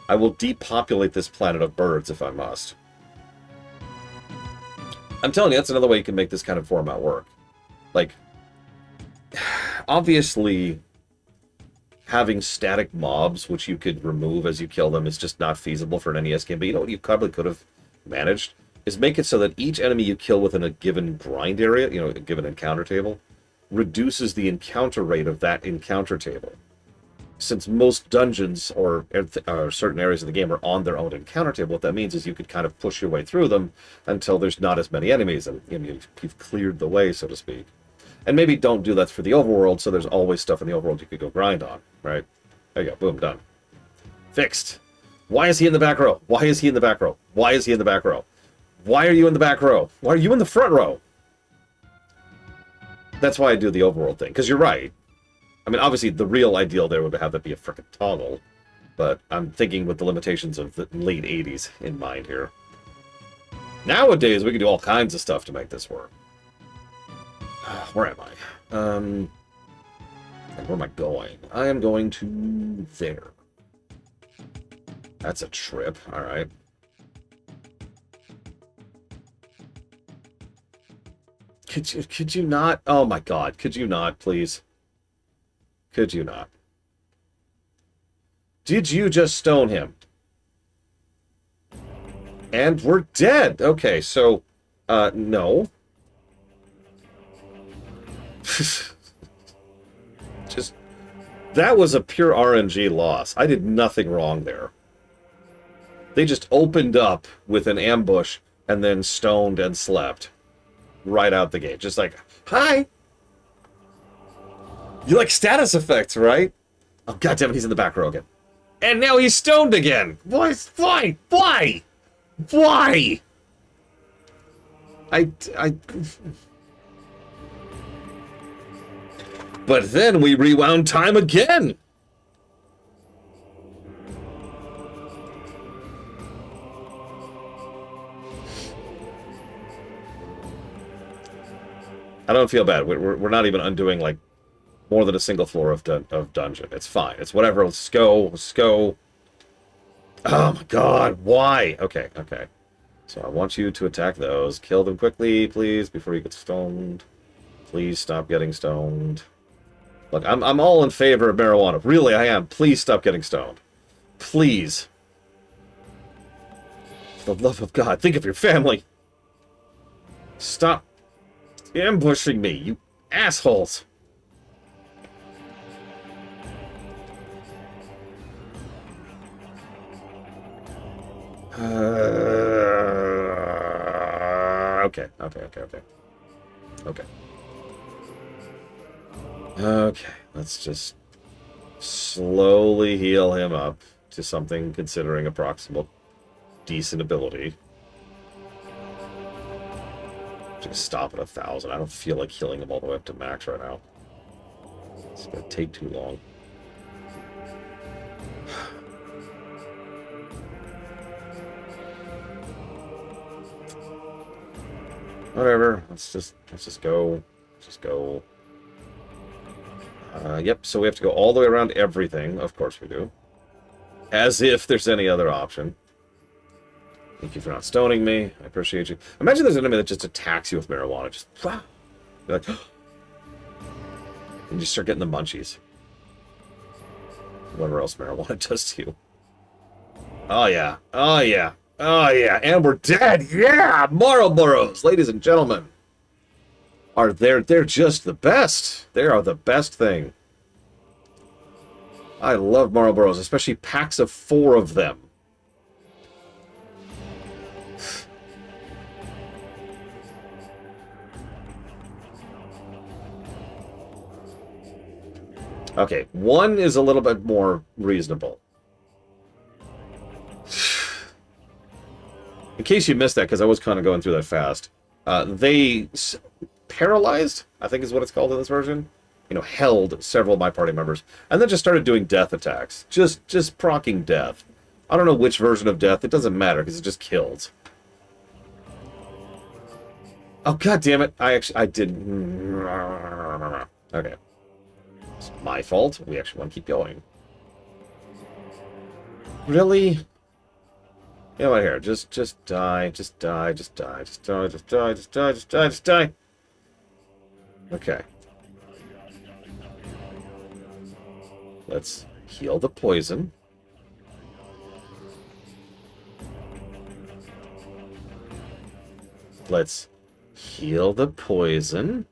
I will depopulate this planet of birds if I must. I'm telling you, that's another way you can make this kind of format work. Like, obviously, having static mobs, which you could remove as you kill them, is just not feasible for an NES game. But you know what you probably could have managed? Is make it so that each enemy you kill within a given grind area, you know, a given encounter table, reduces the encounter rate of that encounter table. Since most dungeons or certain areas of the game are on their own encounter table, what that means is you could kind of push your way through them until there's not as many enemies, and you know, you've cleared the way, so to speak. And maybe don't do that for the overworld, so there's always stuff in the overworld you could go grind on, right? There you go, boom, done. Fixed. Why is he in the back row? Why is he in the back row? Why is he in the back row? Why are you in the back row? Why are you in the front row? That's why I do the overworld thing, because you're right. I mean, obviously, the real ideal there would have that be a frickin' toggle, but I'm thinking with the limitations of the late 80s in mind here. Nowadays, we can do all kinds of stuff to make this work. Where am I? And where am I going? I am going to there. That's a trip, alright. Could you not? Oh my god, could you not, please? Could you not? Did you just stone him? And we're dead. Okay, so, no. Just, that was a pure RNG loss. I did nothing wrong there. They just opened up with an ambush and then stoned and slept. Right out the gate. Just like, hi! You like status effects, right? Oh, goddammit, he's in the back row again. And now he's stoned again! Why? Why? Why? Why? But then we rewound time again! I don't feel bad. We're not even undoing, like, more than a single floor of dungeon. It's fine. It's whatever. Let's go. Let's go. Oh, my God. Why? Okay, okay. So I want you to attack those. Kill them quickly, please, before you get stoned. Please stop getting stoned. Look, I'm all in favor of marijuana. Really, I am. Please stop getting stoned. Please. For the love of God, think of your family. Stop ambushing me, you assholes. Okay. Okay, let's just slowly heal him up to something considering approximate decent ability. Just stop at 1,000. I don't feel like healing him all the way up to max right now. It's gonna take too long. Whatever. Let's just go. Let's just go. Yep. So we have to go all the way around everything. Of course we do. As if there's any other option. Thank you for not stoning me. I appreciate you. Imagine there's an enemy that just attacks you with marijuana. Just, you're like, and you start getting the munchies. Whatever else marijuana does to you. Oh yeah. Oh yeah. Oh yeah. And we're dead. Yeah. Marlboros, ladies and gentlemen. They're just the best. They are the best thing. I love Marlboros, especially packs of 4 of them. Okay, 1 is a little bit more reasonable. In case you missed that, because I was kind of going through that fast, they paralyzed, I think is what it's called in this version, you know, held several of my party members, and then just started doing death attacks. Just proccing death. I don't know which version of death, it doesn't matter, because it just kills. Oh, god damn it, I didn't... Okay. It's my fault. We actually want to keep going. Really? You know what, here, just die, just die, just die, just die, just die, just die, just die, just die. Okay. Let's heal the poison. Let's heal the poison.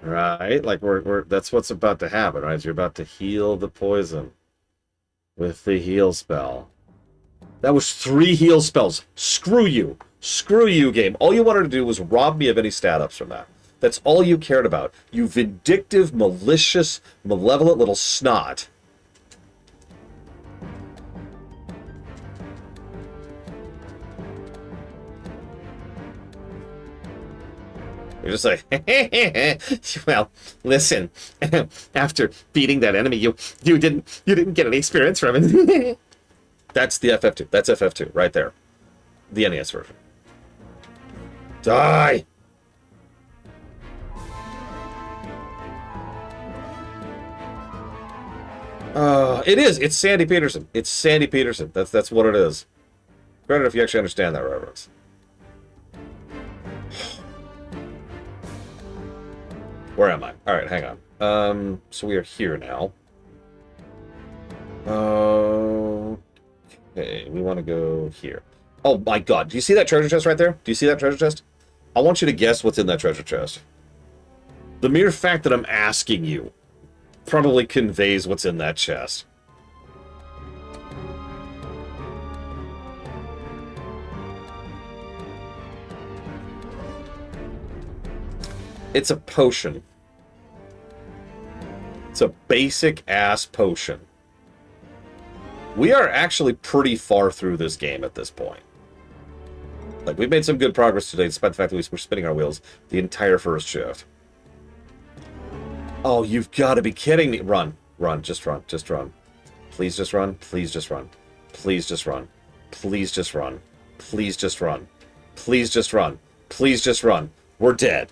Right? Like, that's what's about to happen, right? You're about to heal the poison with the heal spell. That was 3 heal spells. Screw you. Screw you, game. All you wanted to do was rob me of any stat ups from that. That's all you cared about. You vindictive, malicious, malevolent little snot. You're just like, well, listen. After beating that enemy, you didn't get any experience from it. That's the FF2. That's FF2 right there. The NES version. Die! It is. It's Sandy Peterson. It's Sandy Peterson. That's what it is. Granted, if you actually understand that reference. Where am I? All right, hang on. So we are here now. Okay, we want to go here. Oh my god, do you see that treasure chest right there? Do you see that treasure chest? I want you to guess what's in that treasure chest. The mere fact that I'm asking you probably conveys what's in that chest. It's a potion. It's a basic-ass potion. We are actually pretty far through this game at this point. Like, we've made some good progress today, despite the fact that we're spinning our wheels the entire first shift. Oh, you've got to be kidding me. Run. Run. Just run. Just run. Please just run. Please just run. Please just run. Please just run. Please just run. Please just run. Please just run. We're dead.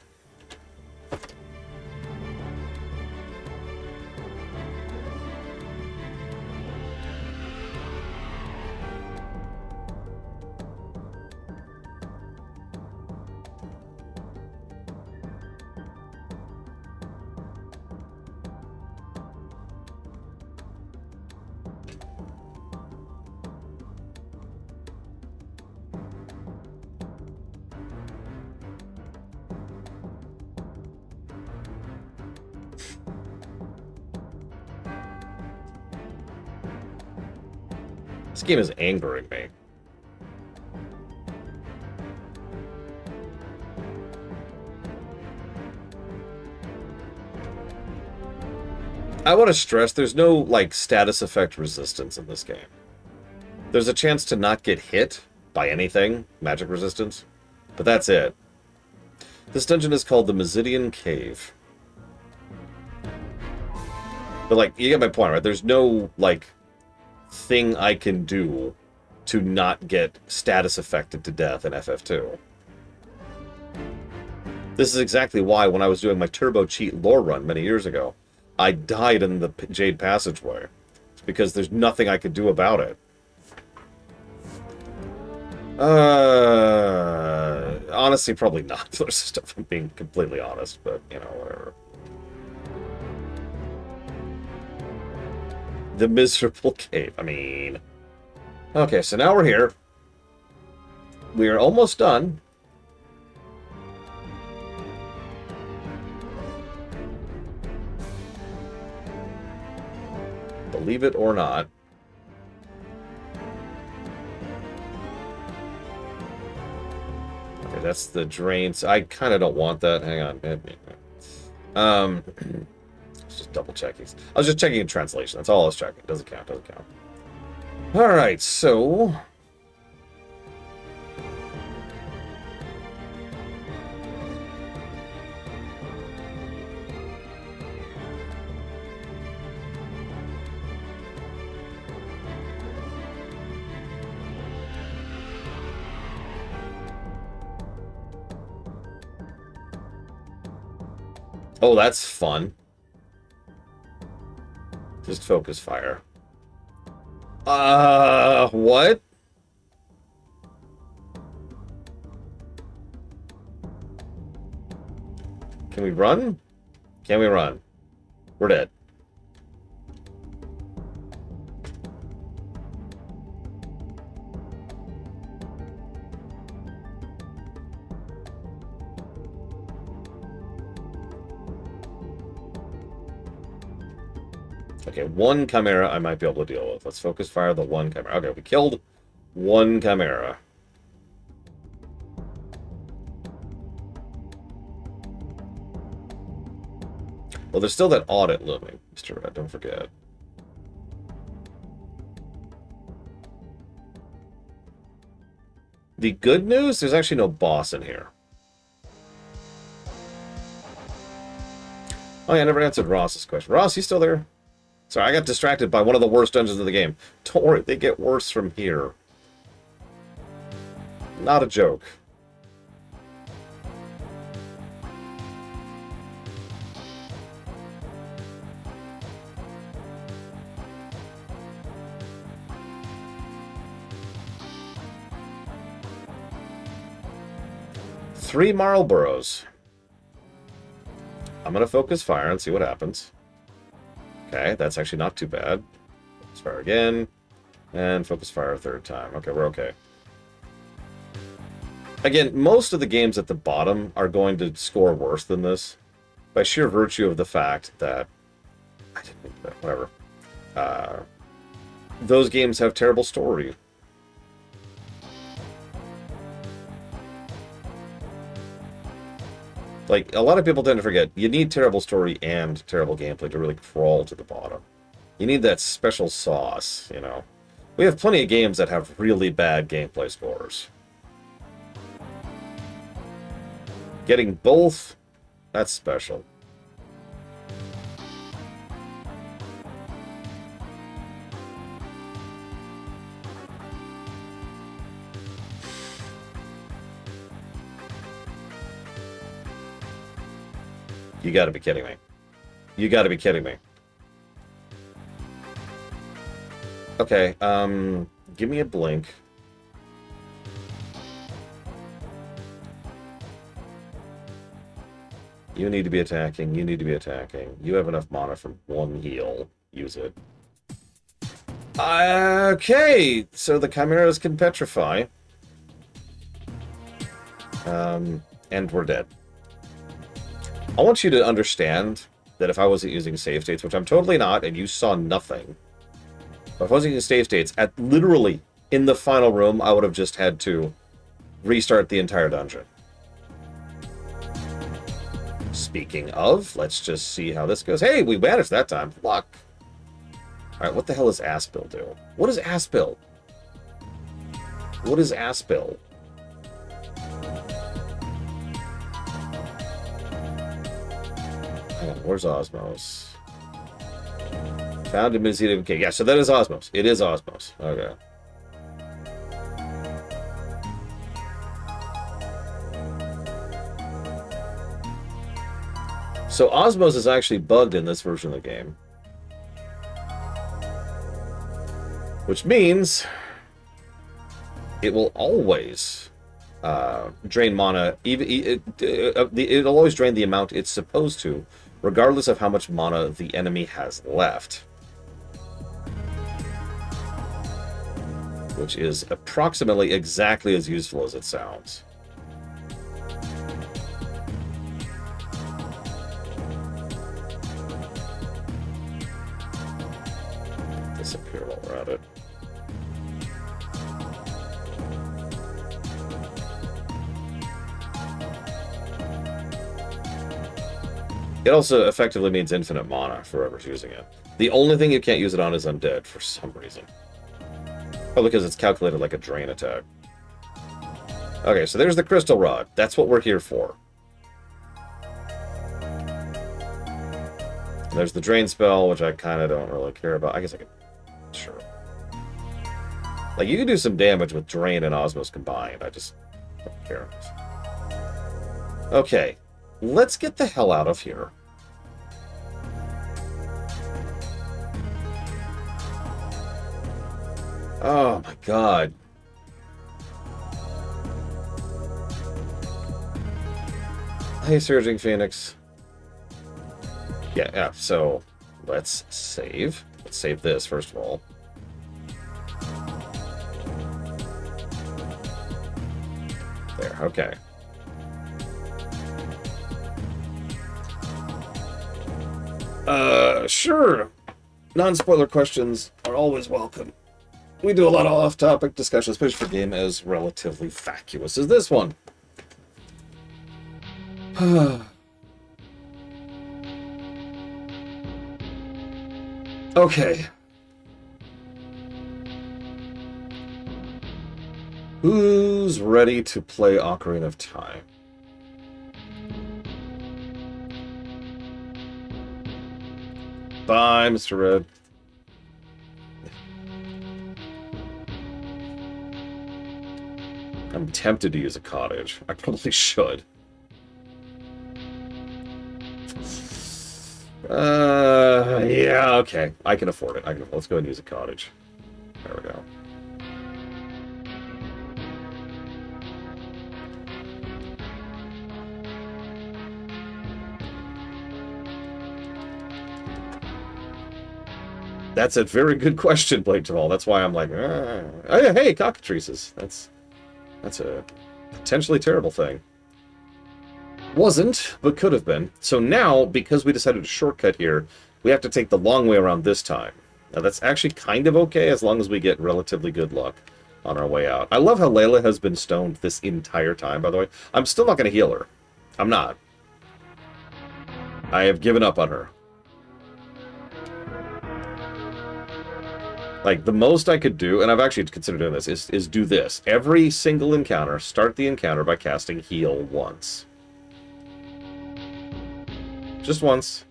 This game is angering me. I want to stress there's no, like, status effect resistance in this game. There's a chance to not get hit by anything, magic resistance, but that's it. This dungeon is called the Mazidian Cave. But, like, you get my point, right? There's no, like, thing I can do to not get status affected to death in FF2. This is exactly why when I was doing my turbo cheat lore run many years ago, I died in the Jade Passageway. It's because there's nothing I could do about it. Honestly, probably not. There's stuff, I'm being completely honest, but, you know, whatever. The miserable cave. I mean... Okay, so now we're here. We are almost done. Believe it or not. Okay, that's the drains. I kind of don't want that. Hang on. Just double checking. I was just checking in translation. That's all I was checking. Doesn't count. Doesn't count. All right. So. Oh, that's fun. Just focus fire. What? Can we run? Can we run? We're dead. Okay, one Chimera I might be able to deal with. Let's focus fire the one Chimera. Okay, we killed one Chimera. Well, there's still that audit looming, Mr. Red, don't forget. The good news, there's actually no boss in here. Oh yeah, I never answered Ross's question. Ross, you still there? Sorry, I got distracted by one of the worst dungeons of the game. Don't worry, they get worse from here. Not a joke. Three Marlboros. I'm going to focus fire and see what happens. Okay, that's actually not too bad. Focus fire again. And focus fire a third time. Okay, we're okay. Again, most of the games at the bottom are going to score worse than this. By sheer virtue of the fact that... whatever. Those games have terrible story. Like, a lot of people tend to forget, you need terrible story and terrible gameplay to really crawl to the bottom. You need that special sauce, you know. We have plenty of games that have really bad gameplay scores. Getting both, that's special. You gotta be kidding me. You gotta be kidding me. Okay, give me a blink. You need to be attacking, you need to be attacking. You have enough mana from one heal. Use it. Okay, so the Chimeras can petrify. And we're dead. I want you to understand that if I wasn't using save states, which I'm totally not, and you saw nothing, but if I wasn't using save states, at literally in the final room, I would have just had to restart the entire dungeon. Speaking of, let's just see how this goes. Hey, we managed that time. Luck. Alright, what the hell does Aspill do? What is Aspill? What is Aspill? Hang on, where's Osmos? Found in Museum. Okay, yeah, so that is Osmos. It is Osmos. Okay. So Osmos is actually bugged in this version of the game. Which means it will always drain mana. It'll always drain the amount it's supposed to, regardless of how much mana the enemy has left. Which is approximately exactly as useful as it sounds. Disappear while we're at it. It also effectively means infinite mana for whoever's using it. The only thing you can't use it on is undead for some reason. Probably because it's calculated like a drain attack. Okay, so there's the crystal rod. That's what we're here for. And there's the drain spell, which I kind of don't really care about. I guess I could... Sure. Like, you can do some damage with drain and osmos combined. I just don't care. Okay. Let's get the hell out of here. Oh my god. Hey, Surging Phoenix. Yeah, yeah, so let's save. Let's save this, first of all. There, okay. Sure. Non-spoiler questions are always welcome. We do a lot of off-topic discussions, especially for a game as relatively vacuous as this one. Okay. Who's ready to play Ocarina of Time? Bye, Mr. Red. I'm tempted to use a cottage. I probably should. Yeah, okay. I can afford it. Let's go and use a cottage. There we go. That's a very good question, Blake Jamal. That's why I'm like, hey, cockatrices. That's a potentially terrible thing. Wasn't, but could have been. So now, because we decided to shortcut here, we have to take the long way around this time. Now, that's actually kind of okay, as long as we get relatively good luck on our way out. I love how Layla has been stoned this entire time, by the way. I'm still not going to heal her. I'm not. I have given up on her. Like, the most I could do, and I've actually considered doing this, is do this. Every single encounter, start the encounter by casting heal once. Just once,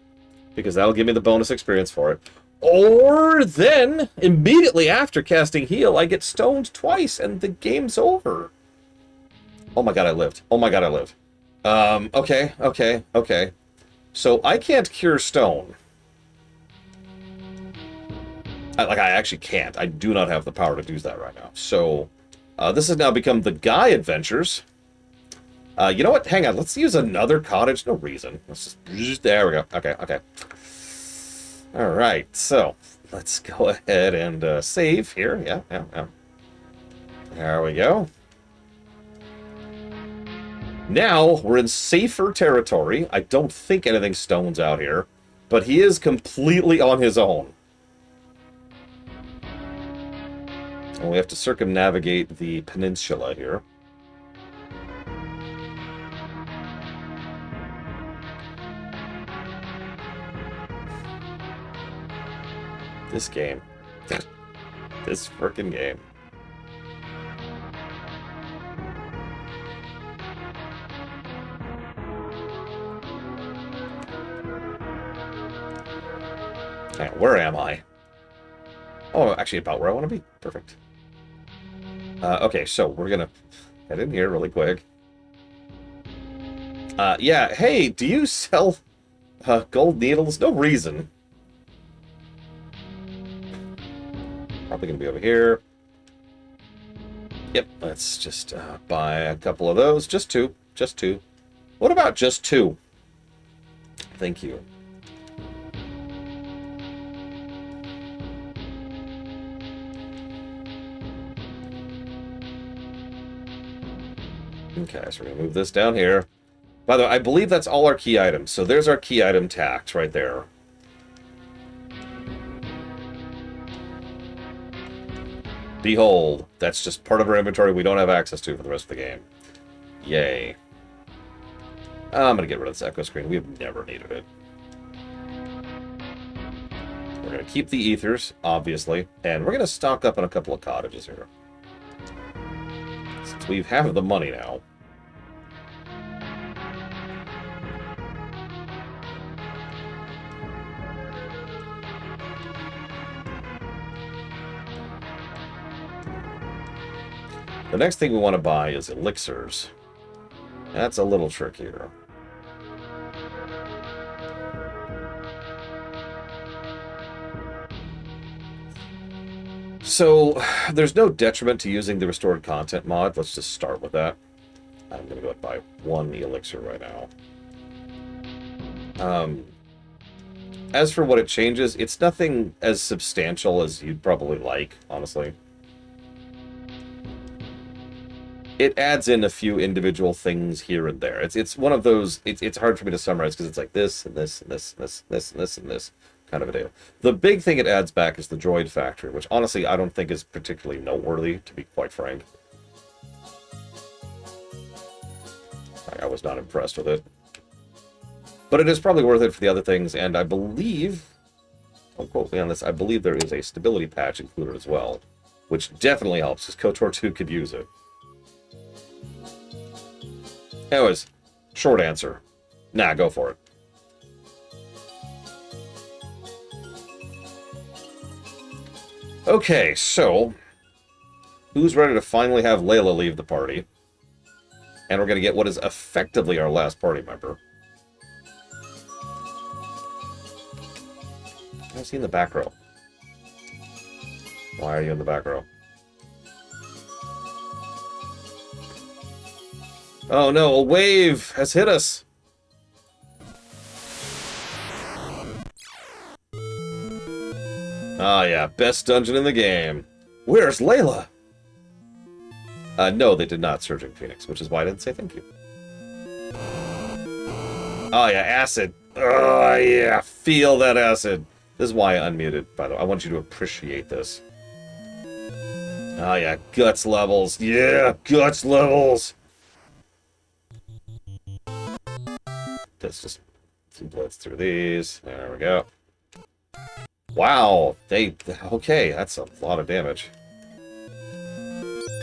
because that'll give me the bonus experience for it. Or then, immediately after casting heal, I get stoned twice, and the game's over. Oh my god, I lived. Oh my god, I lived. Okay. So, I can't cure stone. I actually can't. I do not have the power to do that right now. So, this has now become the Guy Adventures. You know what? Hang on. Let's use another cottage. No reason. Let's just... There we go. Okay. All right. So, let's go ahead and save here. Yeah. There we go. Now, we're in safer territory. I don't think anything stones out here. But he is completely on his own. And we have to circumnavigate the peninsula here. This game. This frickin' game. Okay, where am I? Oh, actually about where I want to be. Perfect. Okay, so we're gonna head in here really quick. Yeah, hey, do you sell gold needles? No reason. Probably gonna be over here. Yep, let's just buy a couple of those. Just two. What about just two? Thank you. Okay, so we're going to move this down here. By the way, I believe that's all our key items. So there's our key item tax right there. Behold, that's just part of our inventory we don't have access to for the rest of the game. Yay. I'm going to get rid of this echo screen. We've never needed it. We're going to keep the ethers, obviously. And we're going to stock up on a couple of cottages here. Since we have the money now. The next thing we want to buy is elixirs. That's a little trickier. So, there's no detriment to using the restored content mod. Let's just start with that. I'm going to go and buy one elixir right now. As for what it changes, it's nothing as substantial as you'd probably like, honestly. It adds in a few individual things here and there. It's one of those, it's hard for me to summarize because it's like this and this and this and this and this and this and this kind of a deal. The big thing it adds back is the droid factory, which honestly I don't think is particularly noteworthy, to be quite frank. I was not impressed with it. But it is probably worth it for the other things, and I believe, don't quote me on this, I believe there is a stability patch included as well, which definitely helps, because KOTOR 2 could use it. Anyways, short answer. Nah, go for it. Okay, so, who's ready to finally have Layla leave the party? And we're going to get what is effectively our last party member. How's he in the back row? Why are you in the back row? Oh no, a wave has hit us! Ah yeah, best dungeon in the game. Where's Layla? No, they did not, Surging Phoenix, which is why I didn't say thank you. Oh yeah, acid. Oh yeah, feel that acid. This is why I unmuted, by the way. I want you to appreciate this. Oh yeah, guts levels. Yeah, guts levels. Let's just blitz through these. There we go. Wow, okay, that's a lot of damage.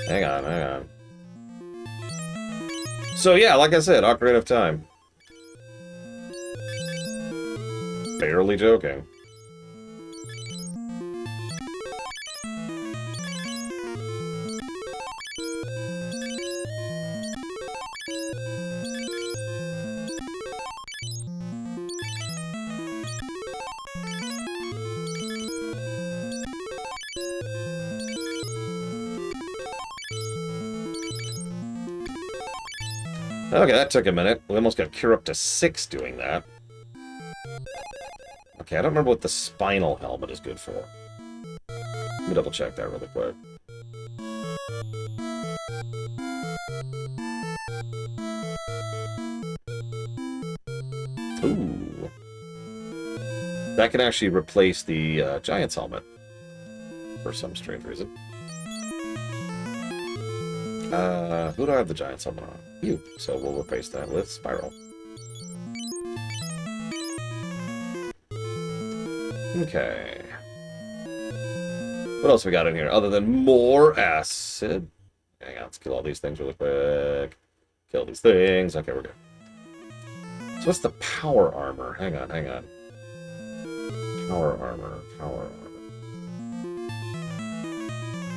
Hang on, hang on. So yeah, like I said, Ocarina of Time. Barely joking. Okay, that took a minute. We almost got Cure up to 6 doing that. Okay, I don't remember what the spinal helmet is good for. Let me double check that really quick. Ooh. That can actually replace the Giant's helmet. For some strange reason. Who do I have the Giant's helmet on? You. So we'll replace that with Spiral. Okay. What else we got in here other than more acid? Hang on, let's kill all these things really quick. Kill these things. Okay, we're good. So what's the power armor? Hang on, hang on. Power armor, power armor.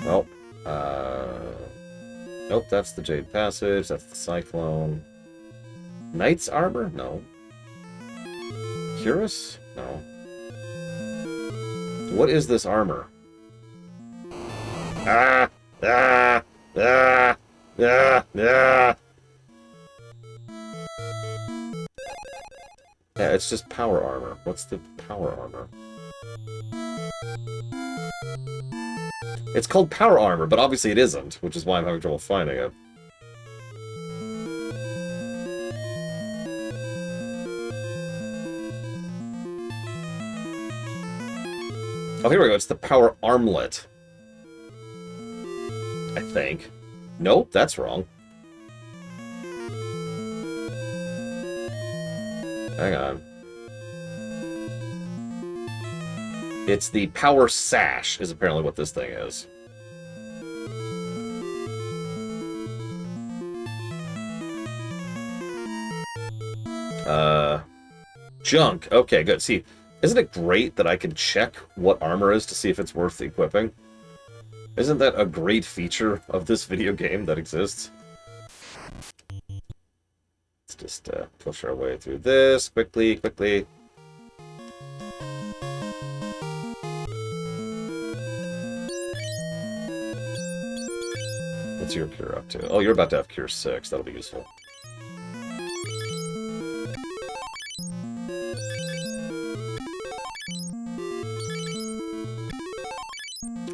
Nope. Nope, that's the Jade Passage, that's the Cyclone. Knight's armor? No. Curus? No. What is this armor? Ah! Ah! Ah! Ah! Ah! Yeah, it's just power armor. What's the power armor? It's called power armor, but obviously it isn't, which is why I'm having trouble finding it. Oh, here we go. It's the power armlet. I think. Nope, that's wrong. Hang on. It's the power sash, is apparently what this thing is. Junk. Okay, good. See, isn't it great that I can check what armor is to see if it's worth equipping? Isn't that a great feature of this video game that exists? Let's just push our way through this quickly, quickly. What's your cure up to? Oh, you're about to have cure 6. That'll be useful.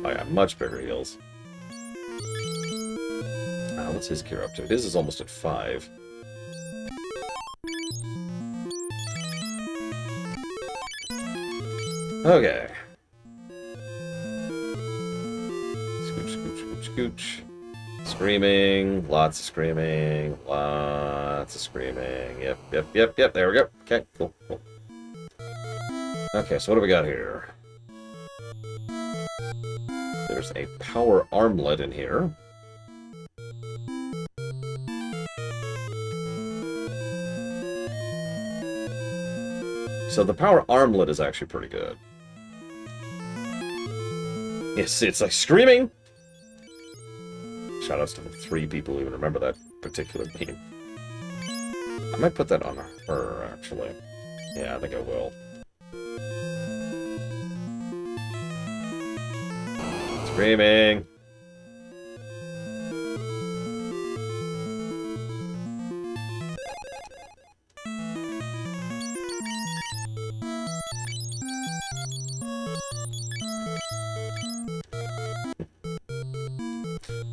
Oh yeah, much bigger heals. What's his cure up to? His is almost at 5. Okay. Scooch, scooch, scooch, scooch. Screaming. Lots of screaming. Lots of screaming. Yep, yep, yep, yep. There we go. Okay, cool, cool. Okay, so what do we got here? There's a power armlet in here. So the power armlet is actually pretty good. It's like screaming. Shoutouts to the 3 people who even remember that particular meme. I might put that on her, actually. Yeah, I think I will. Screaming.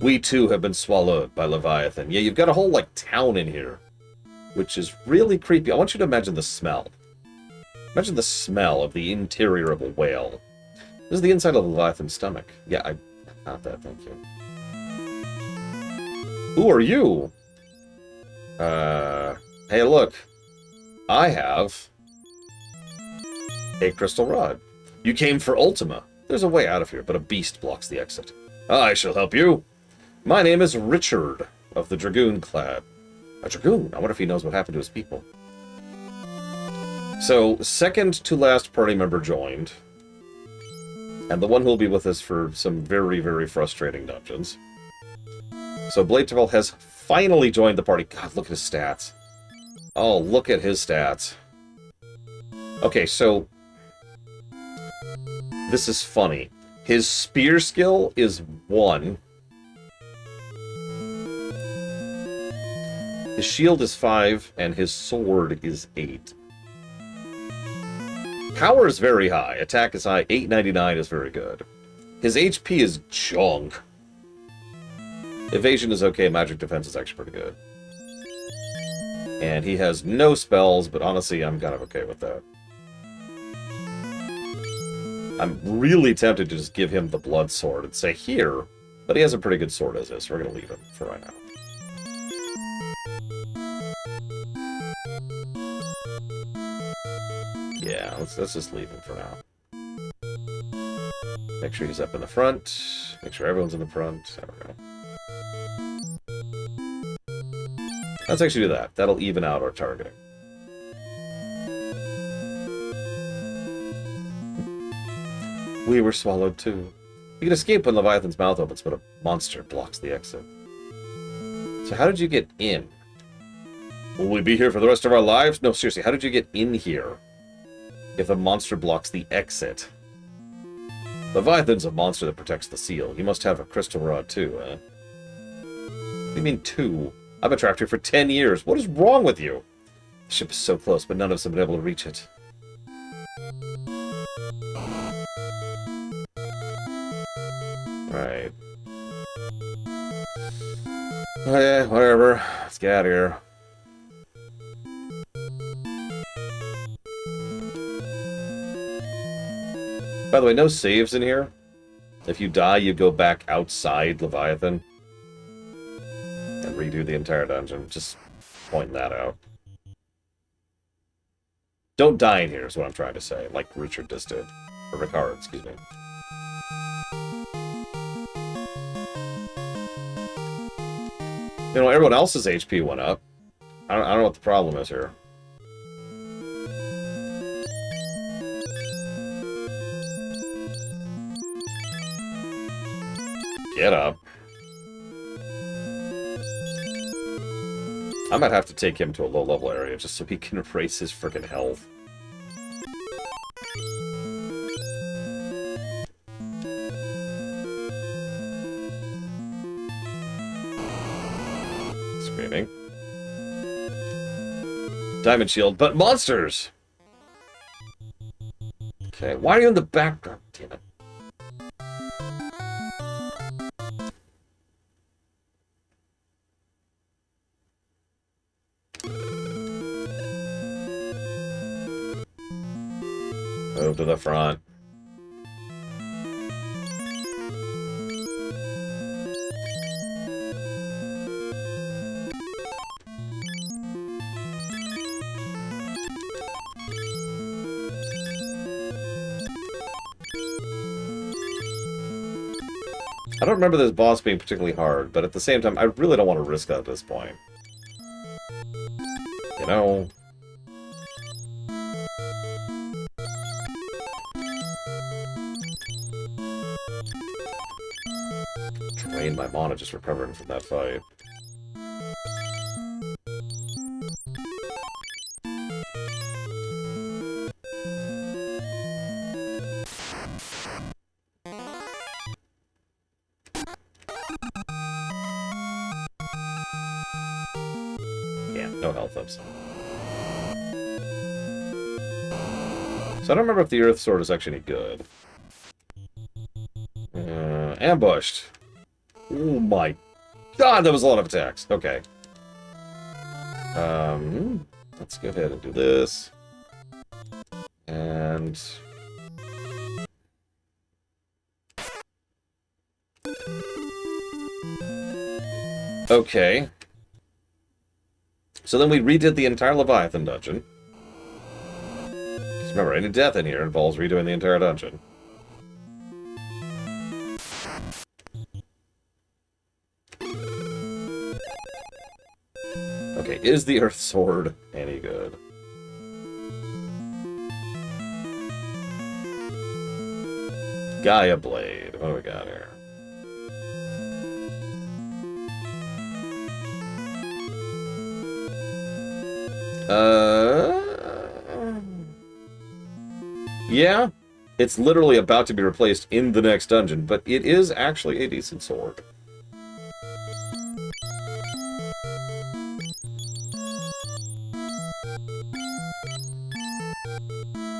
We too have been swallowed by Leviathan. Yeah, you've got a whole, like, town in here, which is really creepy. I want you to imagine the smell. Imagine the smell of the interior of a whale. This is the inside of Leviathan's stomach. Yeah, I got that, thank you. Who are you? Hey, look. I have a crystal rod. You came for Ultima. There's a way out of here, but a beast blocks the exit. I shall help you. My name is Richard, of the Dragoon Clad. A Dragoon? I wonder if he knows what happened to his people. So, second to last party member joined. And the one who will be with us for some very, very frustrating dungeons. So, Blade Terrell has finally joined the party. God, look at his stats. Oh, look at his stats. Okay, so... this is funny. His spear skill is 1. His shield is 5, and his sword is 8. Power is very high. Attack is high. 899 is very good. His HP is junk. Evasion is okay. Magic defense is actually pretty good. And he has no spells, but honestly, I'm kind of okay with that. I'm really tempted to just give him the blood sword and say, here. But he has a pretty good sword as is, so we're going to leave him for right now. Yeah, let's just leave him for now. Make sure he's up in the front. Make sure everyone's in the front. There we go. Let's actually do that. That'll even out our targeting. We were swallowed too. You can escape when Leviathan's mouth opens, but a monster blocks the exit. So how did you get in? Will we be here for the rest of our lives? No, seriously, how did you get in here? If a monster blocks the exit. Leviathan's a monster that protects the seal. You must have a crystal rod too, eh? What do you mean 2? I've been trapped here for 10 years. What is wrong with you? The ship is so close, but none of us have been able to reach it. Right. Okay, whatever. Let's get out of here. By the way, no saves in here. If you die, you go back outside Leviathan and redo the entire dungeon. Just pointing that out. Don't die in here is what I'm trying to say, like Richard just did. Or Ricard, excuse me. You know, everyone else's HP went up. I don't know what the problem is here. Get up. I might have to take him to a low-level area just so he can erase his frickin' health. Screaming. Diamond shield, but monsters! Okay, why are you in the background? Damn it. Move to the front. I don't remember this boss being particularly hard, but at the same time, I really don't want to risk that at this point. You know? Drained my mana just recovering from that fight. Yeah, no health ups. So I don't remember if the Earth Sword is actually any good. Ambushed. Oh my god, that was a lot of attacks. Okay. Let's go ahead and do this. And... okay. So then we redid the entire Leviathan dungeon. Because remember, any death in here involves redoing the entire dungeon. Okay, is the Earth Sword any good? Gaia Blade. What do we got here? Yeah, it's literally about to be replaced in the next dungeon, but it is actually a decent sword.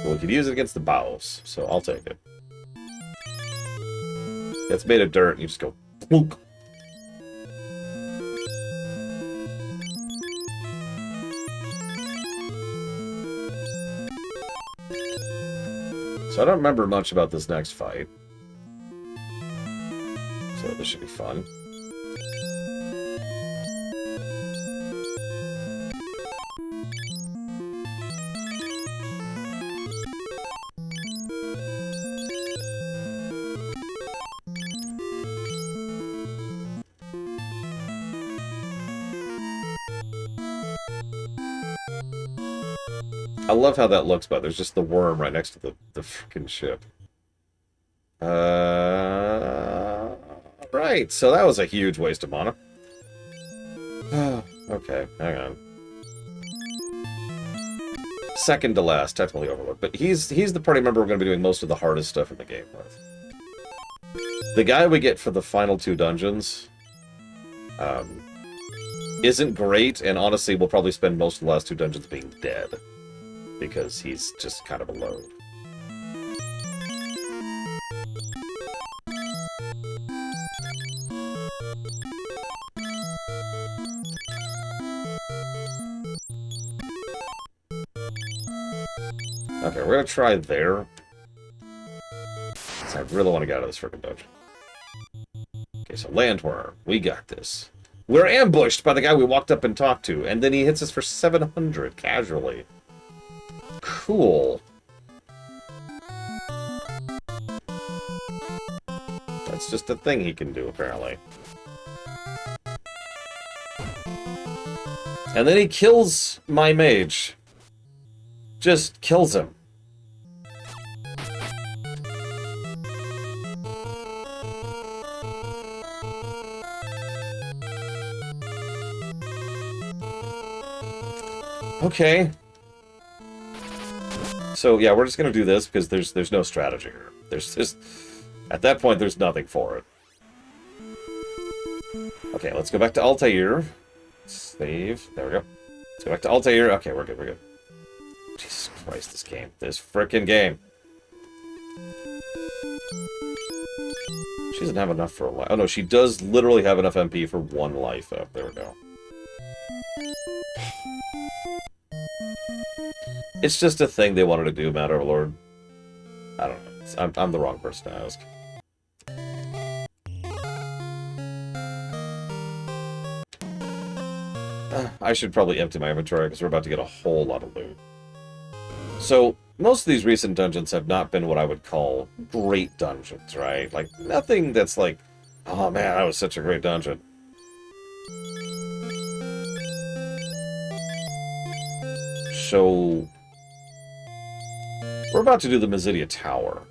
Well, we could use it against the bows, so I'll take it. It's made of dirt, and you just go plunk. So I don't remember much about this next fight. So this should be fun. I love how that looks, but there's just the worm right next to the freaking ship. Right, so that was a huge waste of mana. Okay, hang on. Second to last, technically Overlord, but he's the party member we're going to be doing most of the hardest stuff in the game with. The guy we get for the final two dungeons isn't great, and honestly, we'll probably spend most of the last two dungeons being dead. Because he's just kind of a load. Okay, we're gonna try there. Because I really want to get out of this frickin' dungeon. Okay, so Landworm, we got this. We're ambushed by the guy we walked up and talked to, and then he hits us for 700 casually. Cool. That's just a thing he can do, apparently. And then he kills my mage. Just kills him. Okay. So yeah, we're just gonna do this because there's no strategy here. There's just at that point there's nothing for it. Okay, let's go back to Altair. Save. There we go. Let's go back to Altair. Okay, we're good. We're good. Jesus Christ, this game, this frickin' game. She doesn't have enough for a life. Oh no, she does literally have enough MP for one life up. There we go. It's just a thing they wanted to do, Mad Overlord. I don't know. I'm the wrong person to ask. I should probably empty my inventory because we're about to get a whole lot of loot. So, most of these recent dungeons have not been what I would call great dungeons, right? Like, nothing that's like, oh man, that was such a great dungeon. So, we're about to do the Mysidia Tower.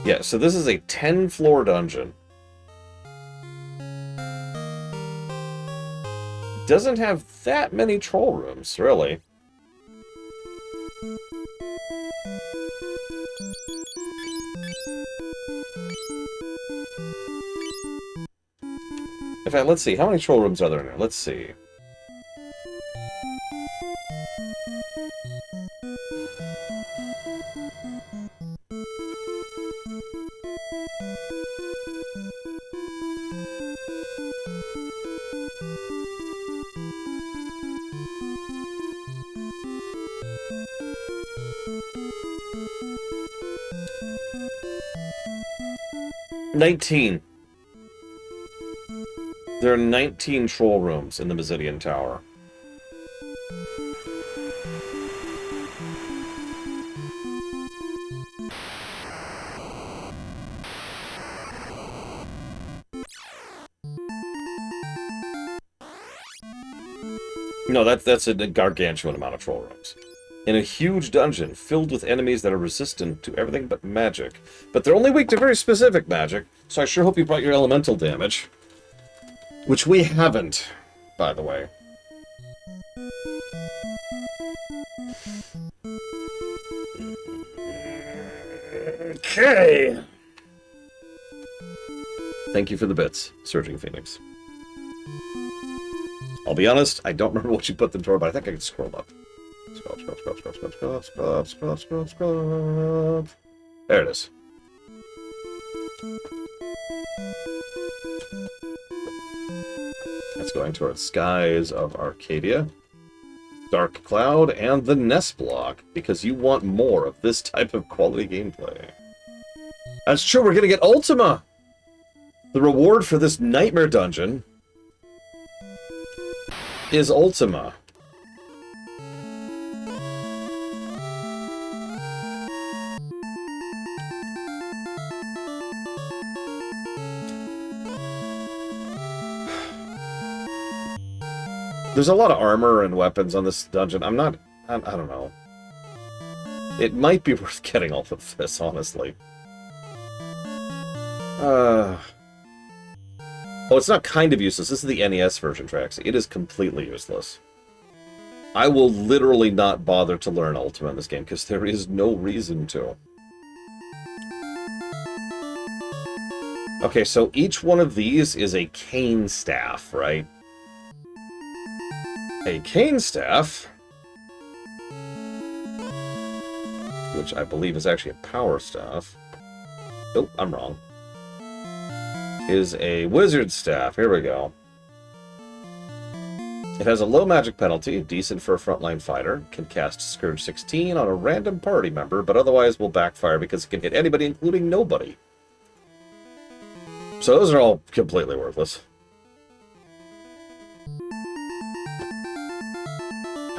Yeah, so this is a 10-floor dungeon. Doesn't have that many troll rooms, really. In fact, let's see. How many troll rooms are there in there? Let's see. $19. There are 19 troll rooms in the Mysidian Tower. No, that's a gargantuan amount of troll rooms. In a huge dungeon filled with enemies that are resistant to everything but magic. But they're only weak to very specific magic, so I sure hope you brought your elemental damage. Which we haven't, by the way. Okay. Thank you for the bits, Surging Phoenix. I'll be honest, I don't remember what you put in the drawer, but I think I can scroll up. Scrub. There it is. That's going towards Skies of Arcadia, Dark Cloud, and the NES block, because you want more of this type of quality gameplay. That's true, we're gonna get Ultima! The reward for this nightmare dungeon is Ultima. There's a lot of armor and weapons on this dungeon. I don't know. It might be worth getting all of this, honestly. Oh, it's not kind of useless. This is the NES version, Trax. It is completely useless. I will literally not bother to learn Ultima in this game, because there is no reason to. Okay, so each one of these is a cane staff, right? A cane staff, which I believe is actually a power staff. Oh, I'm wrong. Is a wizard staff. Here we go. It has a low magic penalty, decent for a frontline fighter. Can cast Scourge 16 on a random party member, but otherwise will backfire because it can hit anybody, including nobody. So those are all completely worthless.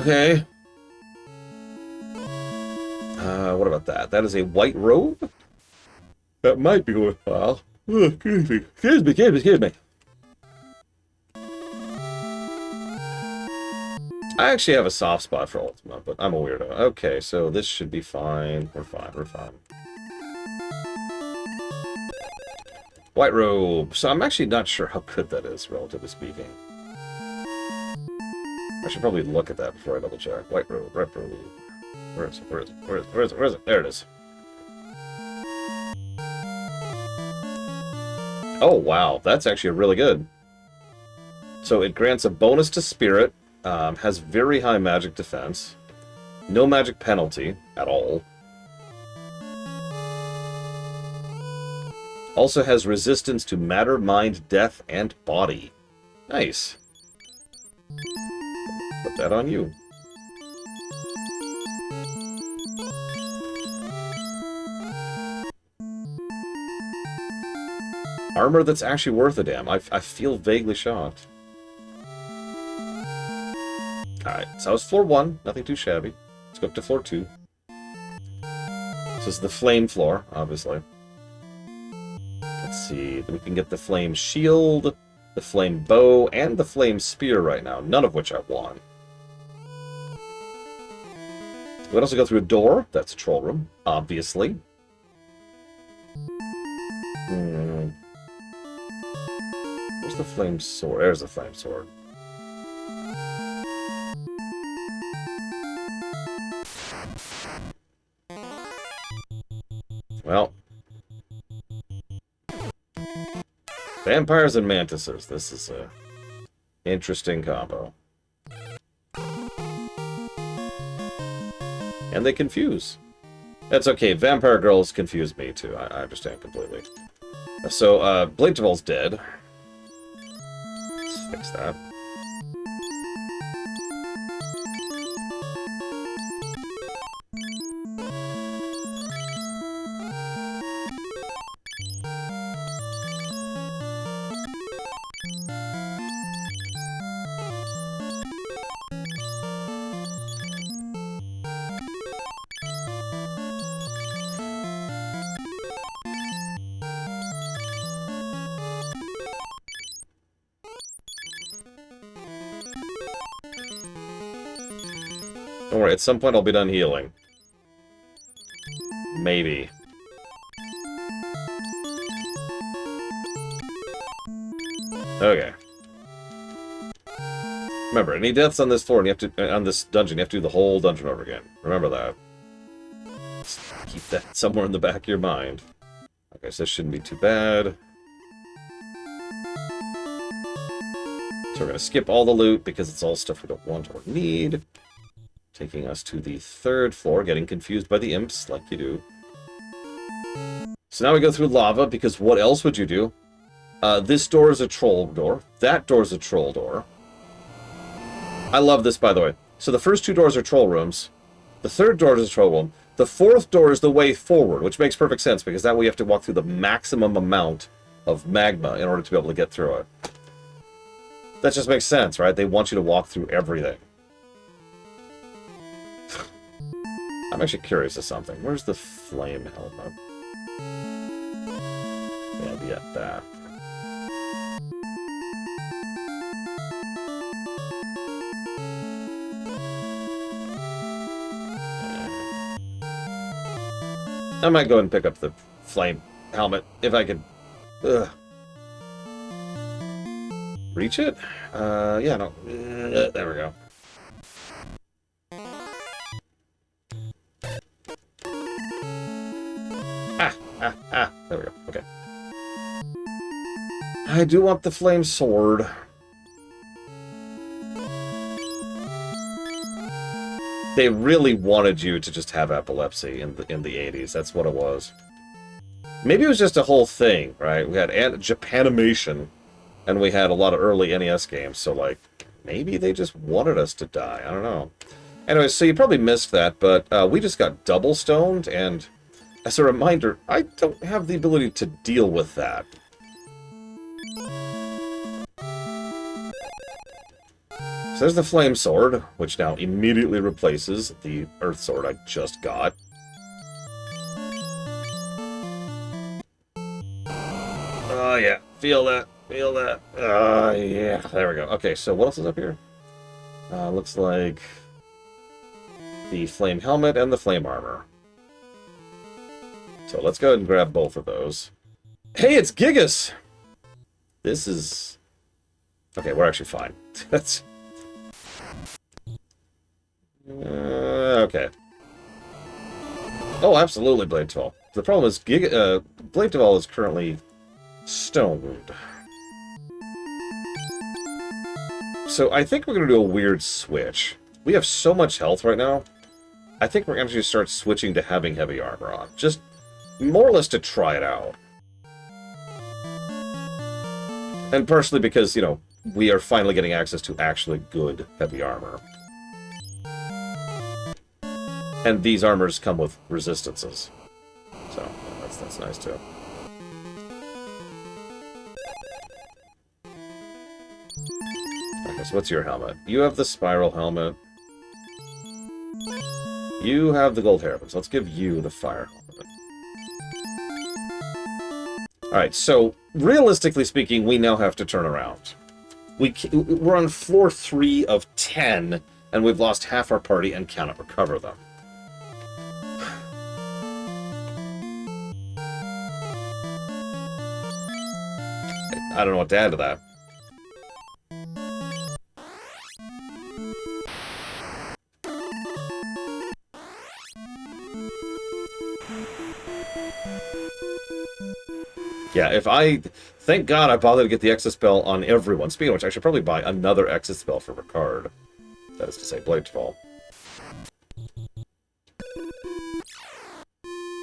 Okay. What about that? That is a white robe? That might be worthwhile. Oh, excuse me. I actually have a soft spot for Ultima, but I'm a weirdo. Okay, so this should be fine. We're fine. White robe. So I'm actually not sure how good that is, relatively speaking. I should probably look at that before I double check. White robe, red robe. Where is it? There it is. Oh, wow. That's actually really good. So it grants a bonus to Spirit, has very high magic defense, no magic penalty at all. Also has resistance to matter, mind, death, and body. Nice. Put that on you. Armor that's actually worth a damn. I feel vaguely shocked. Alright, so that was floor 1. Nothing too shabby. Let's go up to floor 2. This is the flame floor, obviously. Let's see. We can get the flame shield, the flame bow, and the flame spear right now. None of which I want. We can also go through a door. That's a troll room, obviously. Where's the flame sword? There's the flame sword. Well. Vampires and mantises. This is a interesting combo. And they confuse. That's okay. Vampire girls confuse me, too. I understand completely. So, Blade Duvall's dead. Let's fix that. Don't worry, at some point I'll be done healing. Maybe. Okay. Remember, any deaths on this floor, and you have to on this dungeon, you have to do the whole dungeon over again. Remember that. Just keep that somewhere in the back of your mind. Okay, so this shouldn't be too bad. So we're gonna skip all the loot because it's all stuff we don't want or need. Taking us to the 3rd floor, getting confused by the imps, like you do. So now we go through lava, because what else would you do? This door is a troll door. That door is a troll door. I love this, by the way. So the first 2 doors are troll rooms. The 3rd door is a troll room. The 4th door is the way forward, which makes perfect sense, because that way you have to walk through the maximum amount of magma in order to be able to get through it. That just makes sense, right? They want you to walk through everything. I'm actually curious of something. Where's the flame helmet? Yeah, be at that. I might go ahead and pick up the flame helmet if I could. Ugh. Reach it? Yeah, no. There we go. There we go. Okay. I do want the flame sword. They really wanted you to just have epilepsy in the 80s. That's what it was. Maybe it was just a whole thing, right? We had Japanimation, and we had a lot of early NES games, so, like, maybe they just wanted us to die. I don't know. Anyway, so you probably missed that, but we just got double stoned, and as a reminder, I don't have the ability to deal with that. So there's the flame sword, which now immediately replaces the earth sword I just got. Oh yeah, feel that, feel that. Yeah, there we go. Okay, so what else is up here? Looks like the flame helmet and the flame armor. So let's go ahead and grab both of those. Hey, it's Gigas! This is... Okay, we're actually fine. That's... okay. Oh, absolutely, Blade Duvall. The problem is, Blade Duvall is currently stoned. So I think we're going to do a weird switch. We have so much health right now. I think we're going to start switching to having heavy armor on. Just more or less to try it out. And partially because, you know, we are finally getting access to actually good heavy armor. And these armors come with resistances. So, yeah, that's nice too. Okay, so what's your helmet? You have the spiral helmet. You have the gold hairpin, so let's give you the fire helmet. Alright, so, realistically speaking, we now have to turn around. We're on floor 3 of 10, and we've lost half our party and cannot recover them. I don't know what to add to that. Yeah, if I... Thank God I bothered to get the exit spell on everyone. Speaking of which, I should probably buy another exit spell for Ricard. That is to say, Bladefall.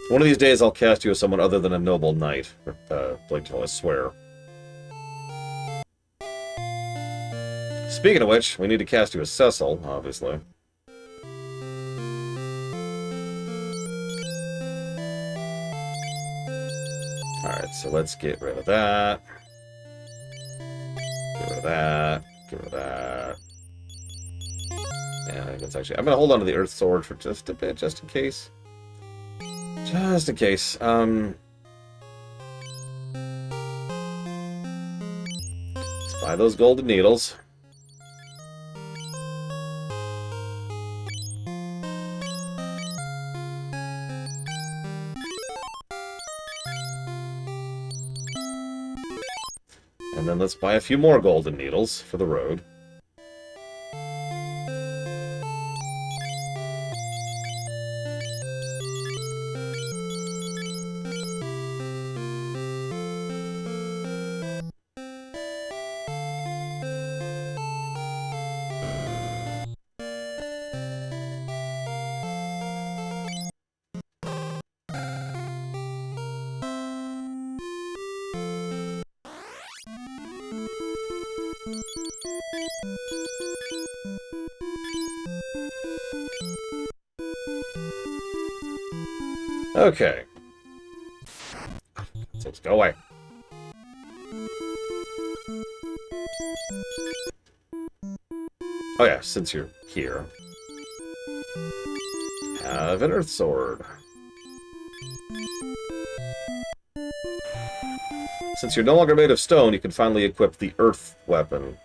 One of these days I'll cast you as someone other than a noble knight. Bladefall, I swear. Speaking of which, we need to cast you as Cecil, obviously. Alright, so let's get rid of that. Get rid of that. Get rid of that. And I think it's actually... I'm going to hold on to the Earth Sword for just a bit, just in case. Just in case. Let's buy those golden needles. And then let's buy a few more golden needles for the road. Okay. Let's go away. Oh yeah, since you're here. Have an Earth Sword. Since you're no longer made of stone, you can finally equip the Earth weapon.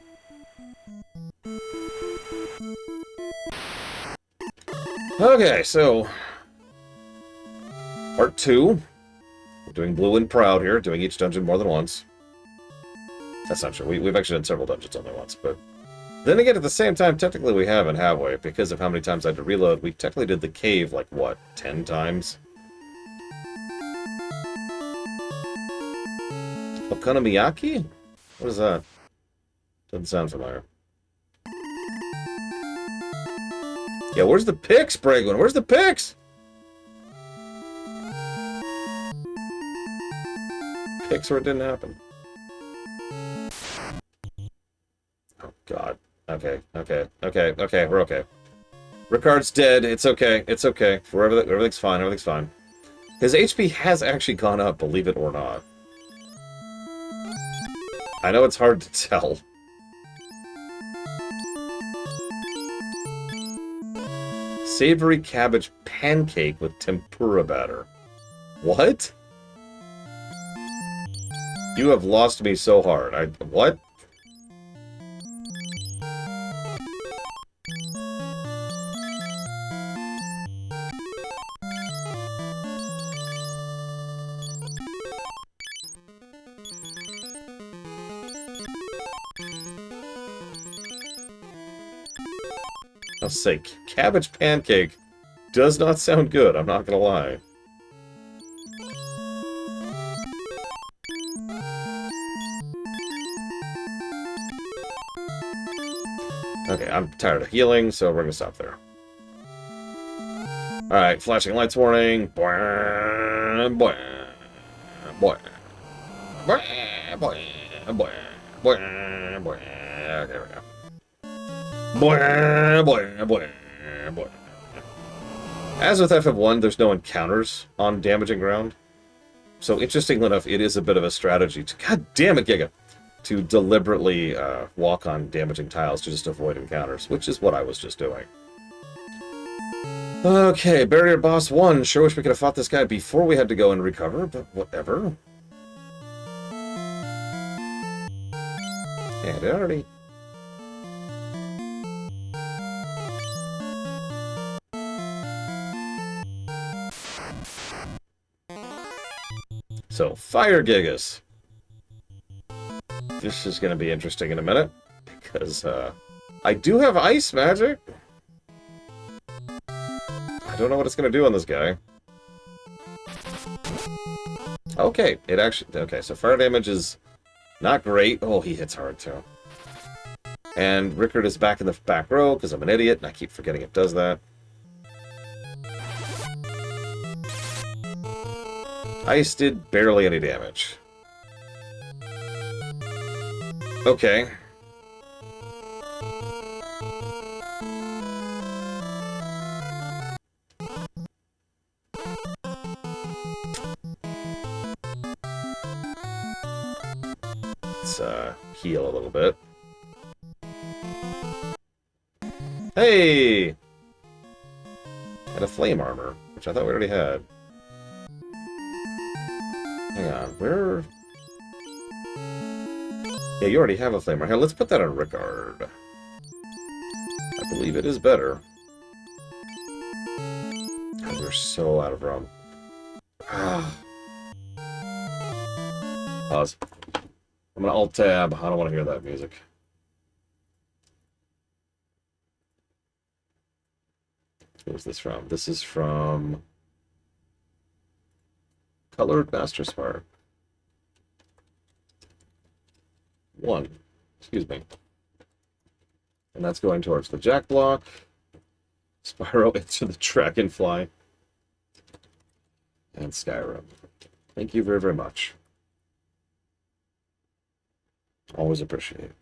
Okay, so... Part 2. We're doing Blue and Proud here, doing each dungeon more than once. That's not true. We've actually done several dungeons only once, but... Then again, at the same time, technically we haven't, have we? Because of how many times I had to reload, we technically did the cave, like, what, 10 times? Okonomiyaki? What is that? Doesn't sound familiar. Yeah, where's the picks, Bragwin? Where's the picks? Picks where it didn't happen. Oh, God. Okay, okay, okay, okay, we're okay. Ricard's dead. It's okay. It's okay. Everything's fine. Everything's fine. His HP has actually gone up, believe it or not. I know it's hard to tell. Savory cabbage pancake with tempura batter. What? You have lost me so hard. What? I'll say, cabbage pancake does not sound good, I'm not gonna lie. Okay, I'm tired of healing, so we're gonna stop there. Alright, flashing lights warning. Boing, boing, boing, boing, boing, boing, boing, boing. There we go. Boing, boing, boing, boing. As with FF1, there's no encounters on damaging ground. So, interestingly enough, it is a bit of a strategy to, god damn it, Giga, to deliberately walk on damaging tiles to just avoid encounters, which is what I was just doing. Okay, Barrier Boss 1. Sure wish we could have fought this guy before we had to go and recover, but whatever. And it already... So, Fire Gigas. This is going to be interesting in a minute, because I do have ice magic. I don't know what it's going to do on this guy. Okay, it actually... Okay, so fire damage is not great. Oh, he hits hard, too. And Rickard is back in the back row, because I'm an idiot, and I keep forgetting it does that. Ice did barely any damage. Okay. Let's heal a little bit. Hey! And a flame armor, which I thought we already had. Hang on, where... Yeah, you already have a flame armor. Here, let's put that on Rickard. I believe it is better. God, we're so out of room. Pause. I'm gonna alt-tab. I don't want to hear that music. Where's this from? This is from... Colored Master Spark. 1. Excuse me. And that's going towards the Jack block. Spyro into the Dragonfly. And Skyrim. Thank you very, very much. Always appreciate.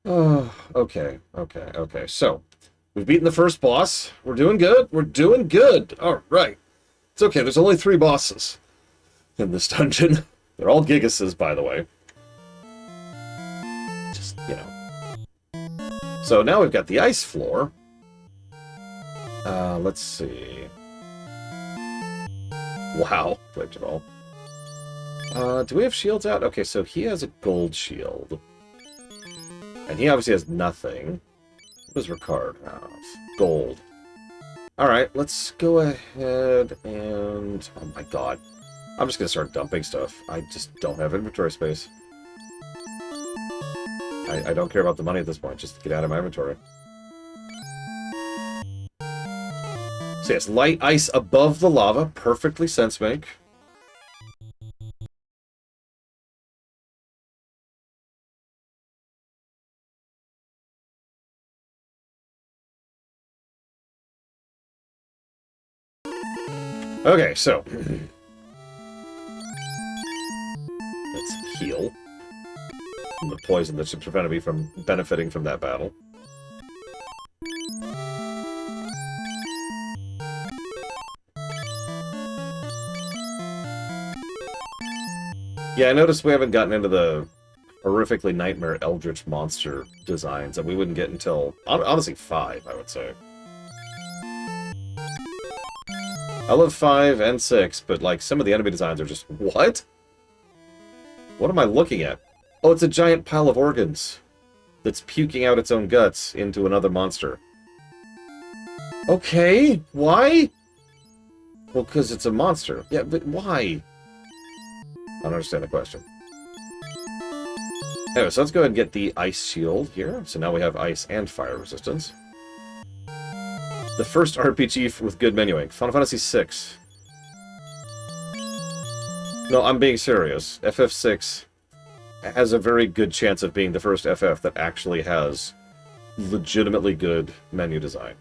Oh, okay. So, we've beaten the first boss. We're doing good. We're doing good. All right. It's okay. There's only 3 bosses in this dungeon. They're all Gigases, by the way. Just, you know. So now we've got the ice floor. Let's see. Wow. Wait, all. Do we have shields out? Okay, so he has a gold shield. And he obviously has nothing. What does Ricard have? Gold. Alright, let's go ahead and... Oh my god. I'm just gonna start dumping stuff. I just don't have inventory space. I don't care about the money at this point. Just get out of my inventory. So yes, light ice above the lava. Perfectly sense make. Okay, so... let's heal. The poison that should prevent me from benefiting from that battle. Yeah, I noticed we haven't gotten into the horrifically nightmare eldritch monster designs that we wouldn't get until, honestly, 5, I would say. I love 5 and 6, but, like, some of the enemy designs are just... What? What am I looking at? Oh, it's a giant pile of organs that's puking out its own guts into another monster. Okay, why? Well, because it's a monster. Yeah, but why? I don't understand the question. Anyway, so let's go ahead and get the ice shield here. So now we have ice and fire resistance. The first RPG with good menuing. Final Fantasy VI. No, I'm being serious. FF6 has a very good chance of being the first FF that actually has legitimately good menu design.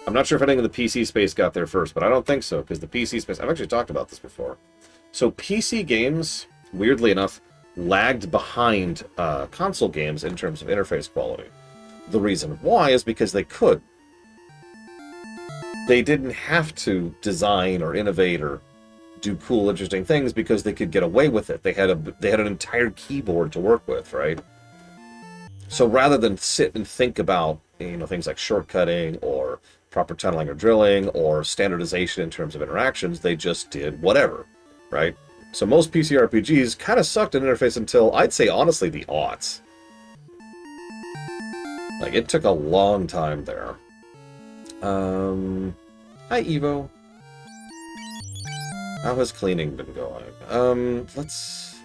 I'm not sure if anything in the PC space got there first, but I don't think so, because the PC space... I've actually talked about this before. So PC games, weirdly enough, lagged behind console games in terms of interface quality. The reason why is because they could. They didn't have to design or innovate or do cool, interesting things because they could get away with it. They had an entire keyboard to work with, right? So rather than sit and think about, you know, things like shortcutting or proper tunneling or drilling or standardization in terms of interactions, they just did whatever, right? So most PC RPGs kind of sucked at interface until, I'd say, honestly, the aughts. Like, it took a long time there. Hi, Evo. How has cleaning been going? Let's...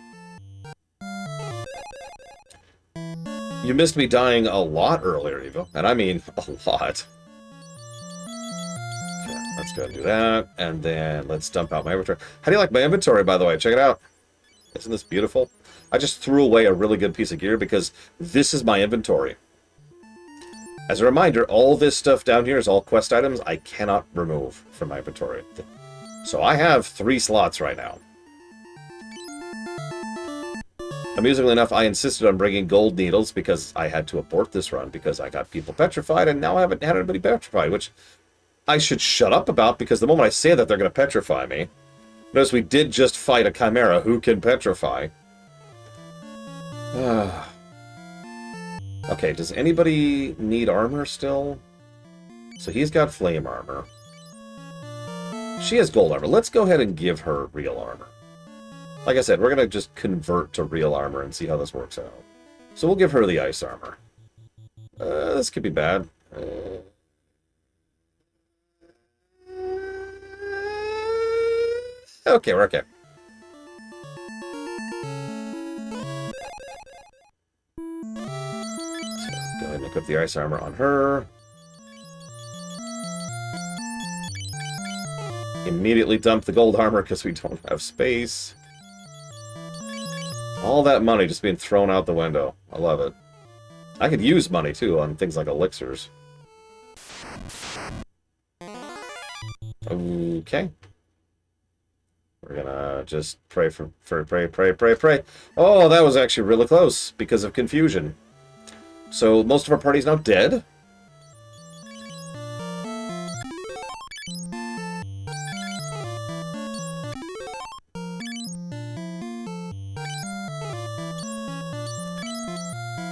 You missed me dying a lot earlier, Evo. And I mean, a lot. Okay, let's go and do that. And then let's dump out my inventory. How do you like my inventory, by the way? Check it out. Isn't this beautiful? I just threw away a really good piece of gear because this is my inventory. As a reminder, all this stuff down here is all quest items I cannot remove from my inventory. So I have 3 slots right now. Amusingly enough, I insisted on bringing gold needles because I had to abort this run because I got people petrified, and now I haven't had anybody petrified, which I should shut up about because the moment I say that, they're going to petrify me. Notice we did just fight a chimera who can petrify. Okay, does anybody need armor still? So he's got flame armor. She has gold armor. Let's go ahead and give her real armor. Like I said, we're going to just convert to real armor and see how this works out. So we'll give her the ice armor. This could be bad. Okay, we're okay. So go ahead and equip the ice armor on her. Immediately dump the gold armor because we don't have space. All that money just being thrown out the window. I love it. I could use money, too, on things like elixirs. Okay. We're gonna just pray for pray. Oh, that was actually really close because of confusion. So most of our party's now dead.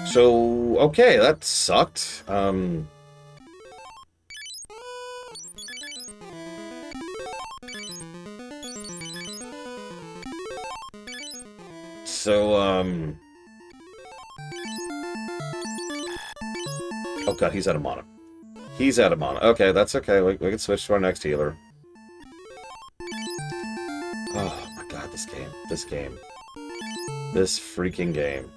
So, okay, that sucked. Oh god, he's out of mana. He's out of mana. Okay, that's okay. We can switch to our next healer. Oh my god, this game. This game. This freaking game.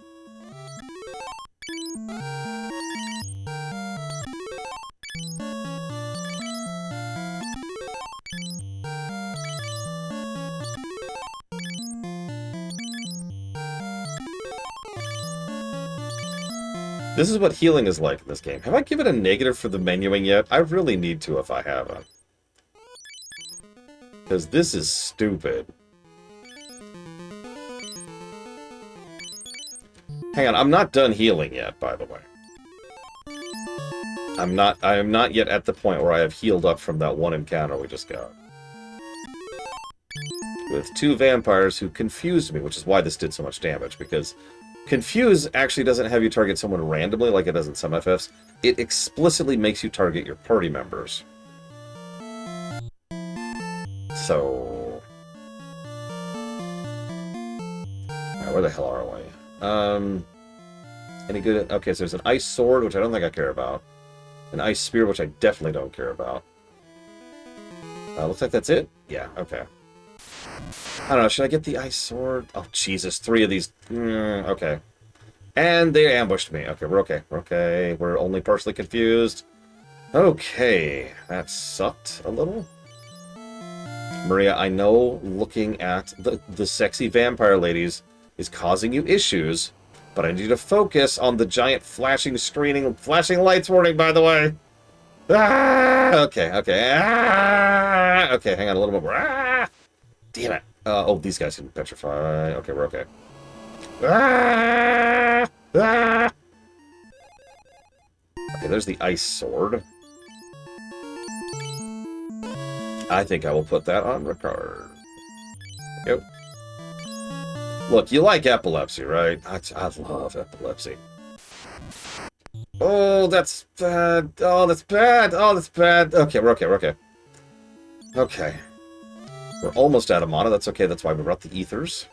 This is what healing is like in this game. Have I given a negative for the menuing yet? I really need to if I haven't. Because this is stupid. Hang on, I'm not done healing yet, by the way. I am not yet at the point where I have healed up from that one encounter we just got. With 2 vampires who confused me, which is why this did so much damage, because Confuse actually doesn't have you target someone randomly like it does in some FFs. It explicitly makes you target your party members. So... Alright, where the hell are we? Any good... Okay, so there's an ice sword, which I don't think I care about. An ice spear, which I definitely don't care about. Looks like that's it? Yeah, okay. I don't know, should I get the ice sword? Oh, Jesus, 3 of these. Okay. And they ambushed me. Okay, we're okay. We're okay. We're only partially confused. Okay, that sucked a little. Maria, I know looking at the sexy vampire ladies is causing you issues, but I need you to focus on the giant flashing flashing lights warning, by the way. Ah! Okay, okay. Ah! Okay, hang on a little bit more. Ah! Damn it. Oh, these guys can petrify. Okay, we're okay. Ah! Ah! Okay, there's the ice sword. I think I will put that on Ricard. Yep. Look, you like epilepsy, right? I love epilepsy. Oh, that's bad. Oh, that's bad. Oh, that's bad. Okay, we're okay, we're okay. Okay. We're almost out of mana. That's okay. That's why we brought the ethers.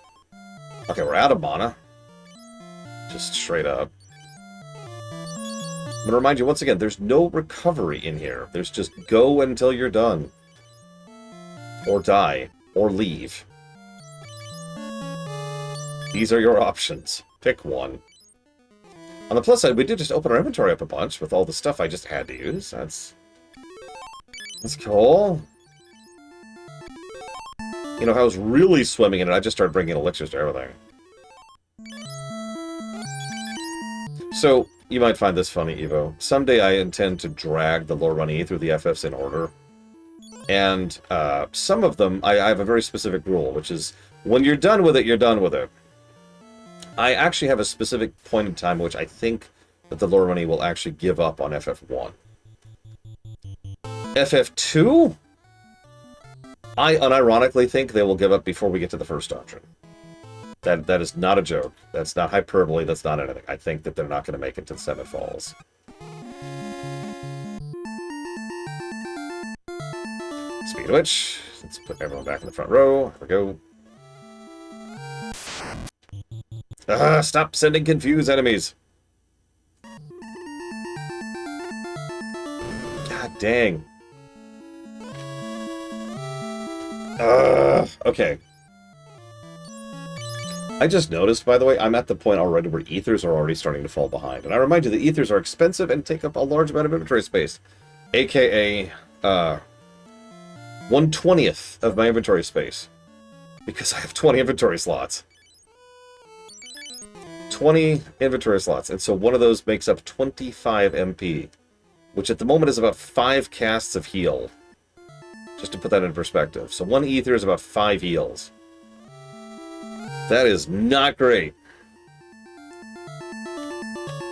Okay, we're out of mana. Just straight up. I'm gonna remind you once again, there's no recovery in here. There's just go until you're done. Or die. Or leave. These are your options. Pick one. On the plus side, we did just open our inventory up a bunch with all the stuff I just had to use. That's cool. You know, I was really swimming in it. I just started bringing elixirs to everything. So, you might find this funny, Evo. Someday I intend to drag the lore money through the FFs in order. And some of them, I have a very specific rule, which is, when you're done with it, you're done with it. I actually have a specific point in time which I think that the lore money will actually give up on FF1. FF2? I unironically think they will give up before we get to the first doctrine. That is not a joke. That's not hyperbole. That's not anything. I think that they're not going to make it to the Seven Falls. Speed Witch. Let's put everyone back in the front row. There we go. Stop sending confused enemies. God dang. Okay. I just noticed, by the way, I'm at the point already where ethers are already starting to fall behind. And I remind you that ethers are expensive and take up a large amount of inventory space. AKA, 1/20th of my inventory space. Because I have 20 inventory slots. 20 inventory slots, and so one of those makes up 25 MP, which at the moment is about 5 casts of heal. Just to put that in perspective. So one ether is about 5 heals. That is not great.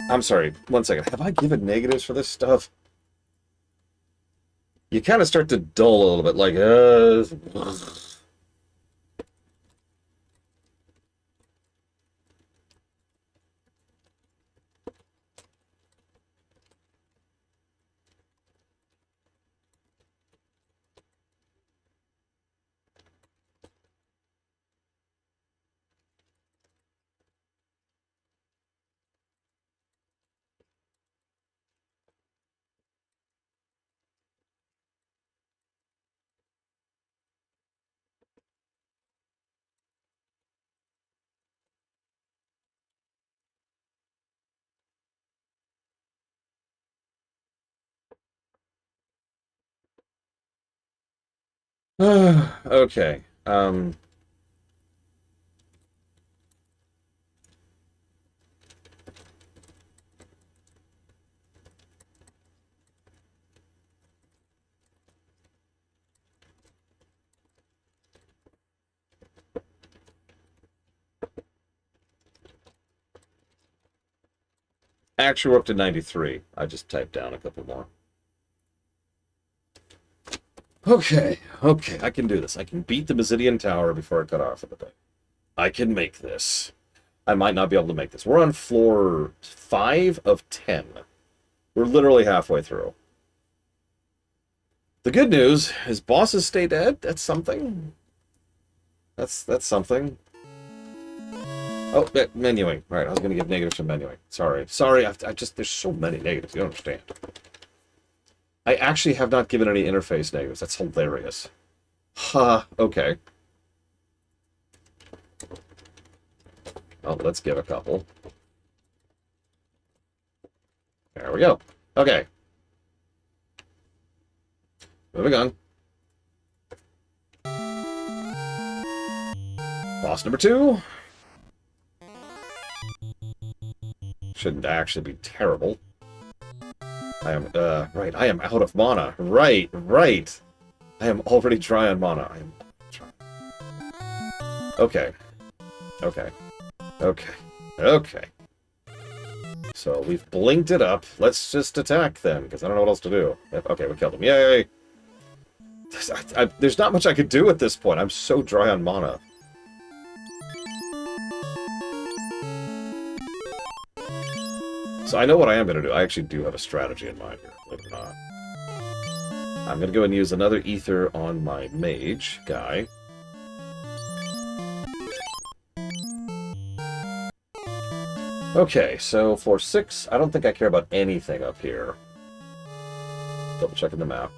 I'm sorry, one second. Have I given negatives for this stuff? You kind of start to dull a little bit, like, okay. Actually, we're up to 93. I just typed down a couple more. Okay, okay, I can do this. I can beat the Basidian Tower before I cut off for the day. I can make this. I might not be able to make this. We're on floor 5 of 10. We're literally halfway through. The good news is bosses stay dead. That's something. That's something. Oh, menuing. Right, I was going to give negatives for menuing. Sorry. Sorry, I just... There's so many negatives. You don't understand. I actually have not given any interface negatives. That's hilarious. Ha, okay. Oh, let's give a couple. There we go. Okay. Moving on. Boss number 2. Shouldn't actually be terrible. I am, right, I am out of mana. Right. I am already dry on mana. I am dry. Okay. So we've blinked it up. Let's just attack then, because I don't know what else to do. Okay, we killed him. Yay! There's not much I could do at this point. I'm so dry on mana. So I know what I am going to do. I actually do have a strategy in mind here, believe it or not. I'm going to go and use another ether on my mage guy. Okay, so for 6, I don't think I care about anything up here. Double checking the map.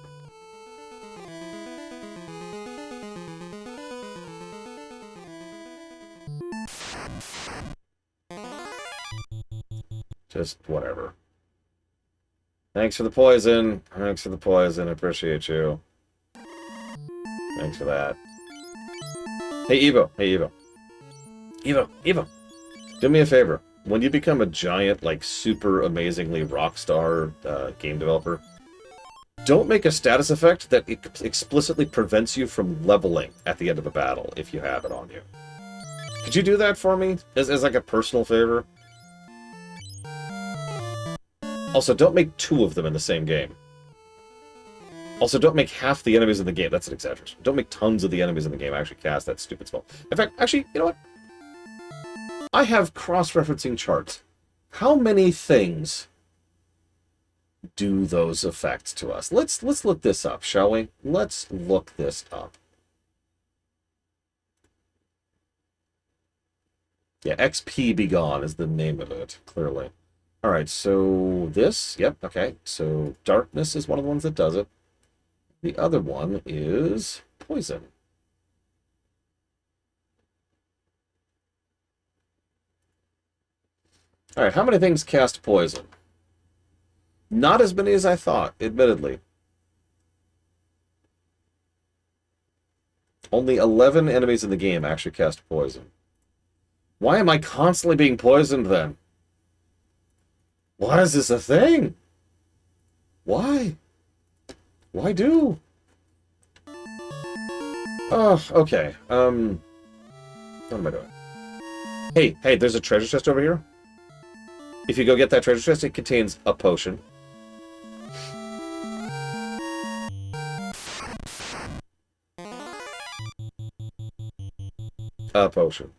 Just whatever. Thanks for the poison. Thanks for the poison. I appreciate you. Thanks for that. Hey, Evo. Hey, Evo. Evo. Do me a favor. When you become a giant, like, super amazingly rockstar game developer, don't make a status effect that explicitly prevents you from leveling at the end of a battle if you have it on you. Could you do that for me? As like a personal favor? Also, don't make 2 of them in the same game. Also, don't make half the enemies in the game. That's an exaggeration. Don't make tons of the enemies in the game actually cast that stupid spell. In fact, actually, you know what? I have cross-referencing charts. How many things do those affect to us? Let's look this up, shall we? Let's look this up. Yeah, XP Be Gone is the name of it, clearly. Alright, so this, yep, okay. So darkness is one of the ones that does it. The other one is poison. Alright, how many things cast poison? Not as many as I thought, admittedly. Only 11 enemies in the game actually cast poison. Why am I constantly being poisoned, then? Why is this a thing? Why? Why do? Oh, okay. What am I doing? Hey, there's a treasure chest over here. If you go get that treasure chest, it contains a potion. A potion.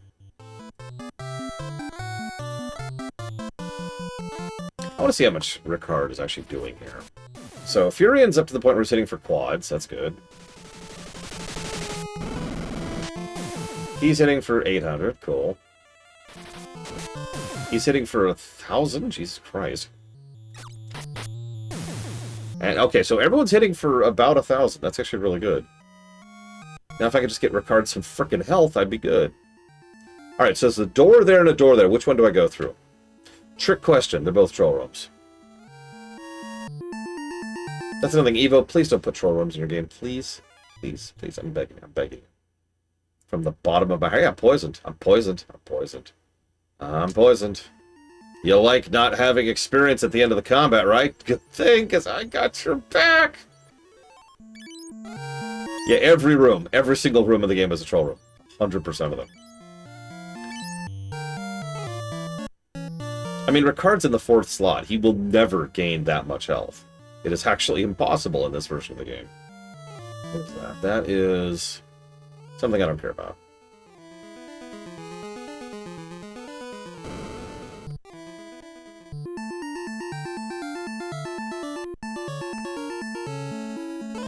I want to see how much Ricard is actually doing here. So, Furion's up to the point where he's hitting for quads. That's good. He's hitting for 800. Cool. He's hitting for 1,000? Jesus Christ. And, okay, so everyone's hitting for about 1,000. That's actually really good. Now, if I could just get Ricard some frickin' health, I'd be good. Alright, so there's a door there and a door there. Which one do I go through? Trick question. They're both troll rooms. That's another thing. Evo, please don't put troll rooms in your game. Please. Please. I'm begging. I'm begging. From the bottom of my heart. Yeah, I'm poisoned. I'm poisoned. I'm poisoned. You like not having experience at the end of the combat, right? Good thing, because I got your back. Yeah, every single room in the game is a troll room. 100% of them. I mean, Ricard's in the 4th slot. He will never gain that much health. It is actually impossible in this version of the game. What is that? That is something I don't care about.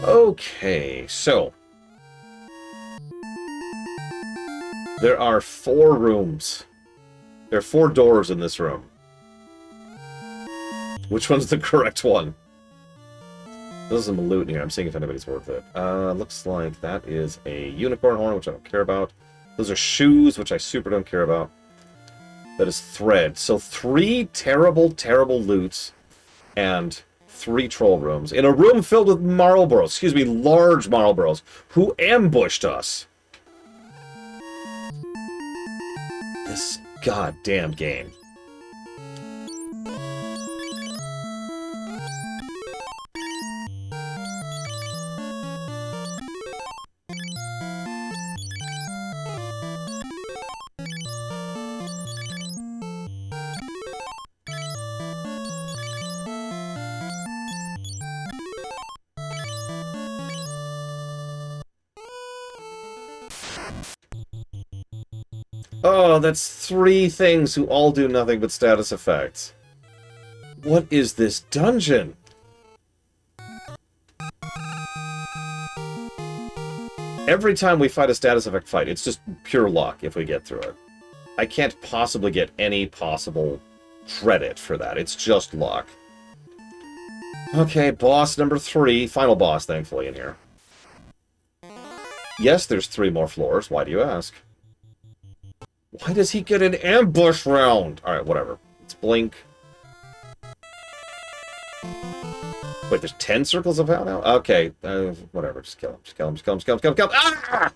Okay, so there are 4 rooms. There are 4 doors in this room. Which one's the correct one? There's some loot in here. I'm seeing if anybody's worth it. Looks like that is a unicorn horn, which I don't care about. Those are shoes, which I super don't care about. That is thread. So 3 terrible, terrible loots and 3 troll rooms in a room filled with Marlboros. Excuse me, large Marlboros, who ambushed us. This goddamn game. Oh, that's 3 things who all do nothing but status effects. What is this dungeon? Every time we fight a status effect fight, it's just pure luck if we get through it. I can't possibly get any possible credit for that. It's just luck. Okay, boss number 3. Final boss, thankfully, in here. Yes, there's 3 more floors. Why do you ask? Why does he get an ambush round? Alright, whatever. Let's blink. Wait, there's 10 circles of hell now? Okay, whatever. Just kill him. Just kill him. Just kill him. Just kill him. Just kill him. Ah!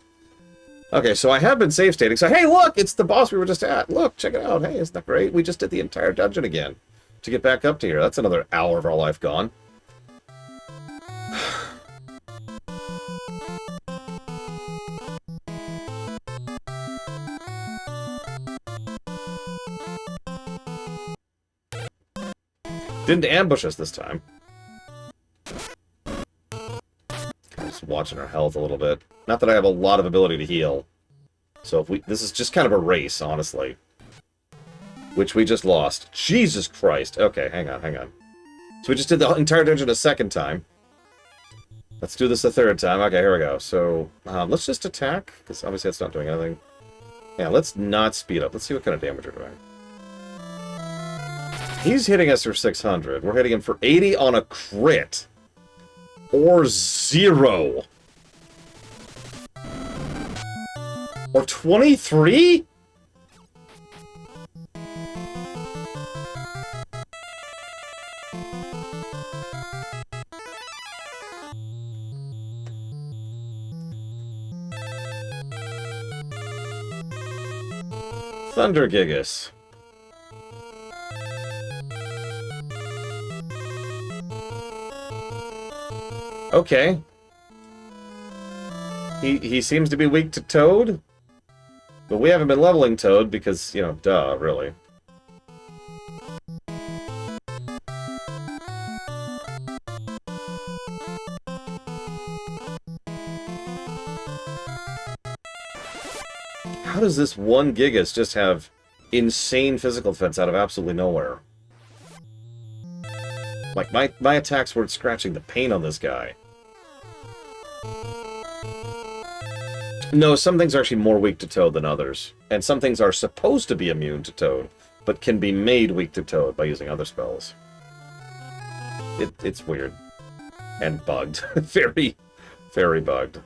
Okay, so I have been save stating. So, hey, look! It's the boss we were just at. Look, check it out. Hey, isn't that great? We just did the entire dungeon again to get back up to here. That's another hour of our life gone. Didn't ambush us this time. Just watching our health a little bit. Not that I have a lot of ability to heal. So if we... This is just kind of a race, honestly. Which we just lost. Jesus Christ. Okay, hang on, hang on. So we just did the entire dungeon a second time. Let's do this a third time. Okay, here we go. So, let's just attack, because obviously that's not doing anything. Yeah, let's not speed up. Let's see what kind of damage we're doing. He's hitting us for 600. We're hitting him for 80 on a crit. Or 0. Or 23? Thunder Gigas. Okay. He seems to be weak to Toad. But we haven't been leveling Toad because, you know, duh, really. How does this one Gigas just have insane physical defense out of absolutely nowhere? Like, my attacks weren't scratching the paint on this guy. No, some things are actually more weak to Toad than others. And some things are supposed to be immune to Toad, but can be made weak to Toad by using other spells. It's weird. And bugged. Very, very bugged.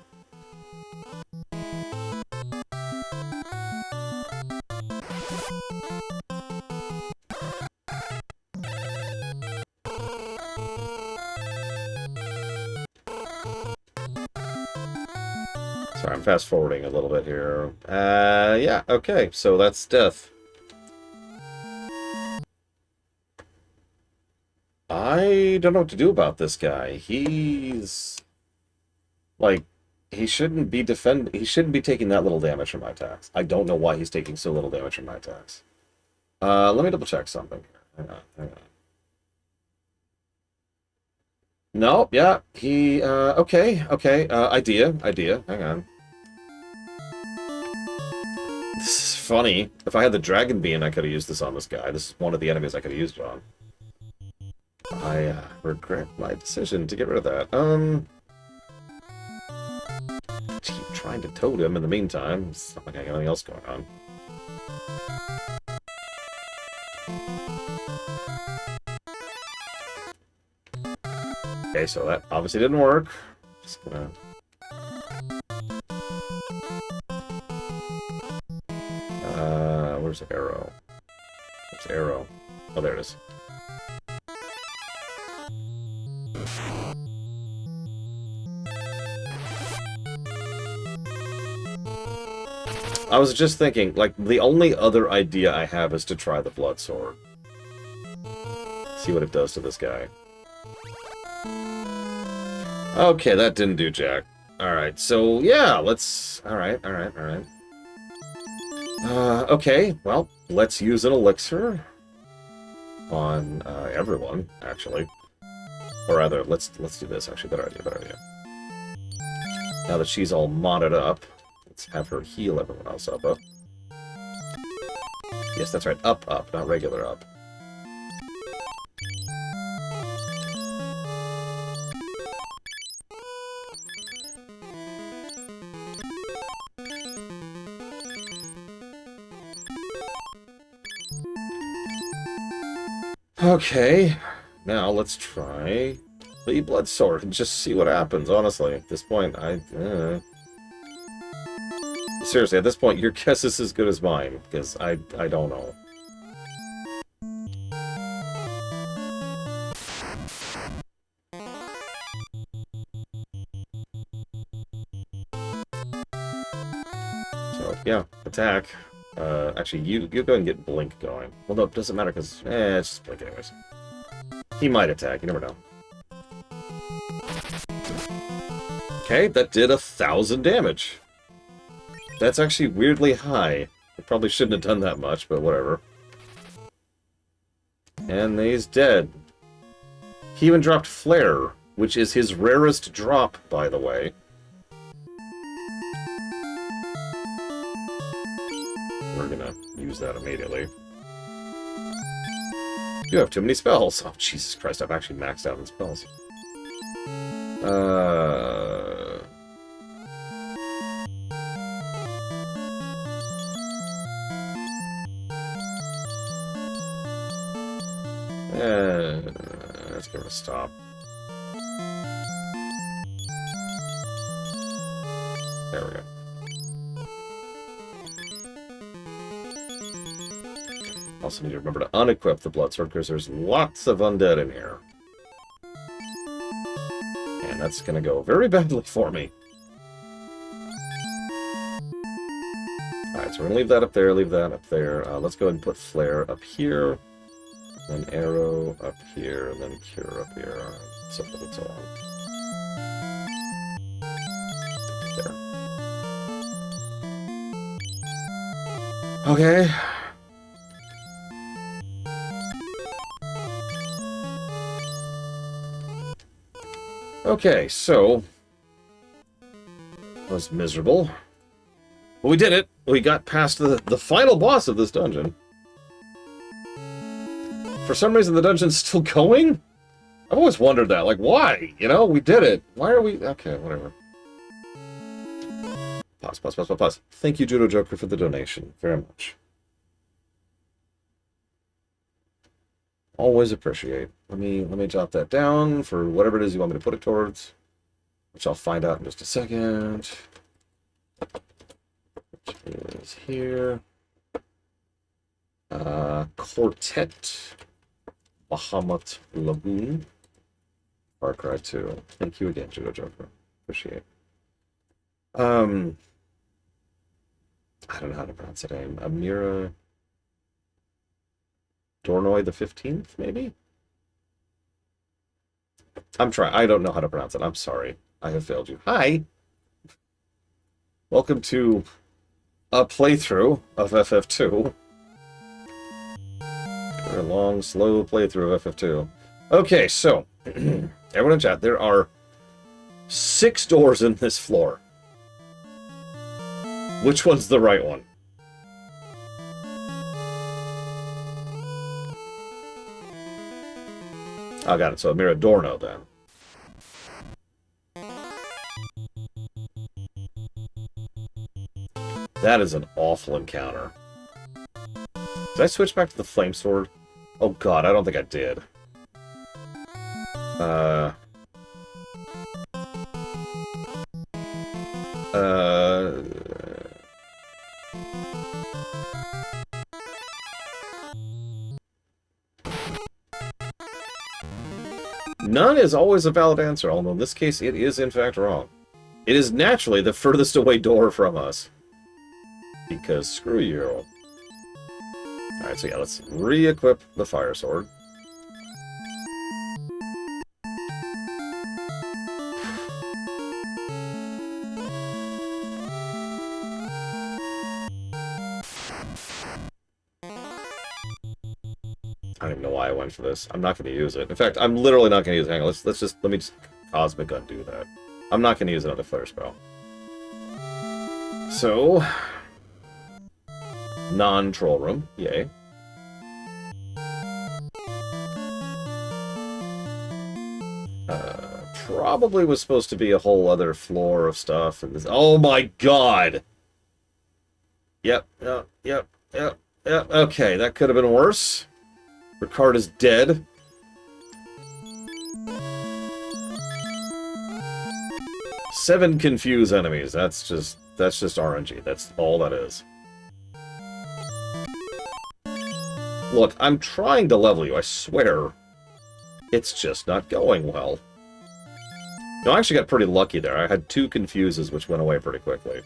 Sorry, I'm fast-forwarding a little bit here. Yeah, okay, so that's death. I don't know what to do about this guy. He's... like, he shouldn't be he shouldn't be taking that little damage from my attacks. I don't know why he's taking so little damage from my attacks. Let me double-check something here. Hang on, hang on. No, yeah, he, okay, idea, hang on. This is funny. If I had the Dragon Beam, I could have used this on this guy. This is one of the enemies I could have used it on. I, regret my decision to get rid of that. Keep trying to toad him in the meantime. It's not like I got anything else going on. Okay, so that obviously didn't work. Just gonna... where's the arrow? Where's the arrow? Oh, there it is. I was just thinking, like, the only other idea I have is to try the Blood Sword. See what it does to this guy. Okay, that didn't do jack. Alright, so, yeah, let's... Alright. Okay, well, let's use an elixir on everyone, actually. Or rather, let's do this, actually. Better idea. Now that she's all modded up, let's have her heal everyone else up. Yes, that's right. Up, up, not regular up. Okay, now let's try the blood sword and just see what happens, honestly. At this point, seriously, at this point, your guess is as good as mine, because I don't know. So, yeah, attack. Actually, you go and get Blink going. Well, no, it doesn't matter, because, it's just Blink anyways. He might attack, you never know. Okay, that did 1,000 damage. That's actually weirdly high. It probably shouldn't have done that much, but whatever. And he's dead. He even dropped Flare, which is his rarest drop, by the way. We're gonna use that immediately. You have too many spells. Oh, Jesus Christ, I've actually maxed out on spells. Let's give it a stop. There we go. Also need to remember to unequip the blood sword because there's lots of undead in here. And that's gonna go very badly for me. Alright, so we're gonna leave that up there, leave that up there. Let's go ahead and put Flare up here. Then Arrow up here, and then Cure up here. So forth and so on. There. Okay. Okay, so that was miserable. But we did it. We got past the final boss of this dungeon. For some reason, the dungeon's still going? I've always wondered that. Like, why? You know, we did it. Why are we... Okay, whatever. Pause, pause, pause, pause, pause. Thank you, Judo Joker, for the donation. Very much. Always appreciate. Let me jot that down for whatever it is you want me to put it towards, which I'll find out in just a second. Which is here. Quartet. Bahamut Lagoon. Far Cry 2. Thank you again, Judo Joker. Appreciate. I don't know how to pronounce the name. Amira Dornoy the 15th, maybe? I'm trying. I don't know how to pronounce it. I'm sorry. I have failed you. Hi! Welcome to a playthrough of FF2. A long, slow playthrough of FF2. Okay, so, everyone in chat, there are 6 doors in this floor. Which one's the right one? I got it. So Amira Dorno then. That is an awful encounter. Did I switch back to the flame sword? Oh god, I don't think I did. None is always a valid answer, although in this case it is in fact wrong. It is naturally the furthest away door from us. Because screw you. Alright, so yeah, let's re-equip the fire sword. I don't even know why I went for this. I'm not going to use it. In fact, I'm literally not going to use it. Hang on, let me just Cosmic Undo that. I'm not going to use another flare spell. So, Non-troll room. Yay. Probably was supposed to be a whole other floor of stuff. And this, oh my god! Yep, yep. Okay, that could have been worse. Ricard is dead. Seven confused enemies. That's just RNG. That's all that is. Look, I'm trying to level you, I swear. It's just not going well. No, I actually got pretty lucky there. I had 2 confuses, which went away pretty quickly.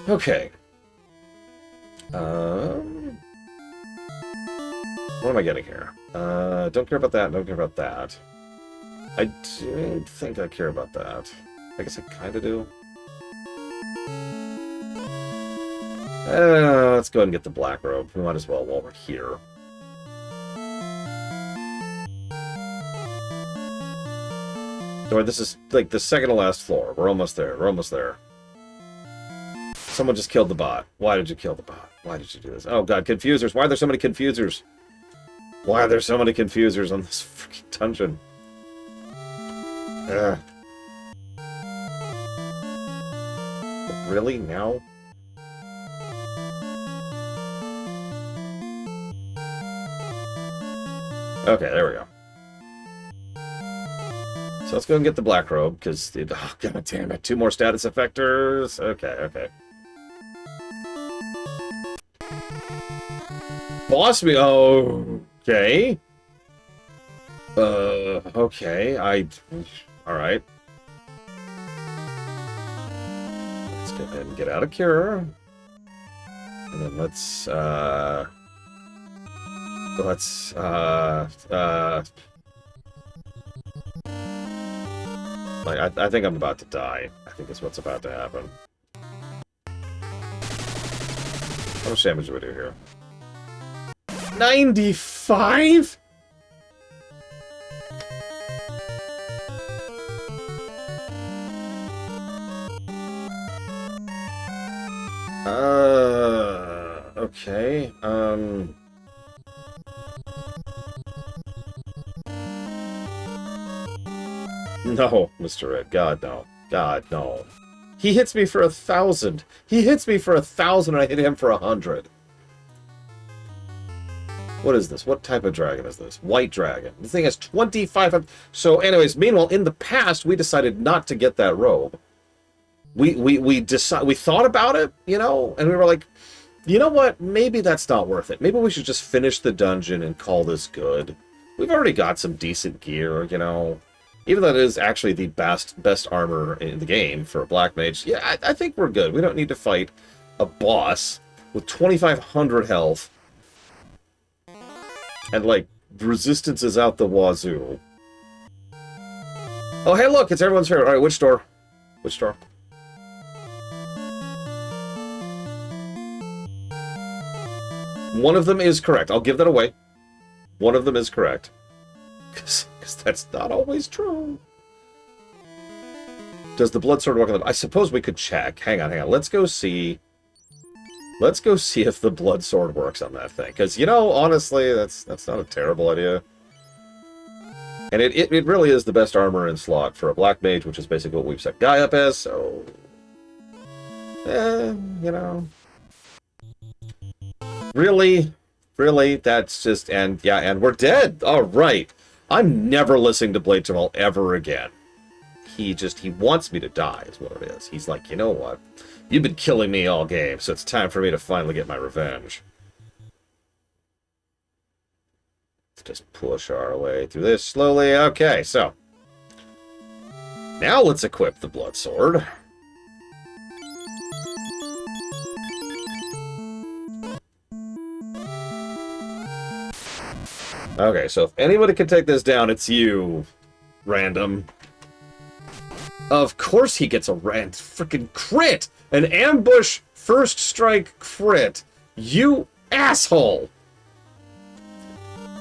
Okay. What am I getting here? Don't care about that, don't care about that. I don't think I care about that. I guess I kind of do. Let's go ahead and get the black robe. We might as well while we're here. Or this is like the second to last floor. We're almost there. We're almost there. Someone just killed the bot. Why did you kill the bot? Why did you do this? Oh god, confusers. Why are there so many confusers? Why are there so many confusers on this freaking dungeon? Ugh. Really? Now? Okay, there we go. So let's go and get the black robe, because... Oh, god damn it. 2 more status effectors. Okay, okay. Boss me... Okay. Okay. Alright. Let's go ahead and get out of Cure. And then let's, like, I think I'm about to die. I think that's what's about to happen. How much damage do we do here? 95?! Okay, No, Mr. Red. God, no. God, no. He hits me for 1,000. He hits me for 1,000 and I hit him for 100. What is this? What type of dragon is this? White dragon. The thing has 2,500... So, anyways, meanwhile, in the past, we decided not to get that robe. We thought about it, you know, and we were like, you know what? Maybe that's not worth it. Maybe we should just finish the dungeon and call this good. We've already got some decent gear, you know. Even though it is actually the best armor in the game for a black mage, yeah, I think we're good. We don't need to fight a boss with 2,500 health. And, like, resistance is out the wazoo. Oh, hey, look! It's everyone's favorite. Alright, which door? Which door? One of them is correct. I'll give that away. One of them is correct. Because that's not always true. Does the blood sword work on the... I suppose we could check. Hang on. Let's go see... Let's go see if the blood sword works on that thing. Because, you know, honestly, that's not a terrible idea. And it really is the best armor in slot for a black mage, which is basically what we've set Guy up as, so... you know... Really? Really? That's just... And, yeah, and we're dead! Alright! I'm never listening to Blade Jamal ever again. He wants me to die, is what it is. He's like, you know what? You've been killing me all game, so it's time for me to finally get my revenge. Let's just push our way through this slowly. Okay, so... Now let's equip the blood sword. Okay, so if anybody can take this down, it's you, random. Of course he gets a freaking crit! An ambush first strike crit! You asshole!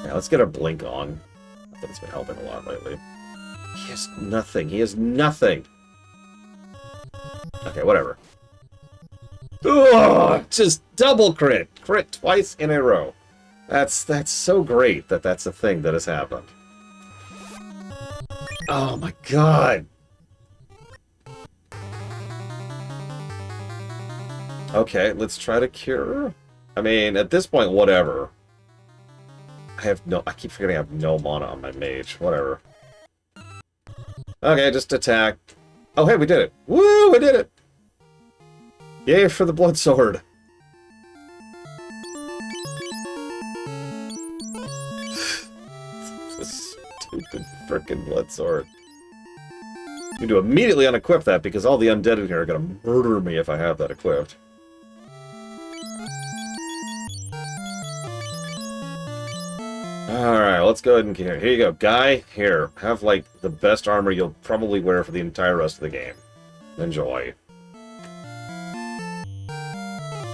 Yeah, let's get our blink on. I think it's been helping a lot lately. He has nothing. He has nothing. Okay, whatever. Ugh, just double crit. Crit twice in a row. That's so great that that's a thing that has happened. Oh my god. Okay, let's try to cure. I mean, at this point, whatever. I keep forgetting I have no mana on my mage. Whatever. Okay, just attack. Oh, hey, we did it. Woo, we did it. Yay for the blood sword. This stupid frickin' blood sword. You need to immediately unequip that because all the undead in here are gonna murder me if I have that equipped. Alright, let's go ahead and here you go. Guy, here. Have, like, the best armor you'll probably wear for the entire rest of the game. Enjoy.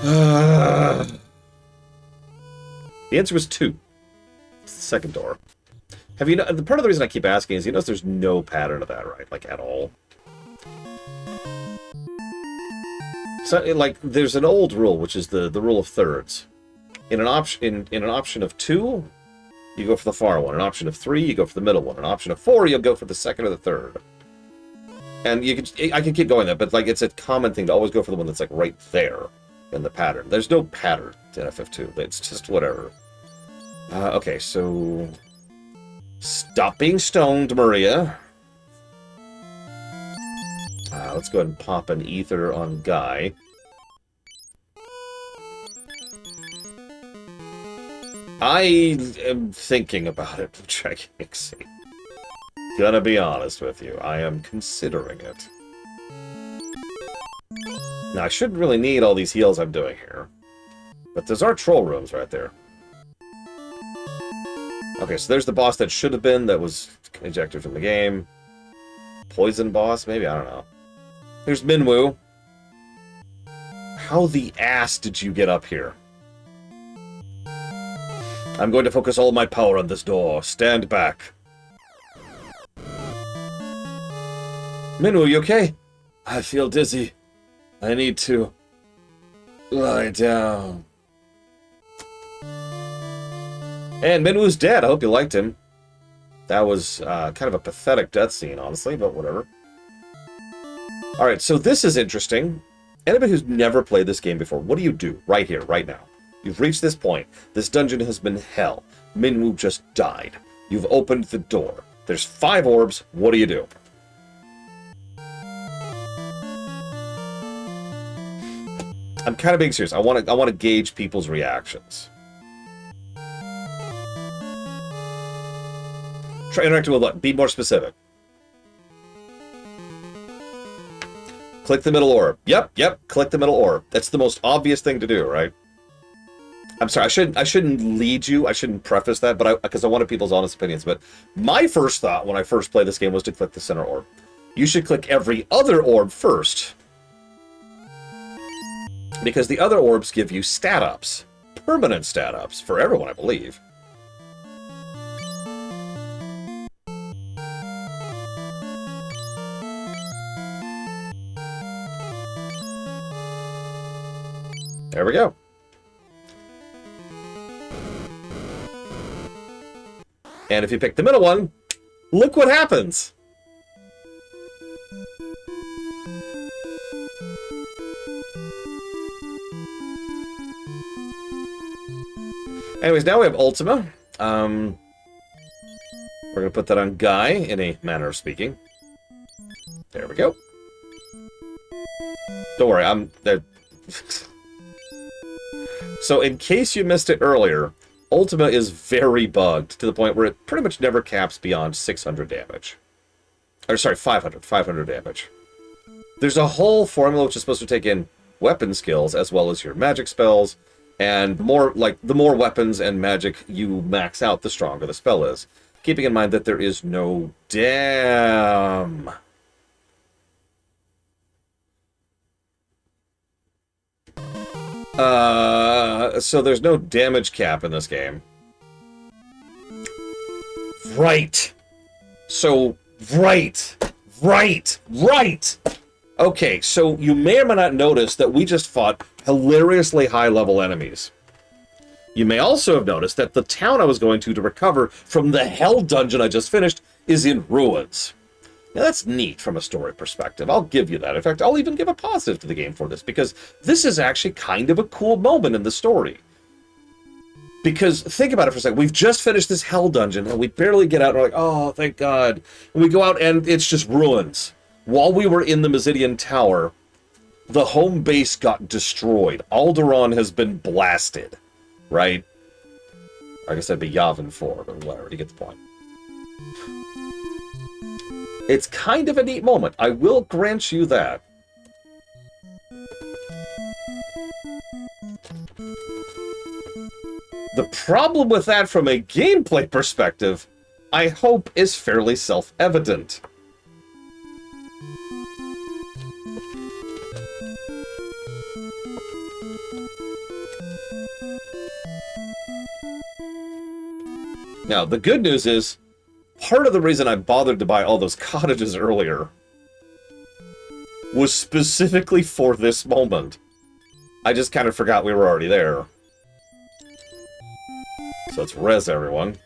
The answer was 2. It's the second door. Have you know, part of the reason I keep asking is you notice there's no pattern to that, right? Like, at all. So, like, there's an old rule, which is the rule of thirds. In an option of 2... you go for the far one. An option of 3, you go for the middle one. An option of 4, you'll go for the second or the third. And I can keep going there, but like it's a common thing to always go for the one that's like right there in the pattern. There's no pattern to FF2. It's just whatever. Okay, so stop being stoned, Maria. Let's go ahead and pop an ether on Guy. I am thinking about it, checking XC. Gonna be honest with you, I am considering it. Now, I shouldn't really need all these heals I'm doing here. But there's our troll rooms right there. Okay, so there's the boss that should have been, that was ejected from the game. Poison boss, maybe? I don't know. Here's Minwoo. How the ass did you get up here? I'm going to focus all my power on this door. Stand back. Minwoo, you okay? I feel dizzy. I need to lie down. And Minwoo's dead. I hope you liked him. That was kind of a pathetic death scene, honestly, but whatever. Alright, so this is interesting. Anybody who's never played this game before, what do you do right here, right now? You've reached this point. This dungeon has been hell. Minwoo just died. You've opened the door. There's 5 orbs. What do you do? I'm kind of being serious. I want to gauge people's reactions. Try interacting with what? Be more specific. Click the middle orb. Yep. Click the middle orb. That's the most obvious thing to do, right? I'm sorry, I shouldn't lead you. I shouldn't preface that, but because I wanted people's honest opinions. But my first thought when I first played this game was to click the center orb. You should click every other orb first, because the other orbs give you stat ups, permanent stat ups for everyone, I believe. There we go. And if you pick the middle one, look what happens! Anyways, now we have Ultima. We're gonna put that on Guy, in a manner of speaking. There we go. Don't worry, I'm there. So, in case you missed it earlier, Ultima is very bugged, to the point where it pretty much never caps beyond 600 damage. Or, sorry, 500 damage. There's a whole formula which is supposed to take in weapon skills, as well as your magic spells, and the more weapons and magic you max out, the stronger the spell is. Keeping in mind that there is no dam. So there's no damage cap in this game. Right! So, right! Okay, so you may or may not notice that we just fought hilariously high-level enemies. You may also have noticed that the town I was going to recover from the hell dungeon I just finished is in ruins. Now, that's neat from a story perspective. I'll give you that. In fact, I'll even give a positive to the game for this, because this is actually kind of a cool moment in the story. Because, think about it for a second. We've just finished this hell dungeon, and we barely get out, and we're like, oh, thank God. And we go out, and it's just ruins. While we were in the Mesidian Tower, the home base got destroyed. Alderaan has been blasted. Right? I guess that'd be Yavin 4, but whatever, you get the point. It's kind of a neat moment. I will grant you that. The problem with that from a gameplay perspective, I hope, is fairly self-evident. Now, the good news is, part of the reason I bothered to buy all those cottages earlier was specifically for this moment. I just kind of forgot we were already there. So let's res everyone.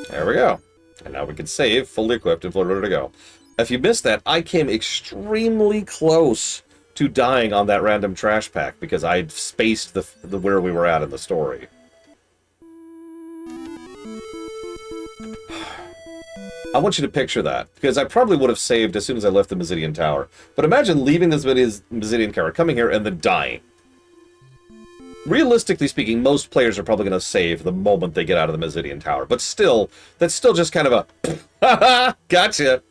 There we go. And now we can save, fully equipped, and fully ready to go. If you missed that, I came extremely close to dying on that random trash pack because I'd spaced the where we were at in the story. I want you to picture that, because I probably would have saved as soon as I left the Mesidian Tower. But imagine leaving this Mesidian Tower, coming here, and then dying. Realistically speaking, most players are probably going to save the moment they get out of the Mesidian Tower. But still, that's still just kind of a, haha, gotcha,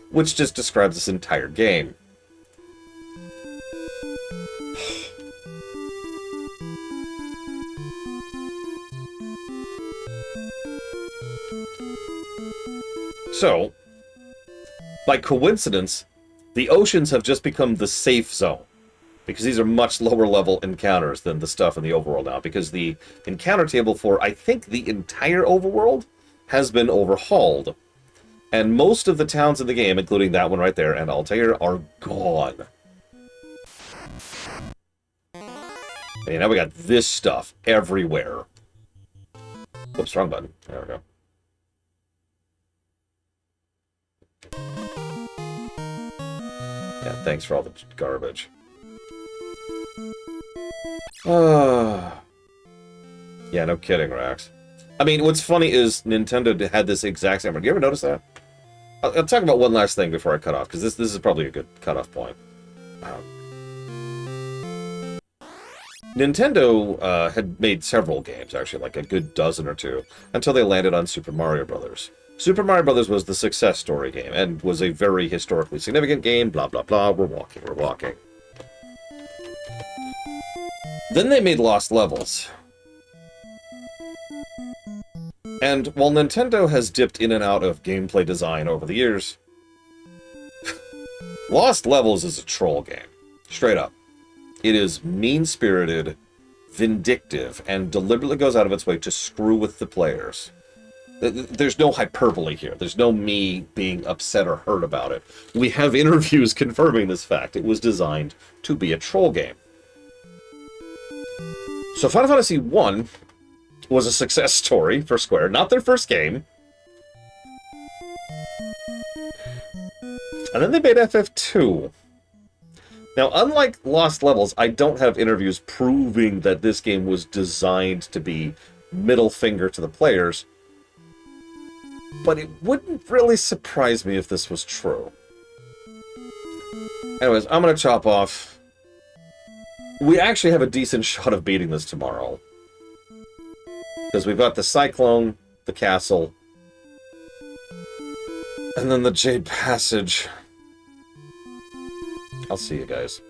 which just describes this entire game. So, by coincidence, the oceans have just become the safe zone, because these are much lower level encounters than the stuff in the overworld now, because the encounter table for, I think, the entire overworld has been overhauled. And most of the towns in the game, including that one right there, and Altair, are gone. And now we got this stuff everywhere. Oops, wrong button. There we go. Yeah, thanks for all the garbage. Yeah, no kidding, Rax. I mean, what's funny is Nintendo had this exact same... Do you ever notice that? I'll talk about one last thing before I cut off, because this is probably a good cutoff point. Nintendo had made several games, actually, like a good dozen or two, until they landed on Super Mario Bros. Super Mario Bros. Was the success story game, and was a very historically significant game, blah, blah, blah, we're walking. Then they made Lost Levels. And while Nintendo has dipped in and out of gameplay design over the years, Lost Levels is a troll game. Straight up. It is mean-spirited, vindictive, and deliberately goes out of its way to screw with the players. There's no hyperbole here. There's no me being upset or hurt about it. We have interviews confirming this fact. It was designed to be a troll game. So Final Fantasy I was a success story for Square. Not their first game. And then they made FF2. Now, unlike Lost Levels, I don't have interviews proving that this game was designed to be middle finger to the players. But it wouldn't really surprise me if this was true. Anyways, I'm going to chop off. We actually have a decent shot of beating this tomorrow. Because we've got the Cyclone, the Castle, and then the Jade Passage. I'll see you guys.